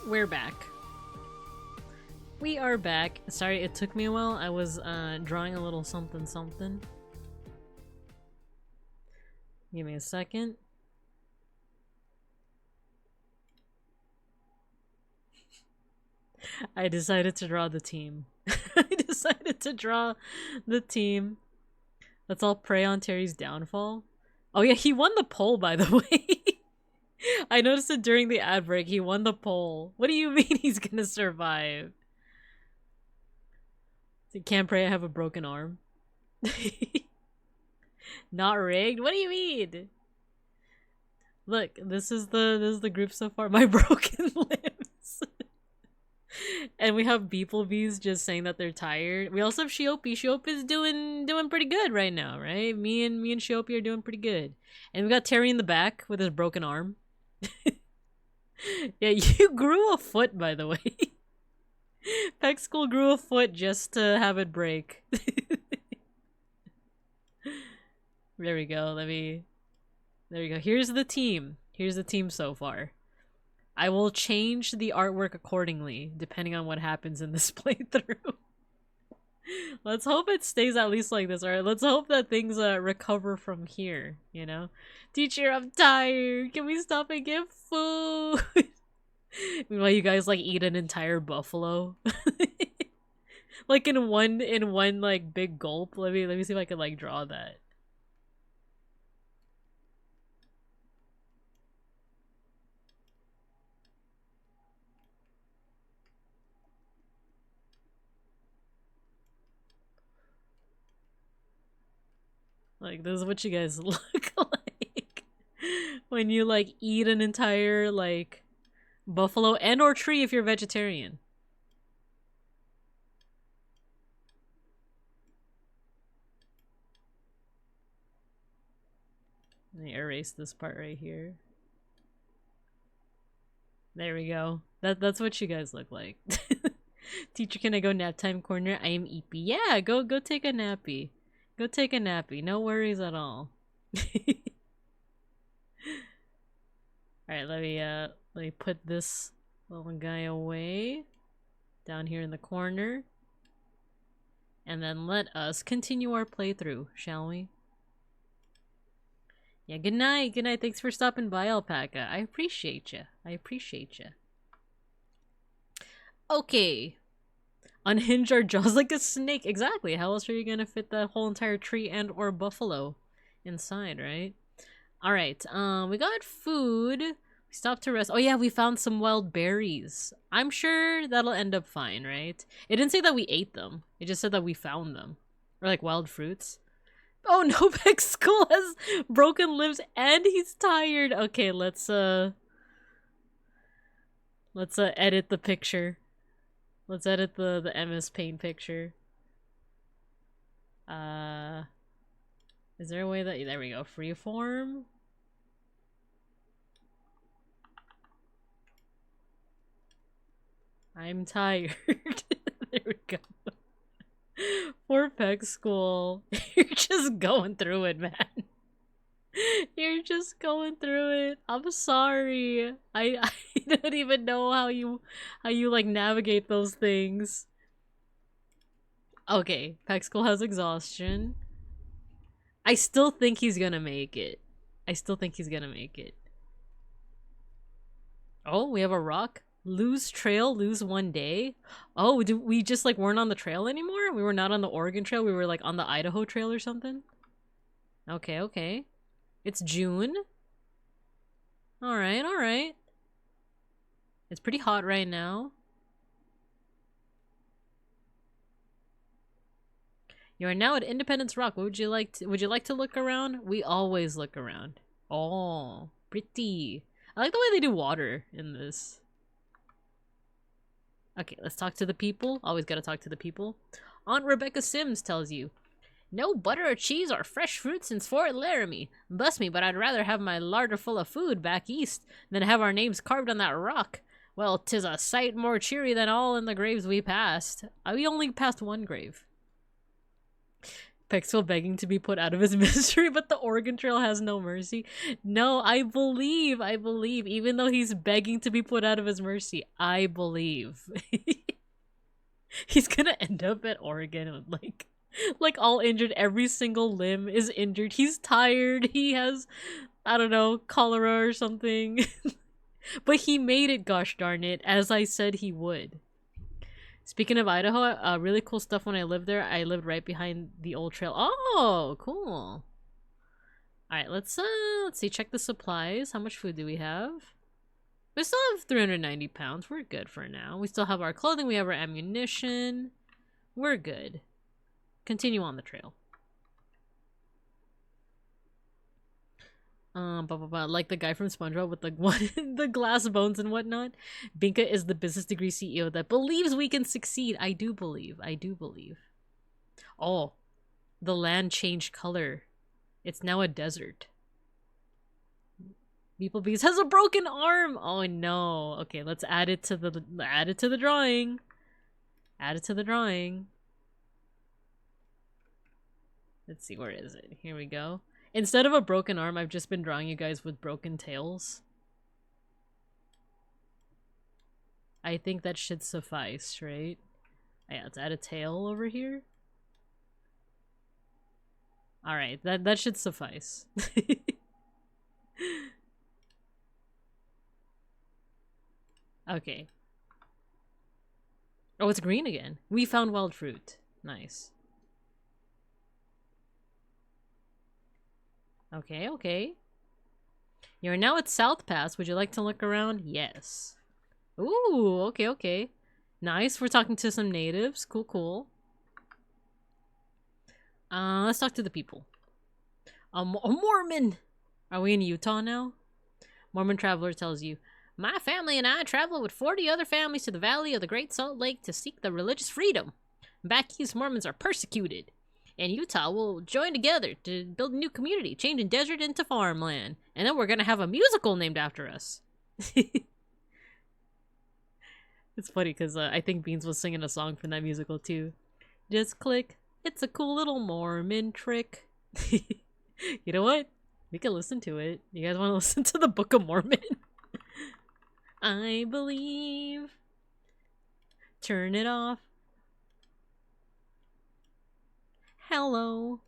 We're back. We are back. Sorry, it took me a while. I was drawing a little something something. Give me a second. I decided to draw the team. I decided to draw the team. Let's all pray on Terry's downfall. Oh yeah, he won the poll, by the way. I noticed it during the ad break. He won the poll. What do you mean he's gonna survive? So can't pray I have a broken arm. Not rigged? What do you mean? Look, this is the group so far. My broken limbs. And we have beeplebees just saying that they're tired. We also have Shiopi. Shiopi's doing pretty good right now, right? Me and Shiopi are doing pretty good. And we got Terry in the back with his broken arm. Yeah, you grew a foot, by the way. Peck School grew a foot just to have it break. There we go. There we go. Here's the team. Here's the team so far. I will change the artwork accordingly, depending on what happens in this playthrough. Let's hope it stays at least like this, alright? Let's hope that things recover from here, you know? Teacher, I'm tired. Can we stop and get food? Meanwhile, you guys like eat an entire buffalo. Like in one like big gulp. Let me see if I can like draw that. Like, this is what you guys look like when you like eat an entire like buffalo and or tree if you're vegetarian. Let me erase this part right here. There we go. That's what you guys look like. Teacher, can I go nap time corner? I am eepy. Yeah, go take a nappy. Go take a nappy. No worries at all. Alright, let me put this little guy away down here in the corner. And then let us continue our playthrough, shall we? Yeah, good night. Good night. Thanks for stopping by, Alpaca. I appreciate you. I appreciate you. Okay. Unhinge our jaws like a snake. Exactly. How else are you gonna fit the whole entire tree and or buffalo inside, right? Alright, we got food. We stopped to rest. Oh yeah, we found some wild berries. I'm sure that'll end up fine, right? It didn't say that we ate them. It just said that we found them. Or like wild fruits. Oh no, Peck School has broken limbs and he's tired. Okay, let's edit the picture. Let's edit the MS Paint picture. Is there a way that... There we go. Freeform. I'm tired. There we go. Poor Peck School. You're just going through it, man. You're just going through it. I'm sorry. I don't even know how you like navigate those things. Okay, Peck School has exhaustion. I still think he's gonna make it. I still think he's gonna make it. Oh, we have a rock. Lose trail, lose one day. Oh, we just like weren't on the trail anymore? We were not on the Oregon Trail. We were like on the Idaho Trail or something. Okay, okay. It's June. Alright, alright. It's pretty hot right now. You are now at Independence Rock. What would you like to look around? We always look around. Oh, pretty. I like the way they do water in this. Okay, let's talk to the people. Always gotta talk to the people. Aunt Rebecca Sims tells you, no butter or cheese or fresh fruit since Fort Laramie. Bless me, but I'd rather have my larder full of food back east than have our names carved on that rock. Well, 'tis a sight more cheery than all in the graves we passed. We only passed one grave. Pexel begging to be put out of his misery, but the Oregon Trail has no mercy. No, I believe. Even though he's begging to be put out of his mercy, I believe. He's gonna end up at Oregon with like all injured. Every single limb is injured. He's tired. He has, I don't know, cholera or something. But he made it, gosh darn it, as I said he would. Speaking of Idaho, really cool stuff when I lived there. I lived right behind the old trail. Oh, cool. Alright, let's see, check the supplies. How much food do we have? We still have 390 pounds. We're good for now. We still have our clothing. We have our ammunition. We're good. Continue on the trail. Like the guy from SpongeBob with the glass bones and whatnot. Binka is the business degree CEO that believes we can succeed. I do believe. Oh, the land changed color. It's now a desert. Beeplebees has a broken arm. Oh no. Okay, let's add it to the drawing. Add it to the drawing. Let's see, where is it? Here we go. Instead of a broken arm, I've just been drawing you guys with broken tails. I think that should suffice, right? Yeah, let's add a tail over here. Alright, that should suffice. Okay. Oh, it's green again. We found wild fruit. Nice. Okay, okay. You're now at South Pass. Would you like to look around? Yes. Ooh, okay, okay. Nice. We're talking to some natives. Cool, cool. Let's talk to the people. A Mormon! Are we in Utah now? Mormon traveler tells you, my family and I traveled with 40 other families to the valley of the Great Salt Lake to seek the religious freedom. Back east, Mormons are persecuted. And Utah will join together to build a new community, changing desert into farmland. And then we're gonna have a musical named after us. It's funny because I think Beans was singing a song from that musical too. Just click. It's a cool little Mormon trick. You know what? We can listen to it. You guys want to listen to the Book of Mormon? I believe. Turn it off. Hello.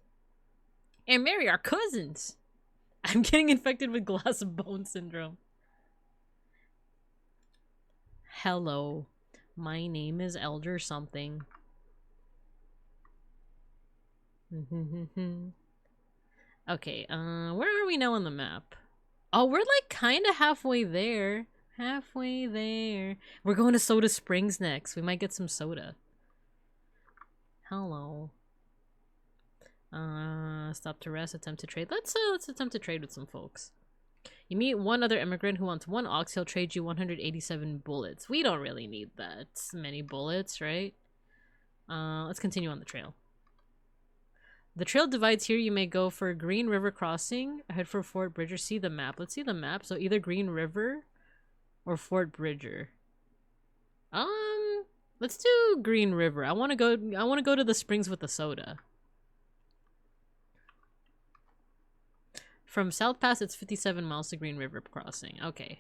And marry our cousins. I'm getting infected with glass bone syndrome. Hello. My name is Elder something. Okay, where are we now on the map? Oh, we're like kind of halfway there. Halfway there. We're going to Soda Springs next. We might get some soda. Hello. Stop to rest, attempt to trade. Let's attempt to trade with some folks. You meet one other immigrant who wants 1 ox. He'll trade you 187 bullets. We don't really need that many bullets, right? Let's continue on the trail. The trail divides here. You may go for Green River Crossing, head for Fort Bridger. See the map. Let's see the map. So either Green River or Fort Bridger. Let's do Green River. I want to go to the springs with the soda. From South Pass, it's 57 miles to Green River Crossing. Okay.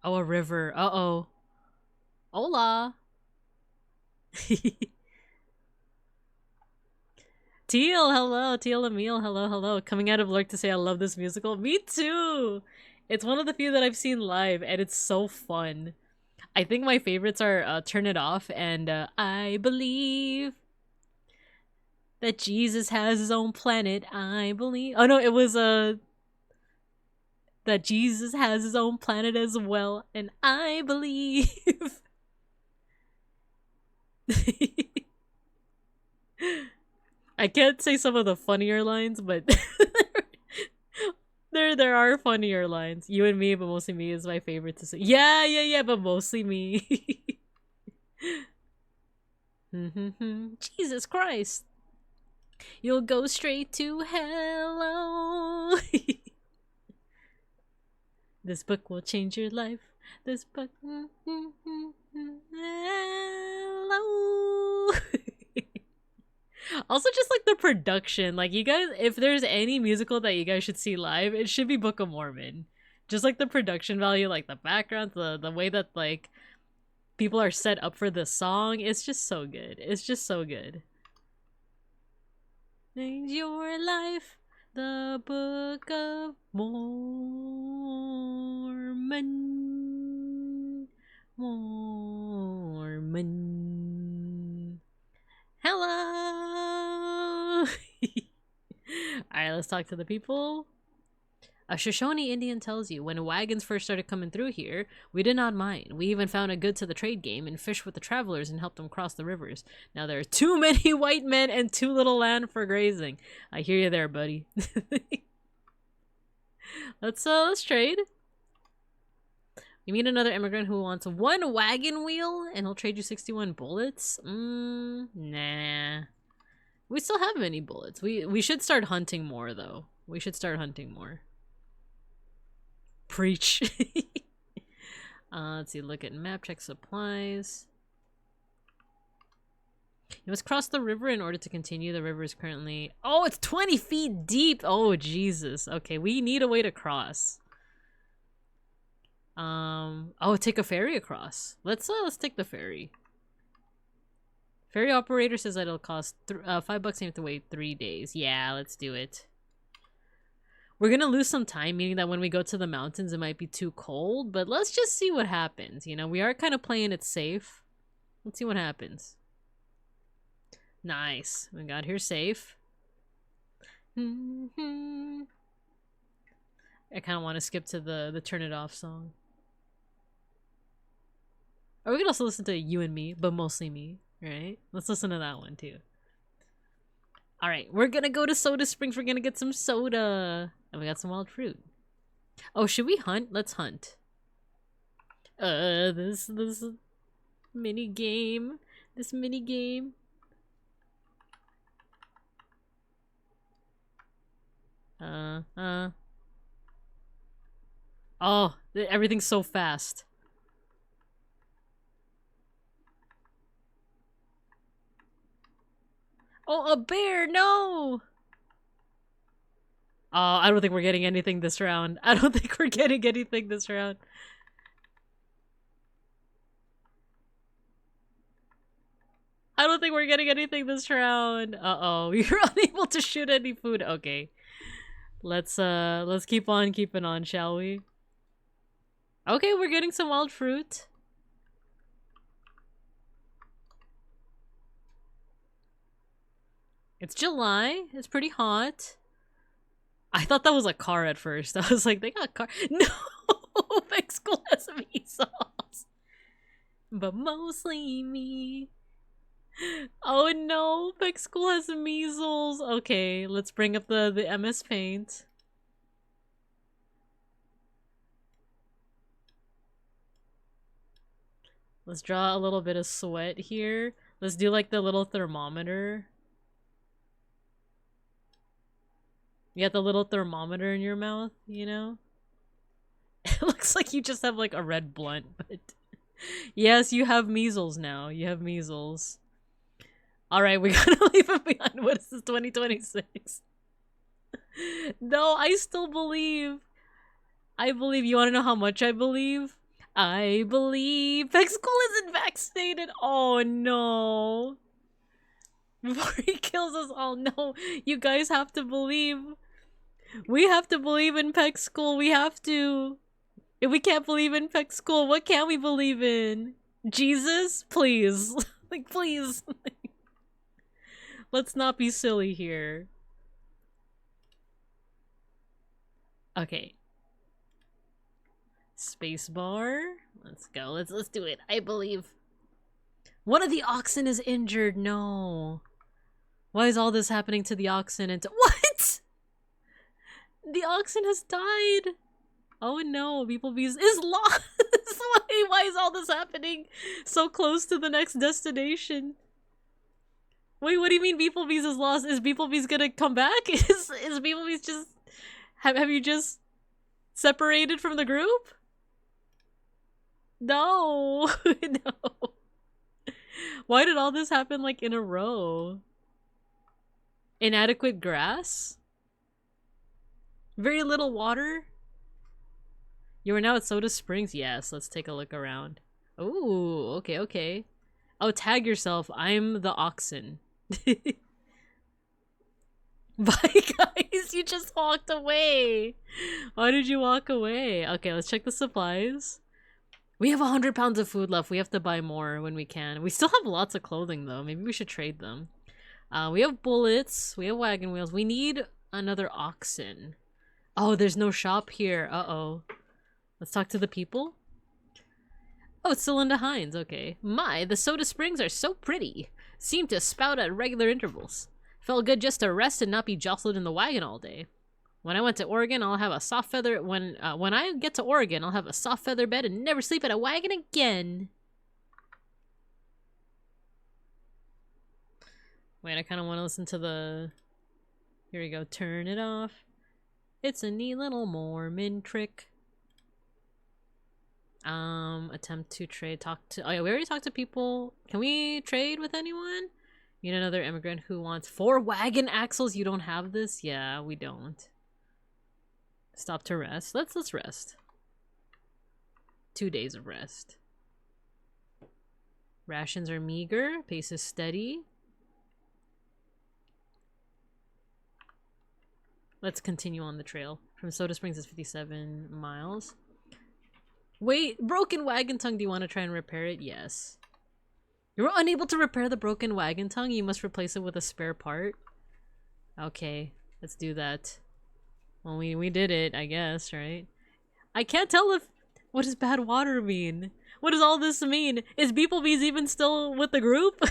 Oh, a river. Uh-oh. Hola. Teal, hello. Teal Emil, hello, hello. Coming out of Lurk to say I love this musical. Me too. It's one of the few that I've seen live, and it's so fun. I think my favorites are Turn It Off and I Believe that Jesus has his own planet. I believe. Oh no, it was that Jesus has his own planet as well, and I believe. I can't say some of the funnier lines, but there are funnier lines. You and me, but mostly me is my favorite to say. Yeah, but mostly me. Jesus Christ. You'll go straight to hello. This book will change your life. This book. Hello. Also, just like the production, like you guys, if there's any musical that you guys should see live, it should be Book of Mormon. Just like the production value, like the background, the way that like people are set up for the song, it's just so good. It's just so good. Change your life, the Book of Mormon. Mormon. Hello! Alright, let's talk to the people. A Shoshone Indian tells you, when wagons first started coming through here, we did not mind. We even found a good to the trade game and fished with the travelers and helped them cross the rivers. Now there are too many white men and too little land for grazing. I hear you there, buddy. Let's trade. You meet another immigrant who wants 1 wagon wheel and he'll trade you 61 bullets? Nah. We still have many bullets. We should start hunting more, though. We should start hunting more. Preach. Let's see, look at map, check supplies. You must cross the river in order to continue. The river is currently... Oh, it's 20 feet deep! Oh, Jesus. Okay, we need a way to cross. Oh, take a ferry across. Let's take the ferry. Ferry operator says that it'll cost $5 and you have to wait 3 days. Yeah, let's do it. We're gonna lose some time, meaning that when we go to the mountains it might be too cold, but let's just see what happens. You know, we are kind of playing it safe. Let's see what happens. Nice. We got here safe. I kind of want to skip to the Turn It Off song. Or we can also listen to You and Me, but mostly me, right? Let's listen to that one too. Alright, we're gonna go to Soda Springs. We're gonna get some soda. And we got some wild fruit. Oh, should we hunt? Let's hunt. This mini game. This mini game. Oh, everything's so fast. Oh, a bear! No! Oh, I don't think we're getting anything this round. I don't think we're getting anything this round. I don't think we're getting anything this round. Uh-oh, you're unable to shoot any food. Okay. Let's keep on keeping on, shall we? Okay, we're getting some wild fruit. It's July. It's pretty hot. I thought that was a car at first. I was like, they got car. No! Vex School has measles. But mostly me. Oh no! Vex School has measles. Okay, let's bring up the MS Paint. Let's draw a little bit of sweat here. Let's do like the little thermometer. You got the little thermometer in your mouth, you know? It looks like you just have like a red blunt, but... Yes, you have measles now. You have measles. Alright, we gotta leave it behind. What is this, 2026? No, I still believe. I believe. You wanna know how much I believe? I believe Vex School isn't vaccinated. Oh no. Before he kills us all. No, you guys have to believe. We have to believe in Peck School. We have to. If we can't believe in Peck School, what can we believe in? Jesus? Please. Like, please. Let's not be silly here. Okay. Spacebar. Let's go. Let's do it. I believe. One of the oxen is injured. No. Why is all this happening to the oxen? And what? The oxen has died. Oh no, beeplebees is lost. Why is all this happening so close to the next destination? Wait, what do you mean beeplebees is lost? Is beeplebees gonna come back? Is beeplebees just have you just separated from the group? No. No. Why did all this happen like in a row? Inadequate grass? Very little water? You are now at Soda Springs? Yes, let's take a look around. Ooh, okay, okay. Oh, tag yourself. I'm the oxen. Bye, guys. You just walked away. Why did you walk away? Okay, let's check the supplies. We have 100 pounds of food left. We have to buy more when we can. We still have lots of clothing, though. Maybe we should trade them. We have bullets. We have wagon wheels. We need another oxen. Oh, there's no shop here. Uh-oh. Let's talk to the people. Oh, it's Celinda Hines. Okay. My, the Soda Springs are so pretty. Seem to spout at regular intervals. Felt good just to rest and not be jostled in the wagon all day. When I went to Oregon, I'll have a soft feather. When I get to Oregon, I'll have a soft feather bed and never sleep in a wagon again. Wait, I kind of want to listen to the... Here we go. Turn it off. It's a neat little Mormon trick. Attempt to trade. Talk to... Oh yeah, we already talked to people. Can we trade with anyone? Need another immigrant who wants 4 wagon axles. You don't have this? Yeah, we don't. Stop to rest. Let's rest. 2 days of rest. Rations are meager. Pace is steady. Let's continue on the trail. From Soda Springs is 57 miles. Wait, broken wagon tongue. Do you want to try and repair it? Yes. You're unable to repair the broken wagon tongue. You must replace it with a spare part. Okay, let's do that. Well, we did it, I guess, right? I can't tell if... What does bad water mean? What does all this mean? Is beeplebees even still with the group?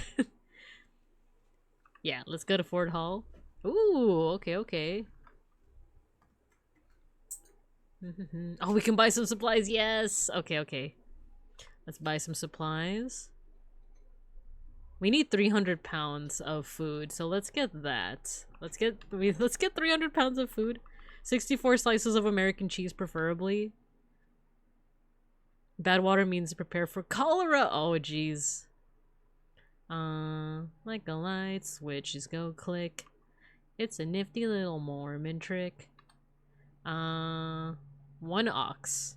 Yeah, let's go to Fort Hall. Ooh, okay, okay. Oh, we can buy some supplies. Yes. Okay, okay. Let's buy some supplies. We need 300 pounds of food, so let's get that. Let's get 300 pounds of food. 64 slices of American cheese, preferably. Bad water means prepare for cholera. Oh, jeez. Like a light switch, just go click. It's a nifty little Mormon trick. 1 ox.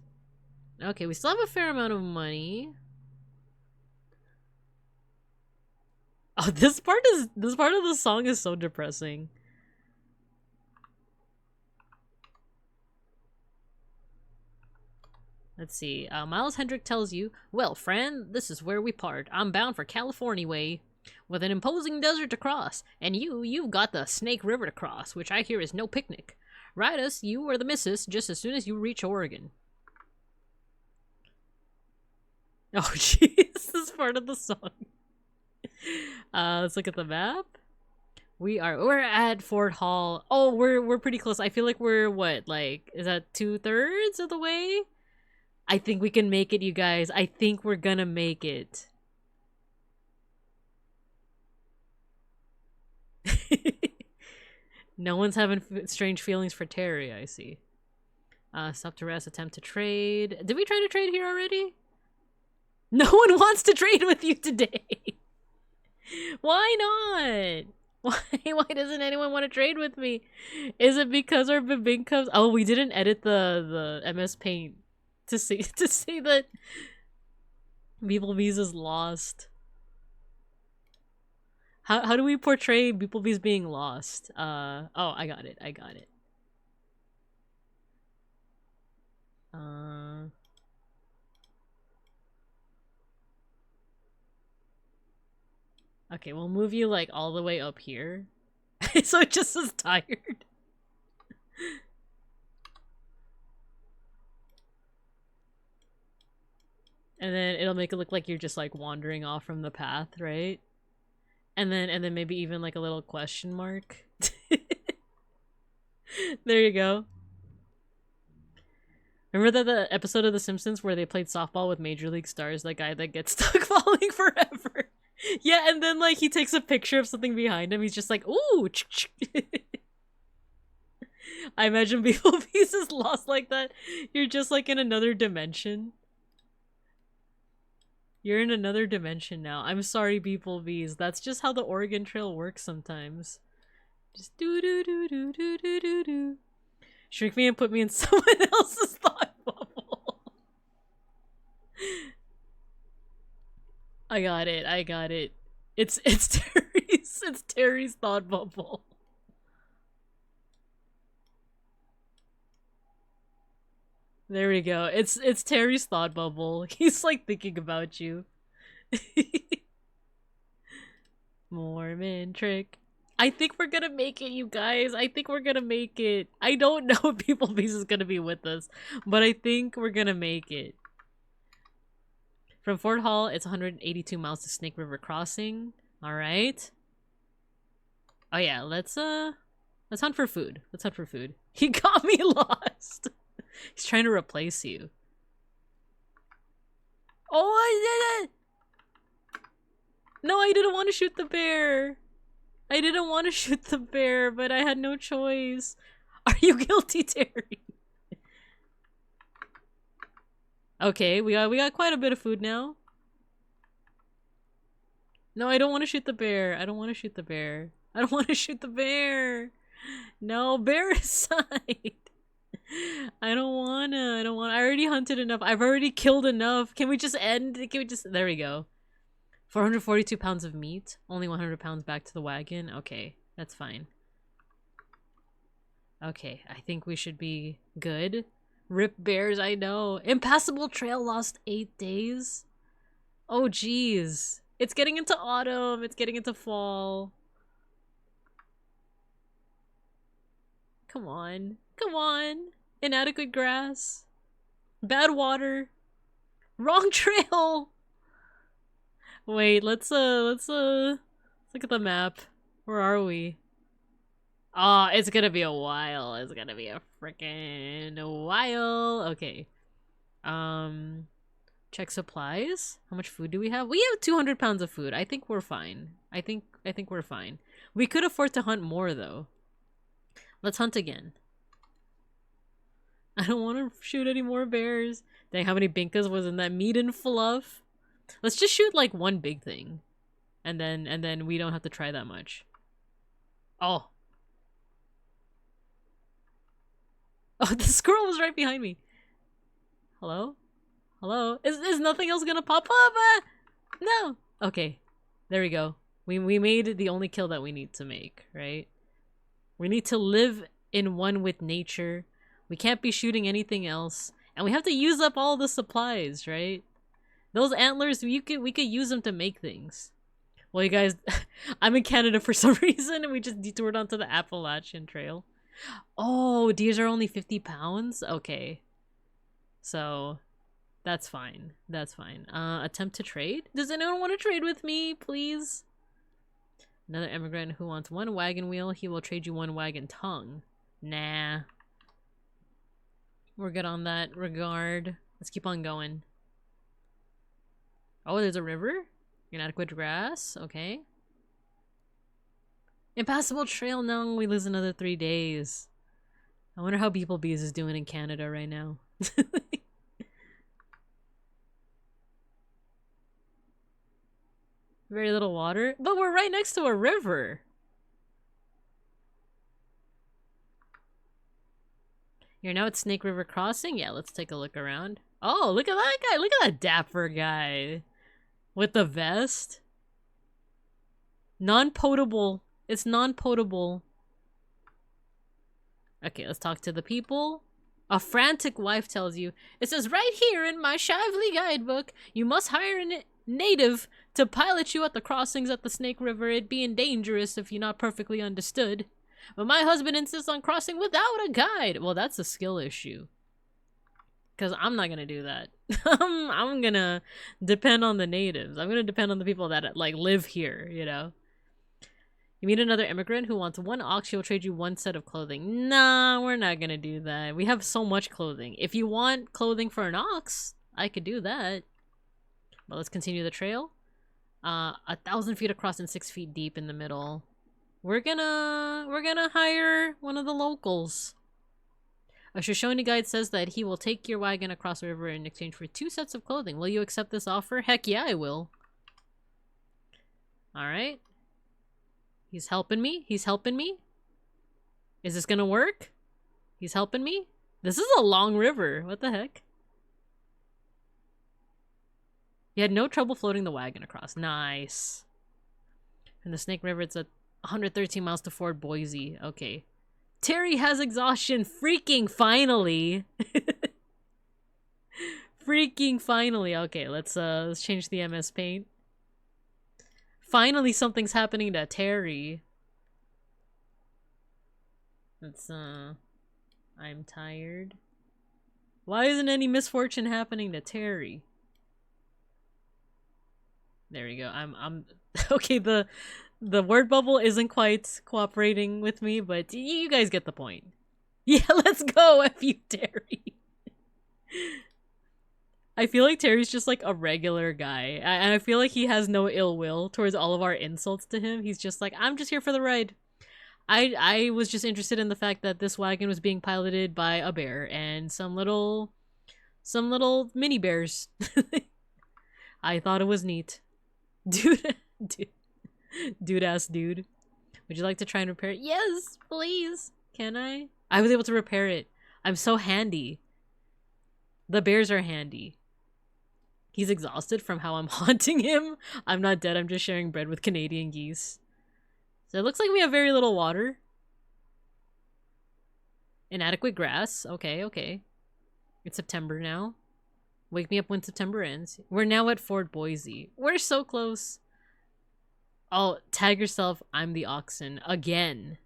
Okay, we still have a fair amount of money. Oh, this part of the song is so depressing. Let's see. Miles Hendrick tells you, "Well, friend, this is where we part. I'm bound for California way, with an imposing desert to cross, and you've got the Snake River to cross, which I hear is no picnic. Ride us, you or the missus, just as soon as you reach Oregon." Oh, jeez, this is part of the song. Let's look at the map. We're at Fort Hall. Oh, we're pretty close. I feel like we're what, like, is that 2/3 of the way? I think we can make it, you guys. I think we're gonna make it. No one's having strange feelings for Terry, I see. Stop to rest, attempt to trade. Did we try to trade here already? No one wants to trade with you today. Why not? Why doesn't anyone want to trade with me? Is it because our Bibinkas... Oh, we didn't edit the MS Paint to see that Beeplebees is lost. How do we portray Beeplebees being lost? Oh, I got it. Okay, we'll move you like all the way up here. So it just says tired. And then it'll make it look like you're just like wandering off from the path, right? And then maybe even like a little question mark. There you go. Remember the episode of The Simpsons where they played softball with Major League Stars, that guy that gets stuck falling forever? Yeah, and then like he takes a picture of something behind him. He's just like, ooh. I imagine Beeplebees is lost like that. You're just like in another dimension. You're in another dimension now. I'm sorry, Beeplebees. That's just how the Oregon Trail works sometimes. Just do do do do do do do do. Shrink me and put me in someone else's thought bubble. I got it. I got it. It's Terry's thought bubble. There we go. It's Terry's thought bubble. He's like thinking about you. Mormon trick. I think we're gonna make it, you guys. I think we're gonna make it. I don't know if beeplebees is gonna be with us, but I think we're gonna make it. From Fort Hall, it's 182 miles to Snake River Crossing. All right. Oh yeah, let's hunt for food. Let's hunt for food. He got me lost. He's trying to replace you. Oh, I did it! No, I didn't want to shoot the bear. I didn't want to shoot the bear, but I had no choice. Are you guilty, Terry? Okay, we got quite a bit of food now. No, I don't want to shoot the bear. I don't want to shoot the bear. I don't want to shoot the bear. No, bear aside. I don't wanna. I already hunted enough. I've already killed enough. Can we just end? Can we just... There we go. 442 pounds of meat. Only 100 pounds back to the wagon. Okay, that's fine. Okay, I think we should be good. Rip bears, I know. Impassable trail lost 8 days. Oh, jeez. It's getting into autumn. It's getting into fall. Come on. Come on. Inadequate grass. Bad water. Wrong trail. Wait, let's look at the map. Where are we? Oh, it's gonna be a while. It's gonna be a freaking while. Okay. Check supplies. How much food do we have? We have 200 pounds of food. I think we're fine. I think we're fine. We could afford to hunt more though. Let's hunt again. I don't want to shoot any more bears. Dang, how many binkas was in that meat and fluff? Let's just shoot like one big thing. And then we don't have to try that much. Oh. Oh, the squirrel was right behind me. Hello? Hello? Is nothing else gonna pop up? No. Okay. There we go. We made the only kill that we need to make, right? We need to live in one with nature. We can't be shooting anything else. And we have to use up all the supplies, right? Those antlers, we could use them to make things. Well, you guys, I'm in Canada for some reason, and we just detoured onto the Appalachian Trail. Oh, deers are only 50 pounds? Okay. So, that's fine. That's fine. Attempt to trade? Does anyone want to trade with me, please? Another immigrant who wants one wagon wheel. He will trade you one wagon tongue. Nah. We're good on that regard. Let's keep on going. Oh, there's a river? Inadequate grass? Okay. Impassable trail? No, we lose another 3 days. I wonder how beeplebees is doing in Canada right now. Very little water. But we're right next to a river. You're now at Snake River Crossing? Yeah, let's take a look around. Oh, look at that guy. Look at that dapper guy. With the vest. Non-potable. It's non-potable. Okay, let's talk to the people. A frantic wife tells you, it says right here in my Shively guidebook, you must hire a native to pilot you at the crossings at the Snake River, it being dangerous if you're not perfectly understood. But my husband insists on crossing without a guide. Well, that's a skill issue. Because I'm not going to do that. I'm going to depend on the natives. I'm going to depend on the people that, like, live here, you know? You meet another immigrant who wants one ox, she'll trade you one set of clothing. Nah, we're not going to do that. We have so much clothing. If you want clothing for an ox, I could do that. But let's continue the trail. 1,000 feet across and 6 feet deep in the middle. We're gonna hire one of the locals. A Shoshone guide says that he will take your wagon across the river in exchange for 2 sets of clothing. Will you accept this offer? Heck yeah, I will. Alright. He's helping me. He's helping me. Is this gonna work? He's helping me? This is a long river. What the heck? He had no trouble floating the wagon across. Nice. From the Snake River, it's at 113 miles to Fort Boise. Okay. Terry has exhaustion. Freaking finally. Freaking finally. Okay, let's change the MS Paint. Finally something's happening to Terry. Let's I'm tired. Why isn't any misfortune happening to Terry? There we go. I'm okay, the word bubble isn't quite cooperating with me, but you guys get the point. Yeah, let's go, F you, Terry. I feel like Terry's just like a regular guy. And I feel like he has no ill will towards all of our insults to him. He's just like, I'm just here for the ride. I was just interested in the fact that this wagon was being piloted by a bear and some little mini bears. I thought it was neat. Dude ass dude. Would you like to try and repair it? Yes, please. Can I? I was able to repair it. I'm so handy. The bears are handy. He's exhausted from how I'm haunting him. I'm not dead, I'm just sharing bread with Canadian geese. So it looks like we have very little water. Inadequate grass. Okay, okay. It's September now. Wake me up when September ends. We're now at Fort Boise. We're so close. Oh, tag yourself. I'm the oxen. Again.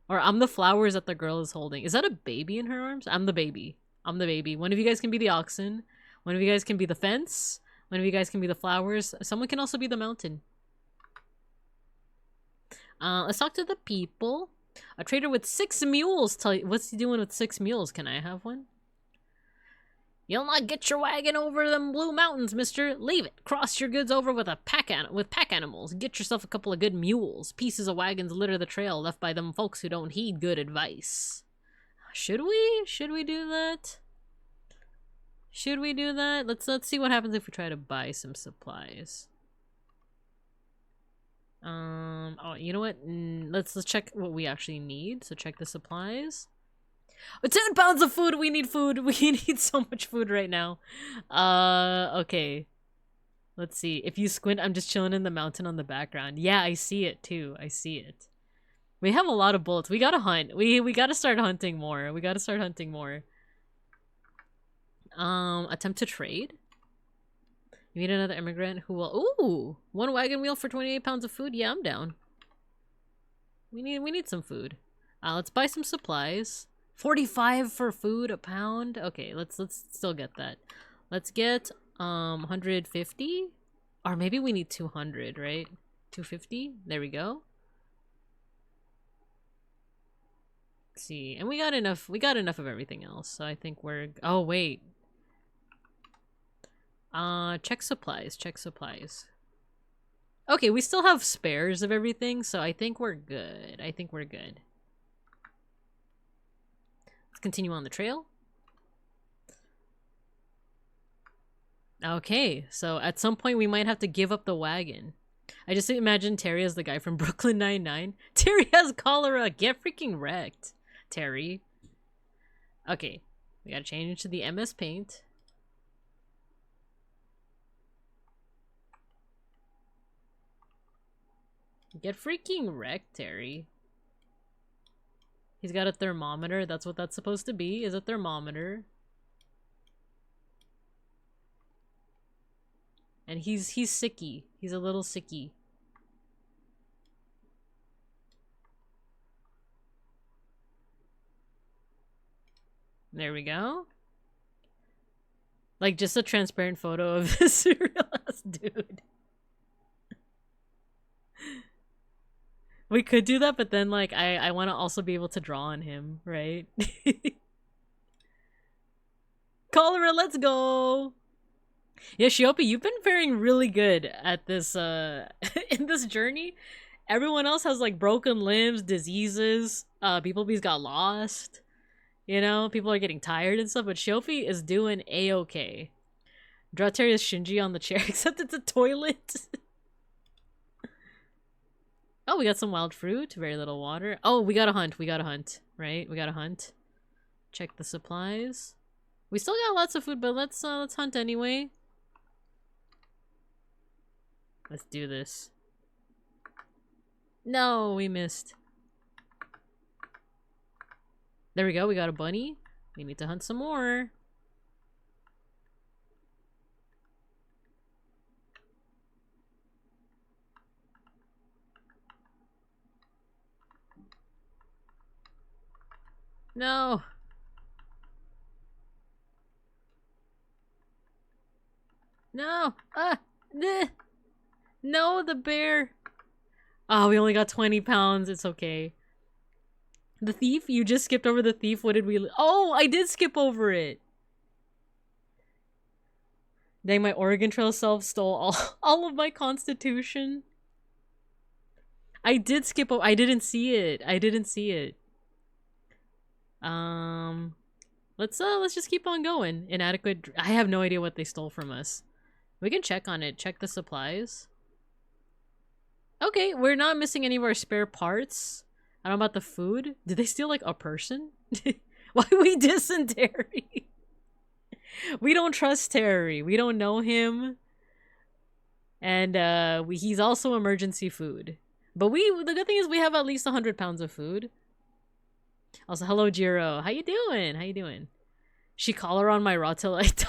Or I'm the flowers that the girl is holding. Is that a baby in her arms? I'm the baby. I'm the baby. One of you guys can be the oxen. One of you guys can be the fence. One of you guys can be the flowers. Someone can also be the mountain. Let's talk to the people. A trader with 6 mules. What's he doing with 6 mules? Can I have one? You'll not get your wagon over them blue mountains, mister. Leave it. Cross your goods over with pack animals. Get yourself a couple of good mules. Pieces of wagons litter the trail left by them folks who don't heed good advice. Should we? Should we do that? Should we do that? Let's see what happens if we try to buy some supplies. Oh, you know what? Let's check what we actually need. So check the supplies. 10 pounds of food! We need food! We need so much food right now. Okay. Let's see. If you squint, I'm just chilling in the mountain on the background. Yeah, I see it too. I see it. We have a lot of bullets. We gotta hunt. We gotta start hunting more. We gotta start hunting more. Attempt to trade? You meet another immigrant who will... Ooh! 1 wagon wheel for 28 pounds of food? Yeah, I'm down. We need some food. Let's buy some supplies. 45 for food a pound? Okay, let's still get that. Let's get 150? Or maybe we need 200, right? 250? There we go. Let's see. And we got enough of everything else. So I think we're... Oh, wait. Check supplies. Check supplies. Okay, we still have spares of everything, so I think we're good. I think we're good. Let's continue on the trail. Okay, so at some point we might have to give up the wagon. I just imagine Terry as the guy from Brooklyn Nine-Nine. Terry has cholera! Get freaking wrecked, Terry. Okay, we gotta change into the MS Paint. Get freaking wrecked, Terry. He's got a thermometer. That's what that's supposed to be, is a thermometer. And he's sicky. He's a little sicky. There we go. Like, just a transparent photo of this real ass dude. We could do that, but then, like, I want to also be able to draw on him, right? Cholera, let's go! Yeah, Shiopi, you've been faring really good at this, in this journey. Everyone else has, like, broken limbs, diseases, beeplebees got lost. You know, people are getting tired and stuff, but Shiopi is doing A-okay. Draw Terry as Shinji on the chair, except it's a toilet. Oh, we got some wild fruit, very little water. Oh, we gotta hunt, right? We gotta hunt. Check the supplies. We still got lots of food, but let's hunt anyway. Let's do this. No, we missed. There we go, we got a bunny. We need to hunt some more. No. No. No, the bear. Oh, we only got 20 pounds. It's okay. The thief? You just skipped over the thief? What did we... Oh, I did skip over it. Dang, my Oregon Trail self stole all of my constitution. I did skip over... I didn't see it. Let's just keep on going. Inadequate... I have no idea what they stole from us. We can check on it. Check the supplies. Okay, we're not missing any of our spare parts. I don't know about the food. Did they steal, like, a person? Why we dysentery? We don't trust Terry. We don't know him. And, he's also emergency food. But the good thing is we have at least 100 pounds of food. Also, hello, Jiro. How you doing? She collar on my raw till I die.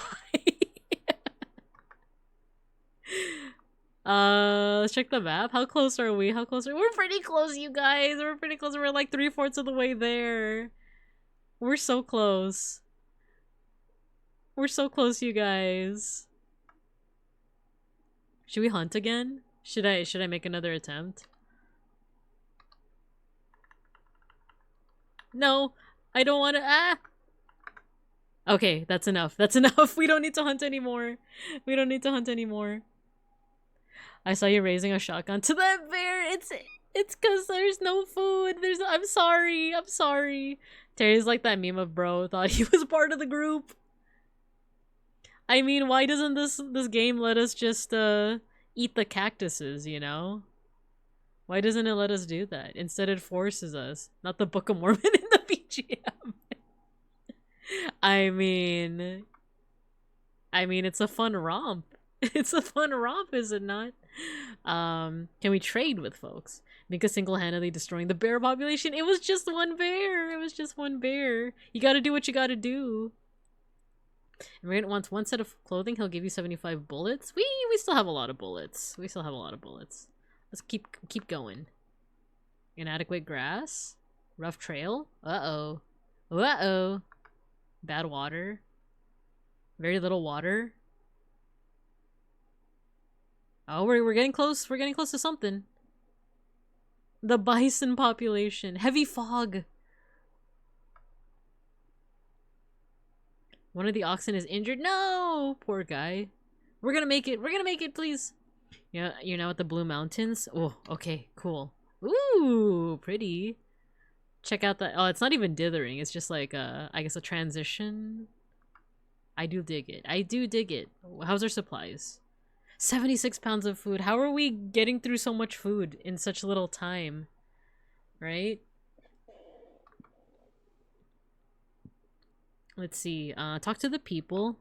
Let's check the map. How close are we? We're pretty close, you guys. We're pretty close. We're like 3/4 of the way there. We're so close. We're so close, you guys. Should we hunt again? Should I make another attempt? No, I don't want to. Okay, that's enough. We don't need to hunt anymore. I saw you raising a shotgun to that bear. It's because there's no food. I'm sorry. Terry's like that meme of bro thought he was part of the group. I mean, why doesn't this game let us just eat the cactuses, you know? Why doesn't it let us do that? Instead it forces us. Not the Book of Mormon in the BGM. I mean it's a fun romp. It's a fun romp, is it not? Can we trade with folks? Mika single-handedly destroying the bear population. It was just one bear. You gotta do what you gotta do. Immigrant wants one set of clothing. He'll give you 75 bullets. We still have a lot of bullets. Let's keep going. Inadequate grass. Rough trail. Uh-oh. Bad water. Very little water. Oh, we're getting close. We're getting close to something. The bison population. Heavy fog. One of the oxen is injured. No! Poor guy. We're gonna make it, please. Yeah, you're now at the Blue Mountains. Oh, okay, cool. Ooh, pretty. Check out the... Oh, it's not even dithering. It's just like, I guess a transition. I do dig it. How's our supplies? 76 pounds of food. How are we getting through so much food in such little time? Right? Let's see. Talk to the people.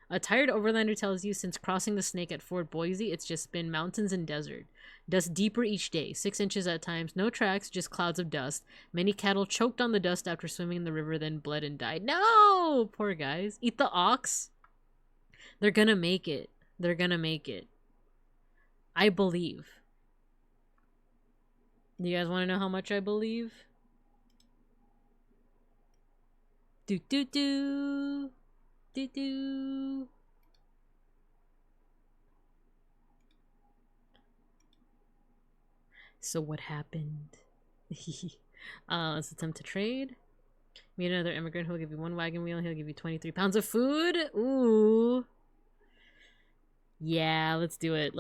A tired overlander tells you since crossing the snake at Fort Boise, it's just been mountains and desert. Dust deeper each day, 6 inches at times. No tracks, just clouds of dust. Many cattle choked on the dust after swimming in the river, then bled and died. No! Poor guys. Eat the ox. They're gonna make it. I believe. You guys want to know how much I believe? Do. So what happened? Let's attempt to trade. Meet another immigrant who will give you 1 wagon wheel. He'll give you 23 pounds of food. Ooh. Yeah, let's do it.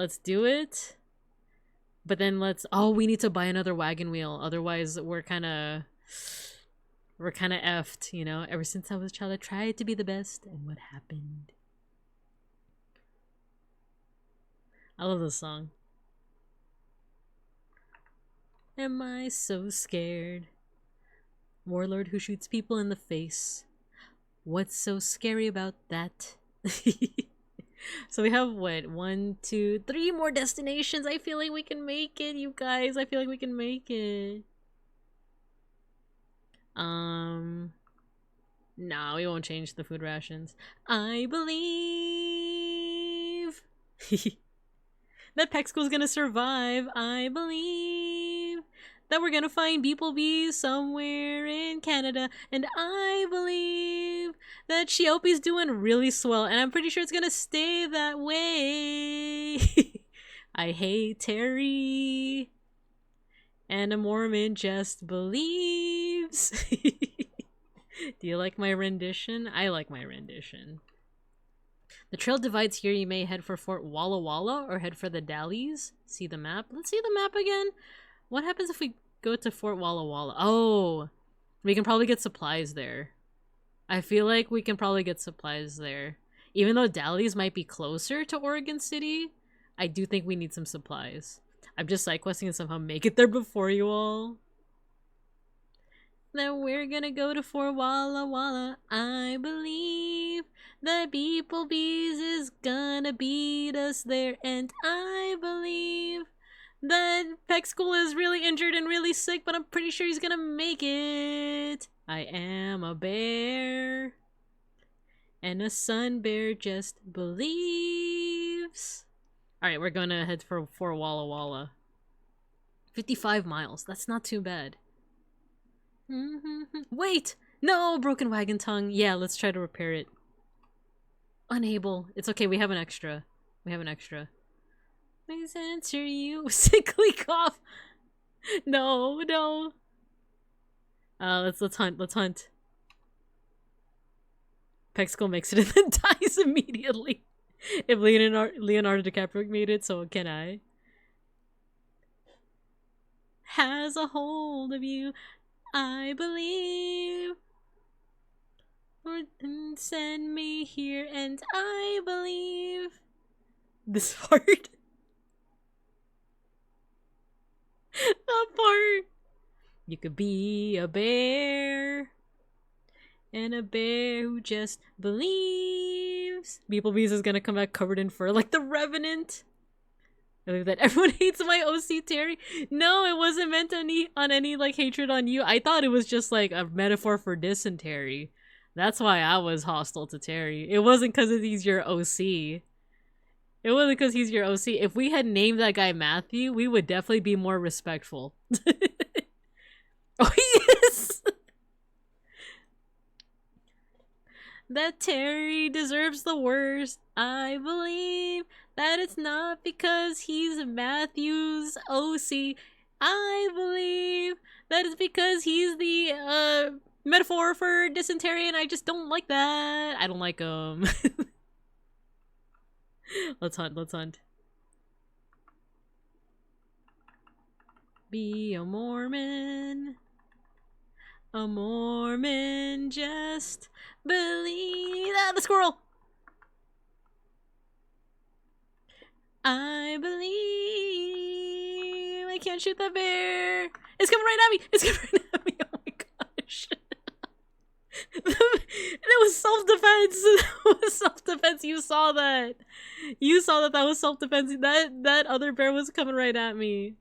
But then oh, we need to buy another wagon wheel. Otherwise, we're kind of effed, you know? Ever since I was a child, I tried to be the best. And what happened? I love this song. Am I so scared? Warlord who shoots people in the face. What's so scary about that? So we have what? 1, 2, 3 more destinations. I feel like we can make it, you guys. I feel like we can make it. No, we won't change the food rations. I believe that Peck School's gonna survive. I believe that we're gonna find beeplebees somewhere in Canada. And I believe that Xiaopi's doing really swell. And I'm pretty sure it's gonna stay that way. I hate Terry. And a Mormon just believes. Do you like my rendition? I like my rendition. The trail divides here. You may head for Fort Walla Walla or head for the Dallies. See the map? Let's see the map again. What happens if we go to Fort Walla Walla? Oh, we can probably get supplies there. I feel like we can probably get supplies there. Even though Dallies might be closer to Oregon City, I do think we need some supplies. I'm just side questing and somehow make it there before you all. Then we're gonna go to Fort Walla Walla. I believe that beeplebees is gonna beat us there. And I believe that Peck School is really injured and really sick, but I'm pretty sure he's gonna make it. I am a bear. And a sun bear just believes. Alright, we're gonna head for Walla Walla. 55 miles. That's not too bad. Wait! No! Broken wagon tongue. Yeah, let's try to repair it. Unable. It's okay, we have an extra. We have an extra. Please answer you. Sickly cough! No, no. Let's hunt, let's hunt. Peck School makes it and then dies immediately. If Leonardo DiCaprio made it, so can I. Has a hold of you, I believe. Lord, send me here, and I believe. This part. That part. You could be a bear. And a bear who just believes. Beeplebees is gonna come back covered in fur like the Revenant. I believe that everyone hates my OC Terry. No, it wasn't meant on any like hatred on you. I thought it was just like a metaphor for dysentery. That's why I was hostile to Terry. It wasn't because he's your OC. It wasn't because he's your OC. If we had named that guy Matthew, we would definitely be more respectful. Oh, yes! That Terry deserves the worst. I believe that it's not because he's Matthew's OC. I believe that it's because he's the metaphor for dysentery, and I just don't like that. I don't like him. Let's hunt, let's hunt. Be a Mormon. A Mormon just believe. Ah, the squirrel! I believe. I can't shoot that bear. It's coming right at me. It's coming right at me. Oh my gosh. It was self-defense. That was self-defense. You saw that. You saw that was self-defense. That other bear was coming right at me.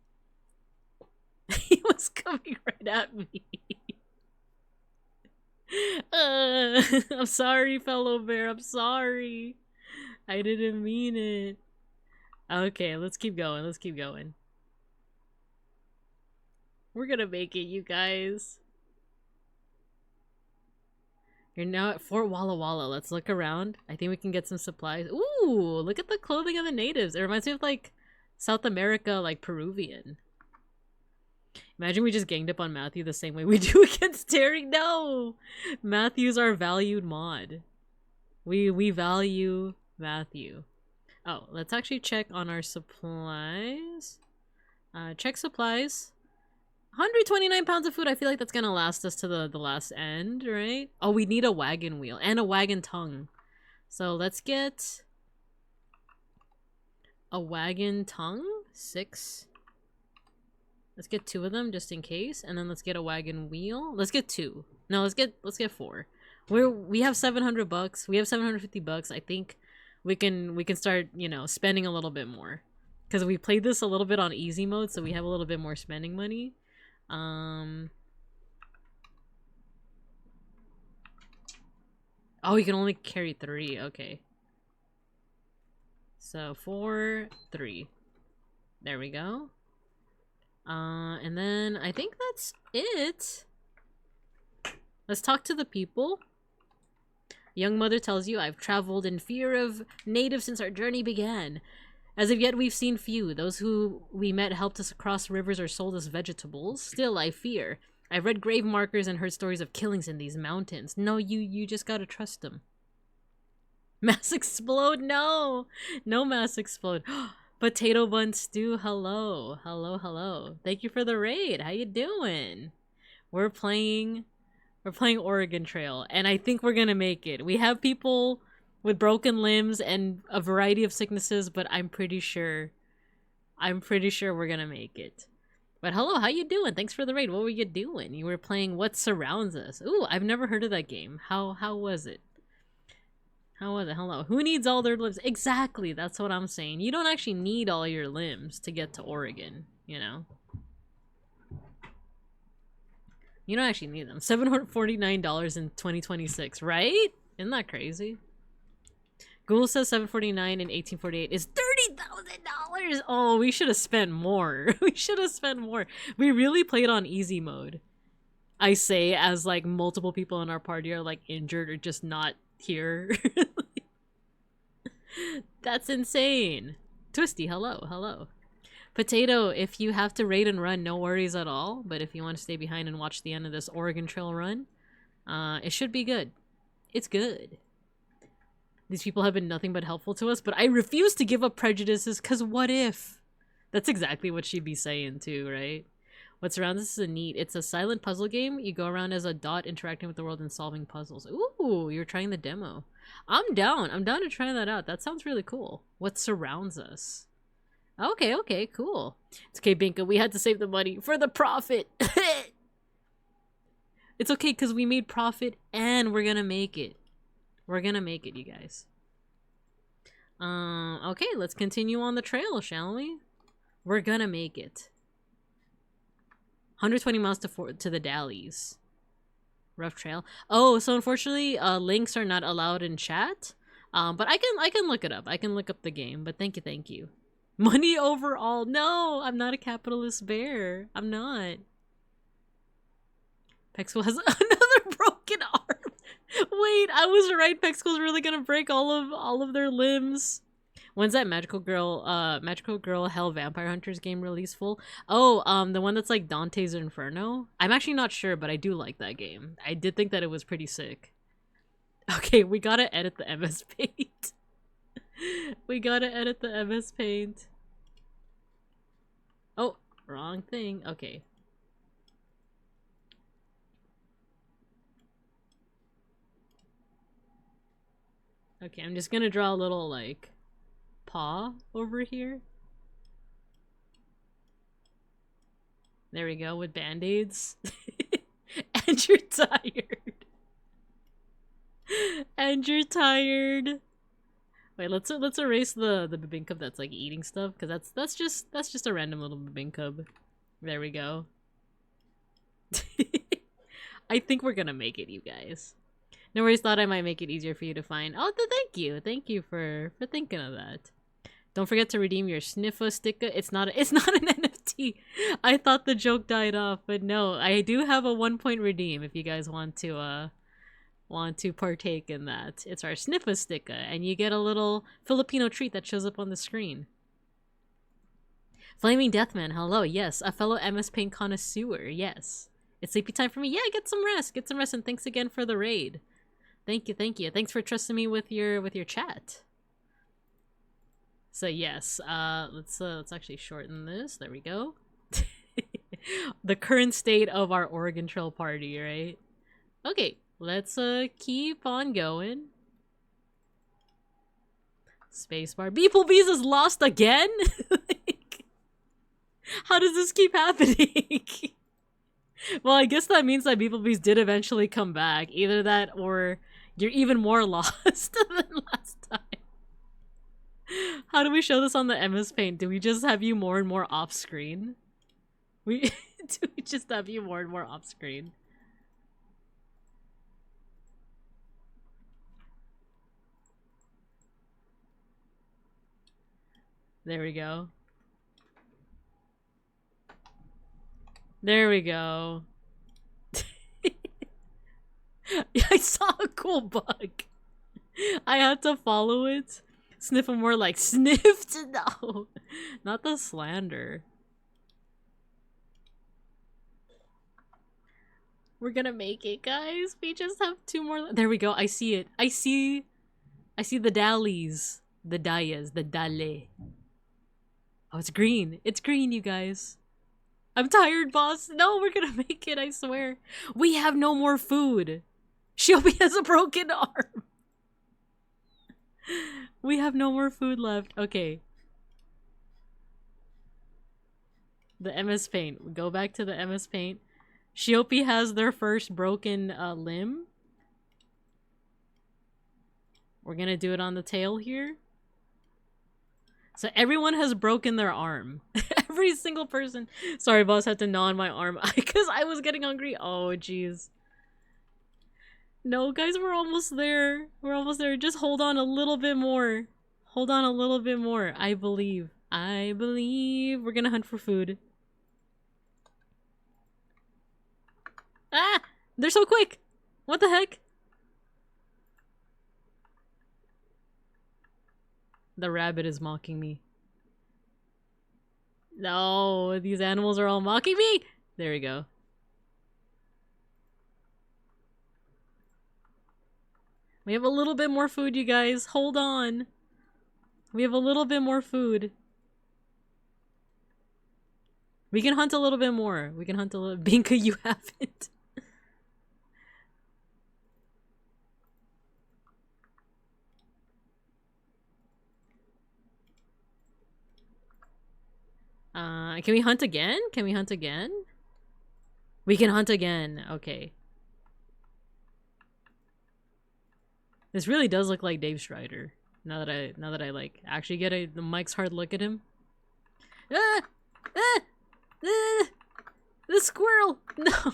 He was coming right at me. I'm sorry, fellow bear. I'm sorry. I didn't mean it. Okay, let's keep going. Let's keep going. We're gonna make it, you guys. You're now at Fort Walla Walla. Let's look around. I think we can get some supplies. Ooh, look at the clothing of the natives. It reminds me of like South America, like Peruvian. Imagine we just ganged up on Matthew the same way we do against Terry. No! Matthew's our valued mod. We value Matthew. Oh, let's actually check on our supplies. Check supplies. 129 pounds of food. I feel like that's gonna last us to the last end, right? Oh, we need a wagon wheel and a wagon tongue. So let's get a wagon tongue. 6. Let's get 2 of them just in case, and then let's get a wagon wheel. Let's get 2. No, let's get 4. We have $700. We have $750. I think we can start, you know, spending a little bit more. Because we played this a little bit on easy mode, so we have a little bit more spending money. Oh, you can only carry 3. Okay. So 4, 3. There we go. And then I think that's it. Let's talk to the people. Young mother tells you, I've traveled in fear of natives since our journey began. As of yet, we've seen few. Those who we met helped us across rivers or sold us vegetables. Still, I fear. I've read grave markers and heard stories of killings in these mountains. No, you just gotta trust them. Mass explode? No! No mass explode. Potato bun stew, hello. Hello, hello. Thank you for the raid. How you doing? We're playing Oregon Trail, and I think we're gonna make it. We have people with broken limbs and a variety of sicknesses, but I'm pretty sure we're gonna make it. But hello, how you doing? Thanks for the raid. What were you doing? You were playing What Surrounds Us. Ooh, I've never heard of that game. How was it? How was it? Hello. Who needs all their limbs? Exactly, that's what I'm saying. You don't actually need all your limbs to get to Oregon, you know? You don't actually need them. $749 in 2026, right? Isn't that crazy? Google says $749 in 1848 is $30,000. Oh, we should have spent more. We should have spent more. We really played on easy mode. I say as like multiple people in our party are like injured or just not here. That's insane. Twisty, hello, hello. Potato, if you have to raid and run, no worries at all. But if you want to stay behind and watch the end of this Oregon Trail run, it should be good. It's good. These people have been nothing but helpful to us, but I refuse to give up prejudices, because what if? That's exactly what she'd be saying too, right? What Surrounds Us is it's a silent puzzle game. You go around as a dot interacting with the world and solving puzzles. Ooh, you're trying the demo. I'm down to try that out. That sounds really cool. What Surrounds Us? Okay, cool. It's okay, Binka, we had to save the money for the profit. It's okay, because we made profit and we're gonna make it. We're gonna make it, you guys. Okay, let's continue on the trail, shall we? We're gonna make it. 120 miles to the Dallies. Rough trail. Oh, so unfortunately, links are not allowed in chat. But I can look it up. I can look up the game. But thank you. Money overall. No, I'm not a capitalist bear. I'm not. Pexcool has another broken arm. Wait, I was right. Pexcool's really gonna break all of their limbs. When's that Magical Girl Hell Vampire Hunters game release full? Oh, the one that's like Dante's Inferno? I'm actually not sure, but I do like that game. I did think that it was pretty sick. Okay, we gotta edit the MS Paint. We gotta edit the MS Paint. Oh, wrong thing. Okay. Okay, I'm just gonna draw a little, like, paw over here. There we go, with band-aids. And you're tired. And you're tired. Wait, let's erase the Bibinkub that's like eating stuff, because that's just a random little Bibinkub. There we go. I think we're gonna make it, you guys. No worries, thought I might make it easier for you to find. Oh, thank you. Thank you for thinking of that. Don't forget to redeem your Sniffa sticker. It's not an NFT. I thought the joke died off, but no, I do have a 1-point redeem if you guys want to partake in that. It's our Sniffa sticker, and you get a little Filipino treat that shows up on the screen. Flaming Deathman, hello. Yes, a fellow MS Paint connoisseur. Yes. It's sleepy time for me. Yeah, get some rest, and thanks again for the raid. Thank you. Thanks for trusting me with your chat. So yes, let's actually shorten this. There we go. The current state of our Oregon Trail party, right? Okay, let's keep on going. Spacebar. Beeplebees is lost again? Like, How does this keep happening? Well, I guess that means that beeplebees did eventually come back. Either that or you're even more lost than last time. How do we show this on the MS Paint? Do we just have you more and more off screen? Do we just have you more and more off screen? There we go. There we go. I saw a cool bug. I had to follow it. Sniff him more like sniffed. No, not the slander. We're gonna make it, guys. We just have 2 more. There we go. I see it. I see the dallies. The dayas. The dalle. Oh, it's green. It's green, you guys. I'm tired, boss. No, we're gonna make it, I swear. We have no more food. Shelby has a broken arm. We have no more food left. Okay. The MS Paint. Go back to the MS Paint. Shiopi has their first broken limb. We're gonna do it on the tail here. So everyone has broken their arm. Every single person. Sorry, boss, had to gnaw on my arm because I was getting hungry. Oh, jeez. No, guys, we're almost there. We're almost there. Just hold on a little bit more. Hold on a little bit more. I believe. I believe. We're gonna hunt for food. Ah! They're so quick! What the heck? The rabbit is mocking me. No, these animals are all mocking me! There we go. We have a little bit more food, you guys. Hold on. We have a little bit more food. We can hunt a little bit more. We can hunt a little. Binka, you haven't. Can we hunt again? Can we hunt again? We can hunt again. Okay. This really does look like Dave Strider. Now that I like actually get the Mike's hard look at him. Ah! Ah! Ah! The squirrel! No!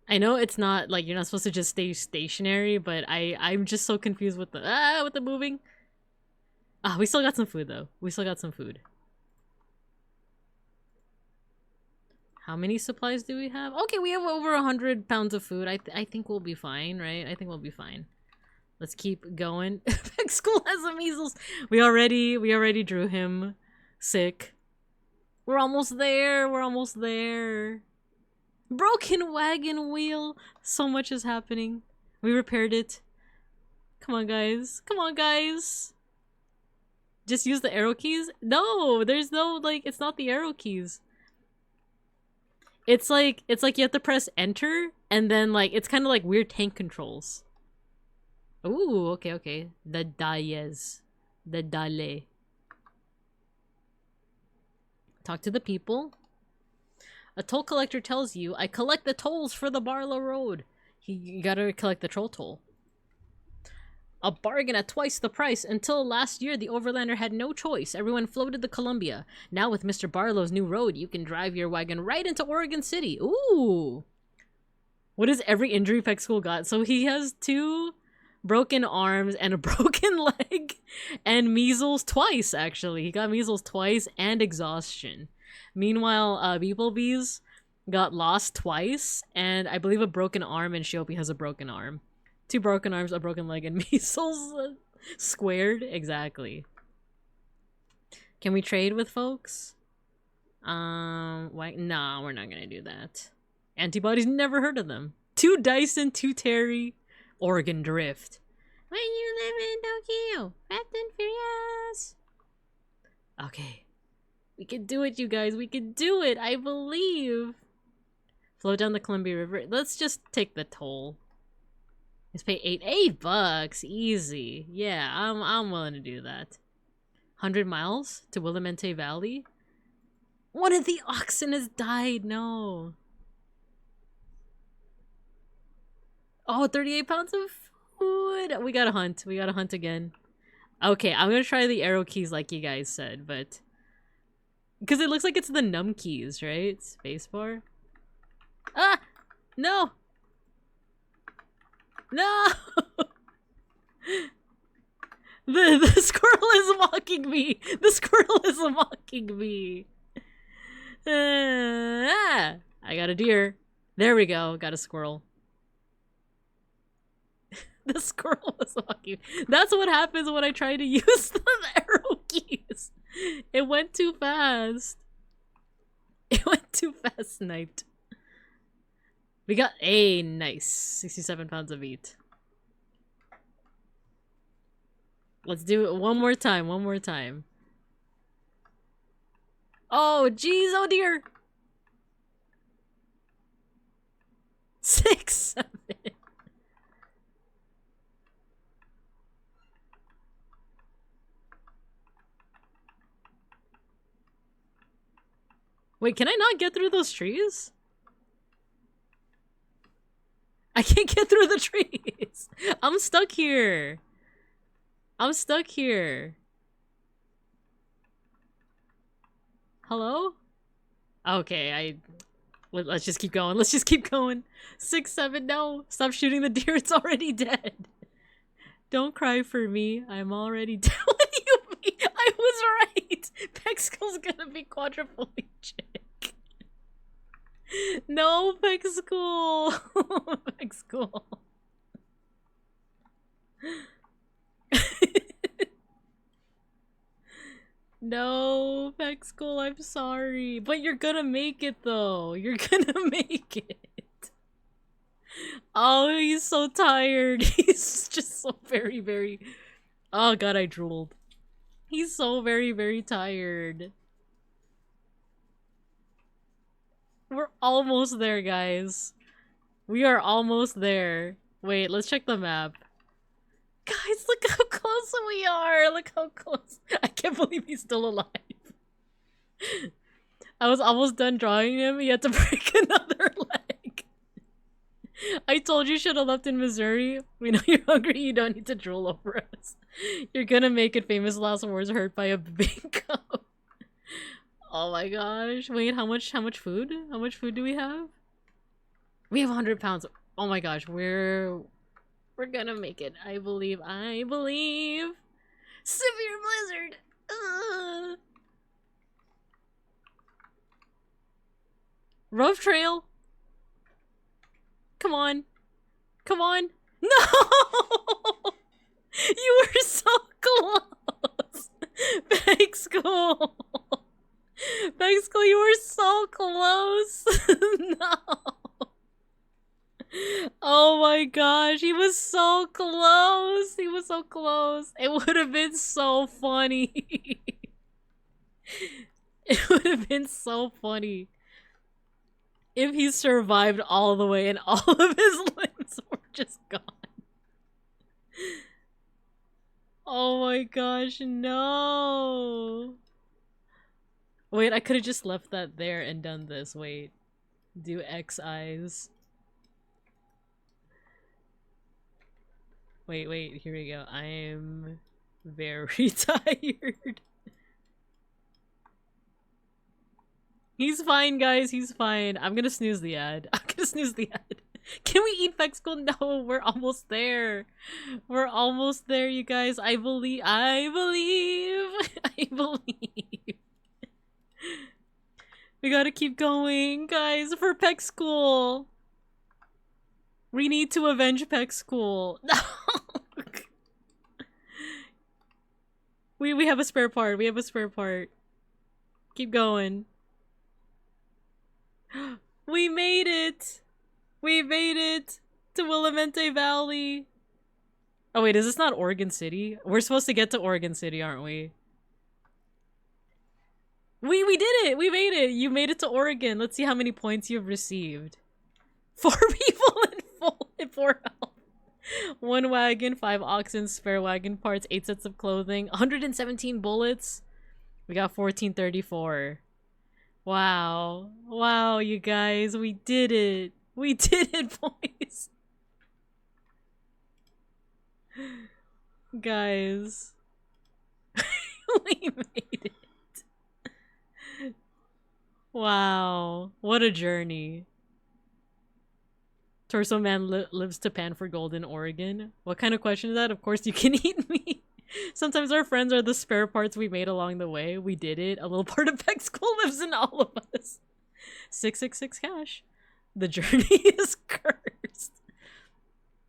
I know it's not like you're not supposed to just stay stationary, but I'm just so confused with the moving. Ah, we still got some food though. We still got some food. How many supplies do we have? Okay, we have over 100 pounds of food. I think we'll be fine, right? I think we'll be fine. Let's keep going. Peck School has the measles. We already drew him sick. We're almost there. We're almost there. Broken wagon wheel. So much is happening. We repaired it. Come on, guys. Come on, guys. Just use the arrow keys? No, there's no, like, it's not the arrow keys. It's like you have to press enter, and then, like, it's kind of like weird tank controls. Ooh, okay, okay. The Dayes. The Dale. Talk to the people. A toll collector tells you, I collect the tolls for the Barlow Road. You gotta collect the troll toll. A bargain at twice the price. Until last year, the Overlander had no choice. Everyone floated the Columbia. Now with Mr. Barlow's new road, you can drive your wagon right into Oregon City. Ooh! What has every injury Peck School got? So he has 2 broken arms and a broken leg. And measles twice, actually. He got measles twice and exhaustion. Meanwhile, beeplebees got lost twice. And I believe a broken arm, and Shiopi has a broken arm. 2 broken arms, a broken leg, and measles squared. Exactly. Can we trade with folks? Why? Nah, we're not gonna do that. Antibodies, never heard of them. 2 Dyson, 2 Terry, Oregon Drift. When you live in Tokyo, Fast and Furious. Okay. We can do it, you guys. We can do it. I believe. Flow down the Columbia River. Let's just take the toll. Let's pay $8 easy. Yeah, I'm willing to do that. 100 miles to Willamette Valley. One of the oxen has died. No. Oh, 38 pounds of food. We gotta hunt. We gotta hunt again. Okay, I'm gonna try the arrow keys like you guys said, but because it looks like it's the num keys, right? Spacebar. Ah! No! No! The squirrel is mocking me! The squirrel is mocking me! I got a deer. There we go. Got a squirrel. The squirrel was mocking me. That's what happens when I try to use the arrow keys. It went too fast. It went too fast, sniped. We got a nice 67 pounds of meat. Let's do it one more time, one more time. Oh, jeez, oh dear. 6, 7. Wait, can I not get through those trees? I can't get through the trees. I'm stuck here. I'm stuck here. Hello? Okay, let's just keep going. Let's just keep going. 6, 7, no. Stop shooting the deer. It's already dead. Don't cry for me. I'm already dead. What do you mean? I was right. Pexco's gonna be quadriplegic. No, Pexco. Pexco. No, Pexco, I'm sorry. But you're gonna make it though. You're gonna make it. Oh, he's so tired. He's just so very, very... Oh god, I drooled. He's so very, very tired. We're almost there, guys. We are almost there. Wait, let's check the map. Guys, look how close we are! Look how close. I can't believe he's still alive. I was almost done drawing him. He had to break another leg. I told you should have left in Missouri. We know you're hungry. You don't need to drool over us. You're gonna make it. Famous last words hurt by a bingo. Oh my gosh. Wait, how much food? How much food do we have? We have 100 pounds. Oh my gosh, we're gonna make it. I believe. Severe blizzard. Rough trail. Come on. Come on. No! You were so close. Pexco. Pexco, you were so close. No. Oh my gosh, he was so close. He was so close. It would have been so funny. It would have been so funny if he survived all the way and all of his limbs were just gone. Oh my gosh, no. Wait, I could have just left that there and done this. Wait. Do X eyes. Wait, here we go. I'm very tired. He's fine, guys. He's fine. I'm gonna snooze the ad. I'm gonna snooze the ad. Can we eat Pexco? No, we're almost there. We're almost there, you guys. I believe. I believe. We gotta keep going, guys, for Pexco. We need to avenge Pexco. No. We have a spare part. We have a spare part. Keep going. We made it! We made it to Willamette Valley. Oh wait, is this not Oregon City? We're supposed to get to Oregon City, aren't we? We did it! We made it! You made it to Oregon. Let's see how many points you've received. 4 people in 4 health. 1 wagon, 5 oxen, spare wagon parts, 8 sets of clothing, 117 bullets. We got 1434. Wow. Wow, you guys. We did it. We did it, boys. Guys. We made it. Wow. What a journey. Torso Man lives to pan for gold in Oregon. What kind of question is that? Of course you can eat me. Sometimes our friends are the spare parts we made along the way. We did it. A little part of Peck School lives in all of us. 666 cash. The journey is cursed.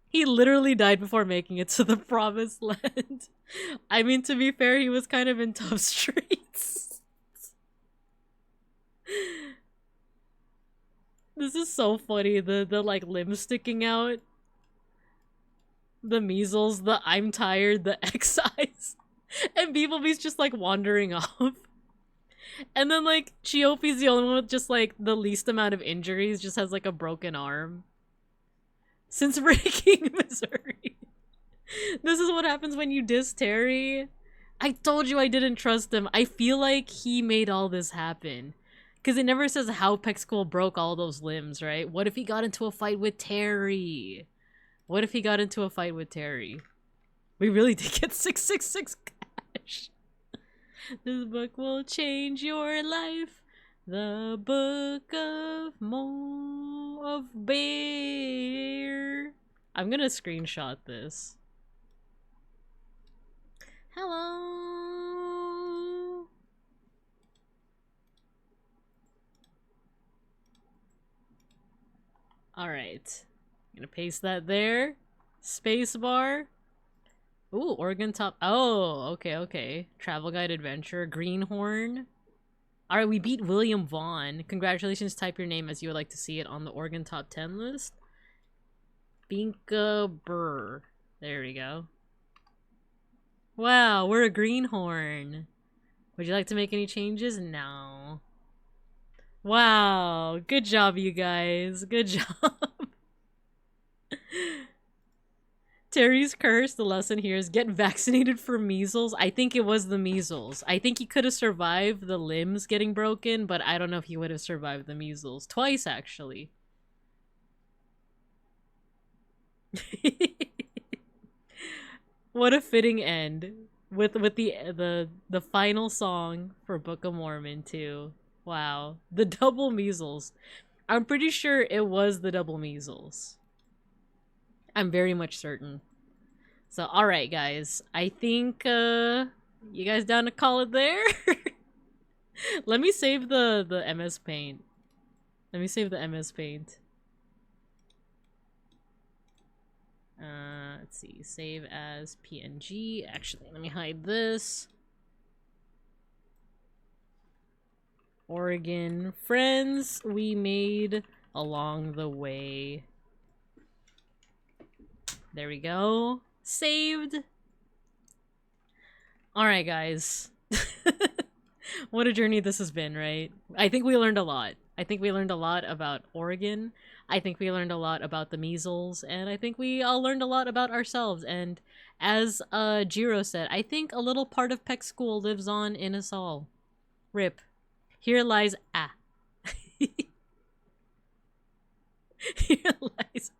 He literally died before making it to the promised land. I mean, to be fair, he was kind of in tough streets. This is so funny. The like limbs sticking out. The measles, the I'm tired, the X eyes. And beeplebees just like wandering off. And then like Chiopi's the only one with just like the least amount of injuries, just has like a broken arm. Since breaking Missouri. This is what happens when you diss Terry. I told you I didn't trust him. I feel like he made all this happen. Because it never says how Peck School broke all those limbs, right? What if he got into a fight with Terry? What if he got into a fight with Terry? We really did get 666 cash. This book will change your life. The Book of Bear. I'm gonna screenshot this. Hello. Alright. I'm gonna paste that there. Spacebar. Ooh, Oregon top. Oh, okay. Travel guide adventure. Greenhorn. Alright, we beat William Vaughn. Congratulations, type your name as you would like to see it on the Oregon top 10 list. Binka Burr. There we go. Wow, we're a greenhorn. Would you like to make any changes? No. Wow, good job, you guys. Good job. Terry's curse, the lesson here is get vaccinated for measles. I think it was the measles. I think he could have survived the limbs getting broken, but I don't know if he would have survived the measles. Twice, actually. What a fitting end with the final song for Book of Mormon too. Wow, the double measles. I'm pretty sure it was the double measles. I'm very much certain. So, alright guys. I think, you guys down to call it there? Let me save the MS Paint. Let me save the MS Paint. Let's see. Save as PNG. Actually, let me hide this. Oregon friends we made along the way. There we go. Saved. Alright, guys. What a journey this has been, right? I think we learned a lot. I think we learned a lot about Oregon. I think we learned a lot about the measles. And I think we all learned a lot about ourselves. And as Jiro said, I think a little part of Peck School lives on in us all. RIP. Here lies Here lies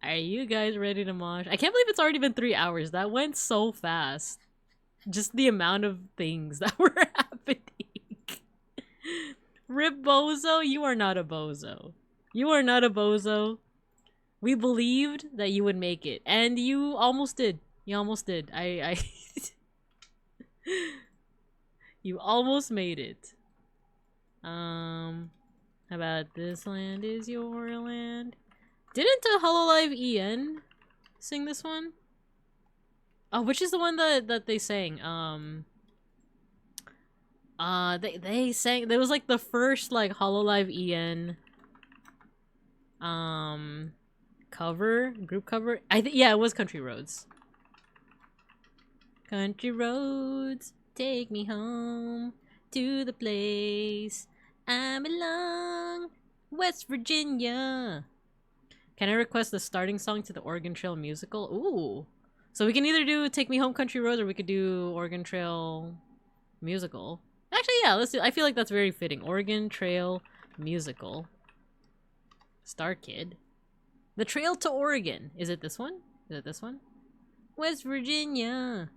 Are you guys ready to mosh? I can't believe it's already been 3 hours. That went so fast. Just the amount of things that were happening. Rip Bozo, you are not a bozo. You are not a bozo. We believed that you would make it. And you almost did. You almost did. You almost made it. How about this land is your land? Didn't Hololive EN sing this one? Oh, which is the one that they sang? They sang. There was like the first like Hololive EN group cover. Yeah, it was Country Roads. Country roads, take me home to the place I belong. West Virginia. Can I request the starting song to the Oregon Trail musical? Ooh. So we can either do Take Me Home Country Roads or we could do Oregon Trail musical. Actually, yeah, let's do. I feel like that's very fitting. Oregon Trail musical. Star Kid. The Trail to Oregon. Is it this one? Is it this one? West Virginia.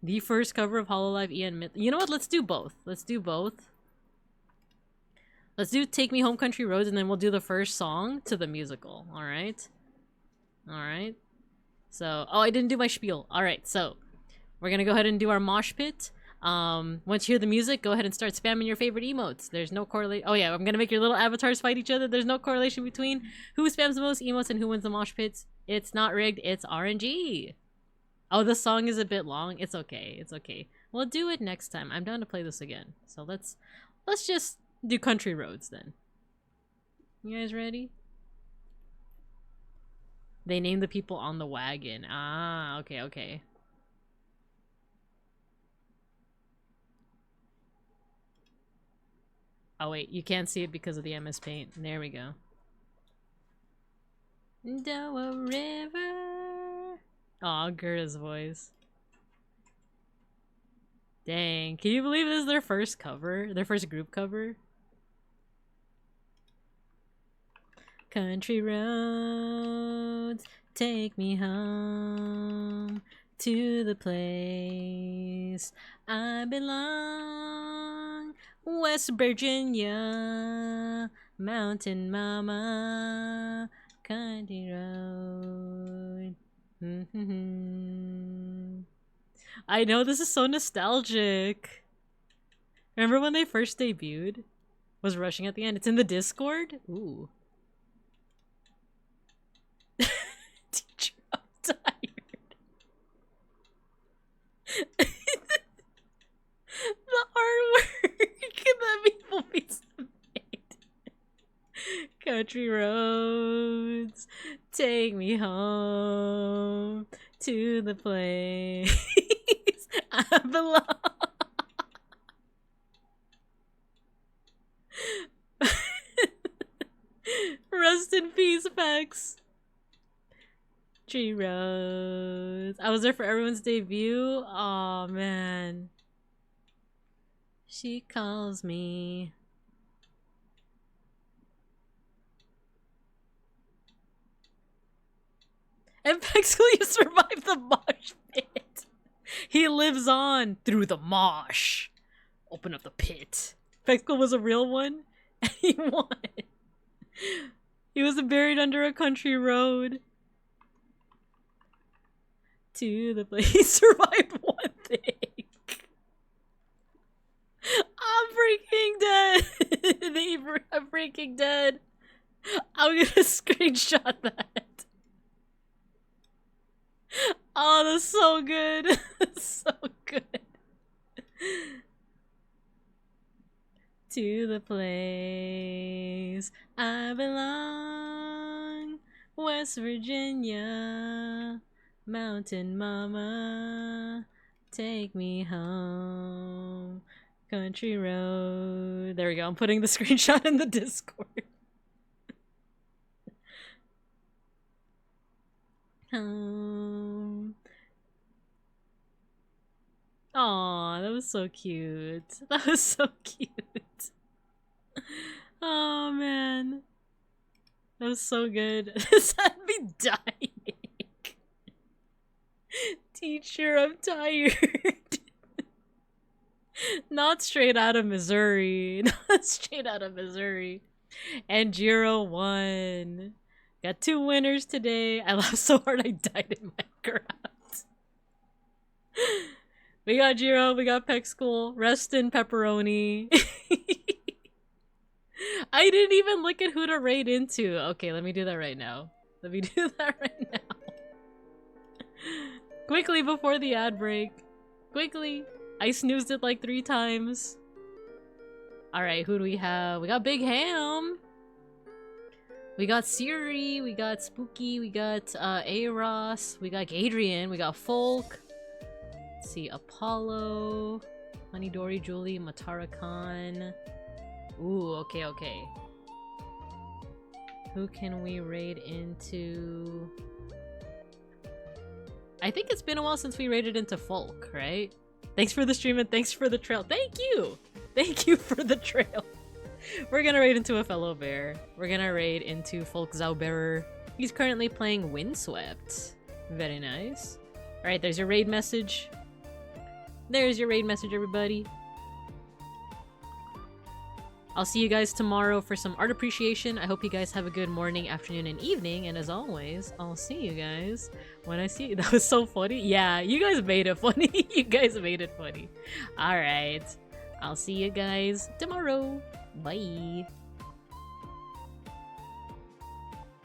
The first cover of Hololive Ian Myth. You know what? Let's do both. Let's do both. Let's do Take Me Home Country Roads and then we'll do the first song to the musical. Alright? Alright. So, oh, I didn't do my spiel. Alright, so we're gonna go ahead and do our mosh pit. Once you hear the music, go ahead and start spamming your favorite emotes. There's no correlation. Oh yeah, I'm gonna make your little avatars fight each other. There's no correlation between who spams the most emotes and who wins the mosh pits. It's not rigged, it's RNG. Oh, the song is a bit long. It's okay, it's okay. We'll do it next time. I'm down to play this again. So let's just do Country Roads then. You guys ready? They named the people on the wagon. Ah, okay, okay. Oh wait, you can't see it because of the MS Paint. There we go. Doa River. Aw, Gerda's voice. Dang, can you believe this is their first cover? Their first group cover? Country roads, take me home to the place I belong. West Virginia, Mountain Mama, Country Road. I know, this is so nostalgic. Remember when they first debuted? Was rushing at the end. It's in the Discord? Ooh. Teacher, I'm tired. The artwork that people be made. Country roads, take me home to the place I belong. Rest in peace, Pex. Tree Rose. I was there for everyone's debut. Aw, man. She calls me. And Pexel, you survived the mosh pit. He lives on through the mosh. Open up the pit. Pexel was a real one, and he won. He was buried under a country road. To the place. He survived one thing. I'm freaking dead. I'm freaking dead. I'm gonna screenshot that. Oh, that's so good. That's so good. To the place I belong, West Virginia, Mountain Mama, take me home, country road. There we go. I'm putting the screenshot in the Discord. Home. Aw, that was so cute. That was so cute. Oh man. That was so good. This had me dying. Teacher, I'm tired. Not straight out of Missouri. Not straight out of Missouri. And Jiro won. Got 2 winners today. I laughed so hard I died in Minecraft. We got Jiro, we got Peck School, Rest in Pepperoni. I didn't even look at who to raid into. Okay, let me do that right now. Let me do that right now. Quickly before the ad break. Quickly. I snoozed it like 3 times. Alright, who do we have? We got Big Ham. We got Siri, we got Spooky, we got Aros, we got Gadrian, we got Folk. Let's see, Apollo, Honey Dory, Julie, Matara Khan. Ooh, okay, okay. Who can we raid into? I think it's been a while since we raided into Folk, right? Thanks for the stream and thanks for the trail. Thank you! Thank you for the trail. We're gonna raid into a fellow bear. We're gonna raid into Folk Zauberer. He's currently playing Windswept. Very nice. Alright, there's your raid message. There's your raid message, everybody. I'll see you guys tomorrow for some art appreciation. I hope you guys have a good morning, afternoon, and evening. And as always, I'll see you guys when I see you. That was so funny. Yeah, you guys made it funny. You guys made it funny. Alright. I'll see you guys tomorrow. Bye.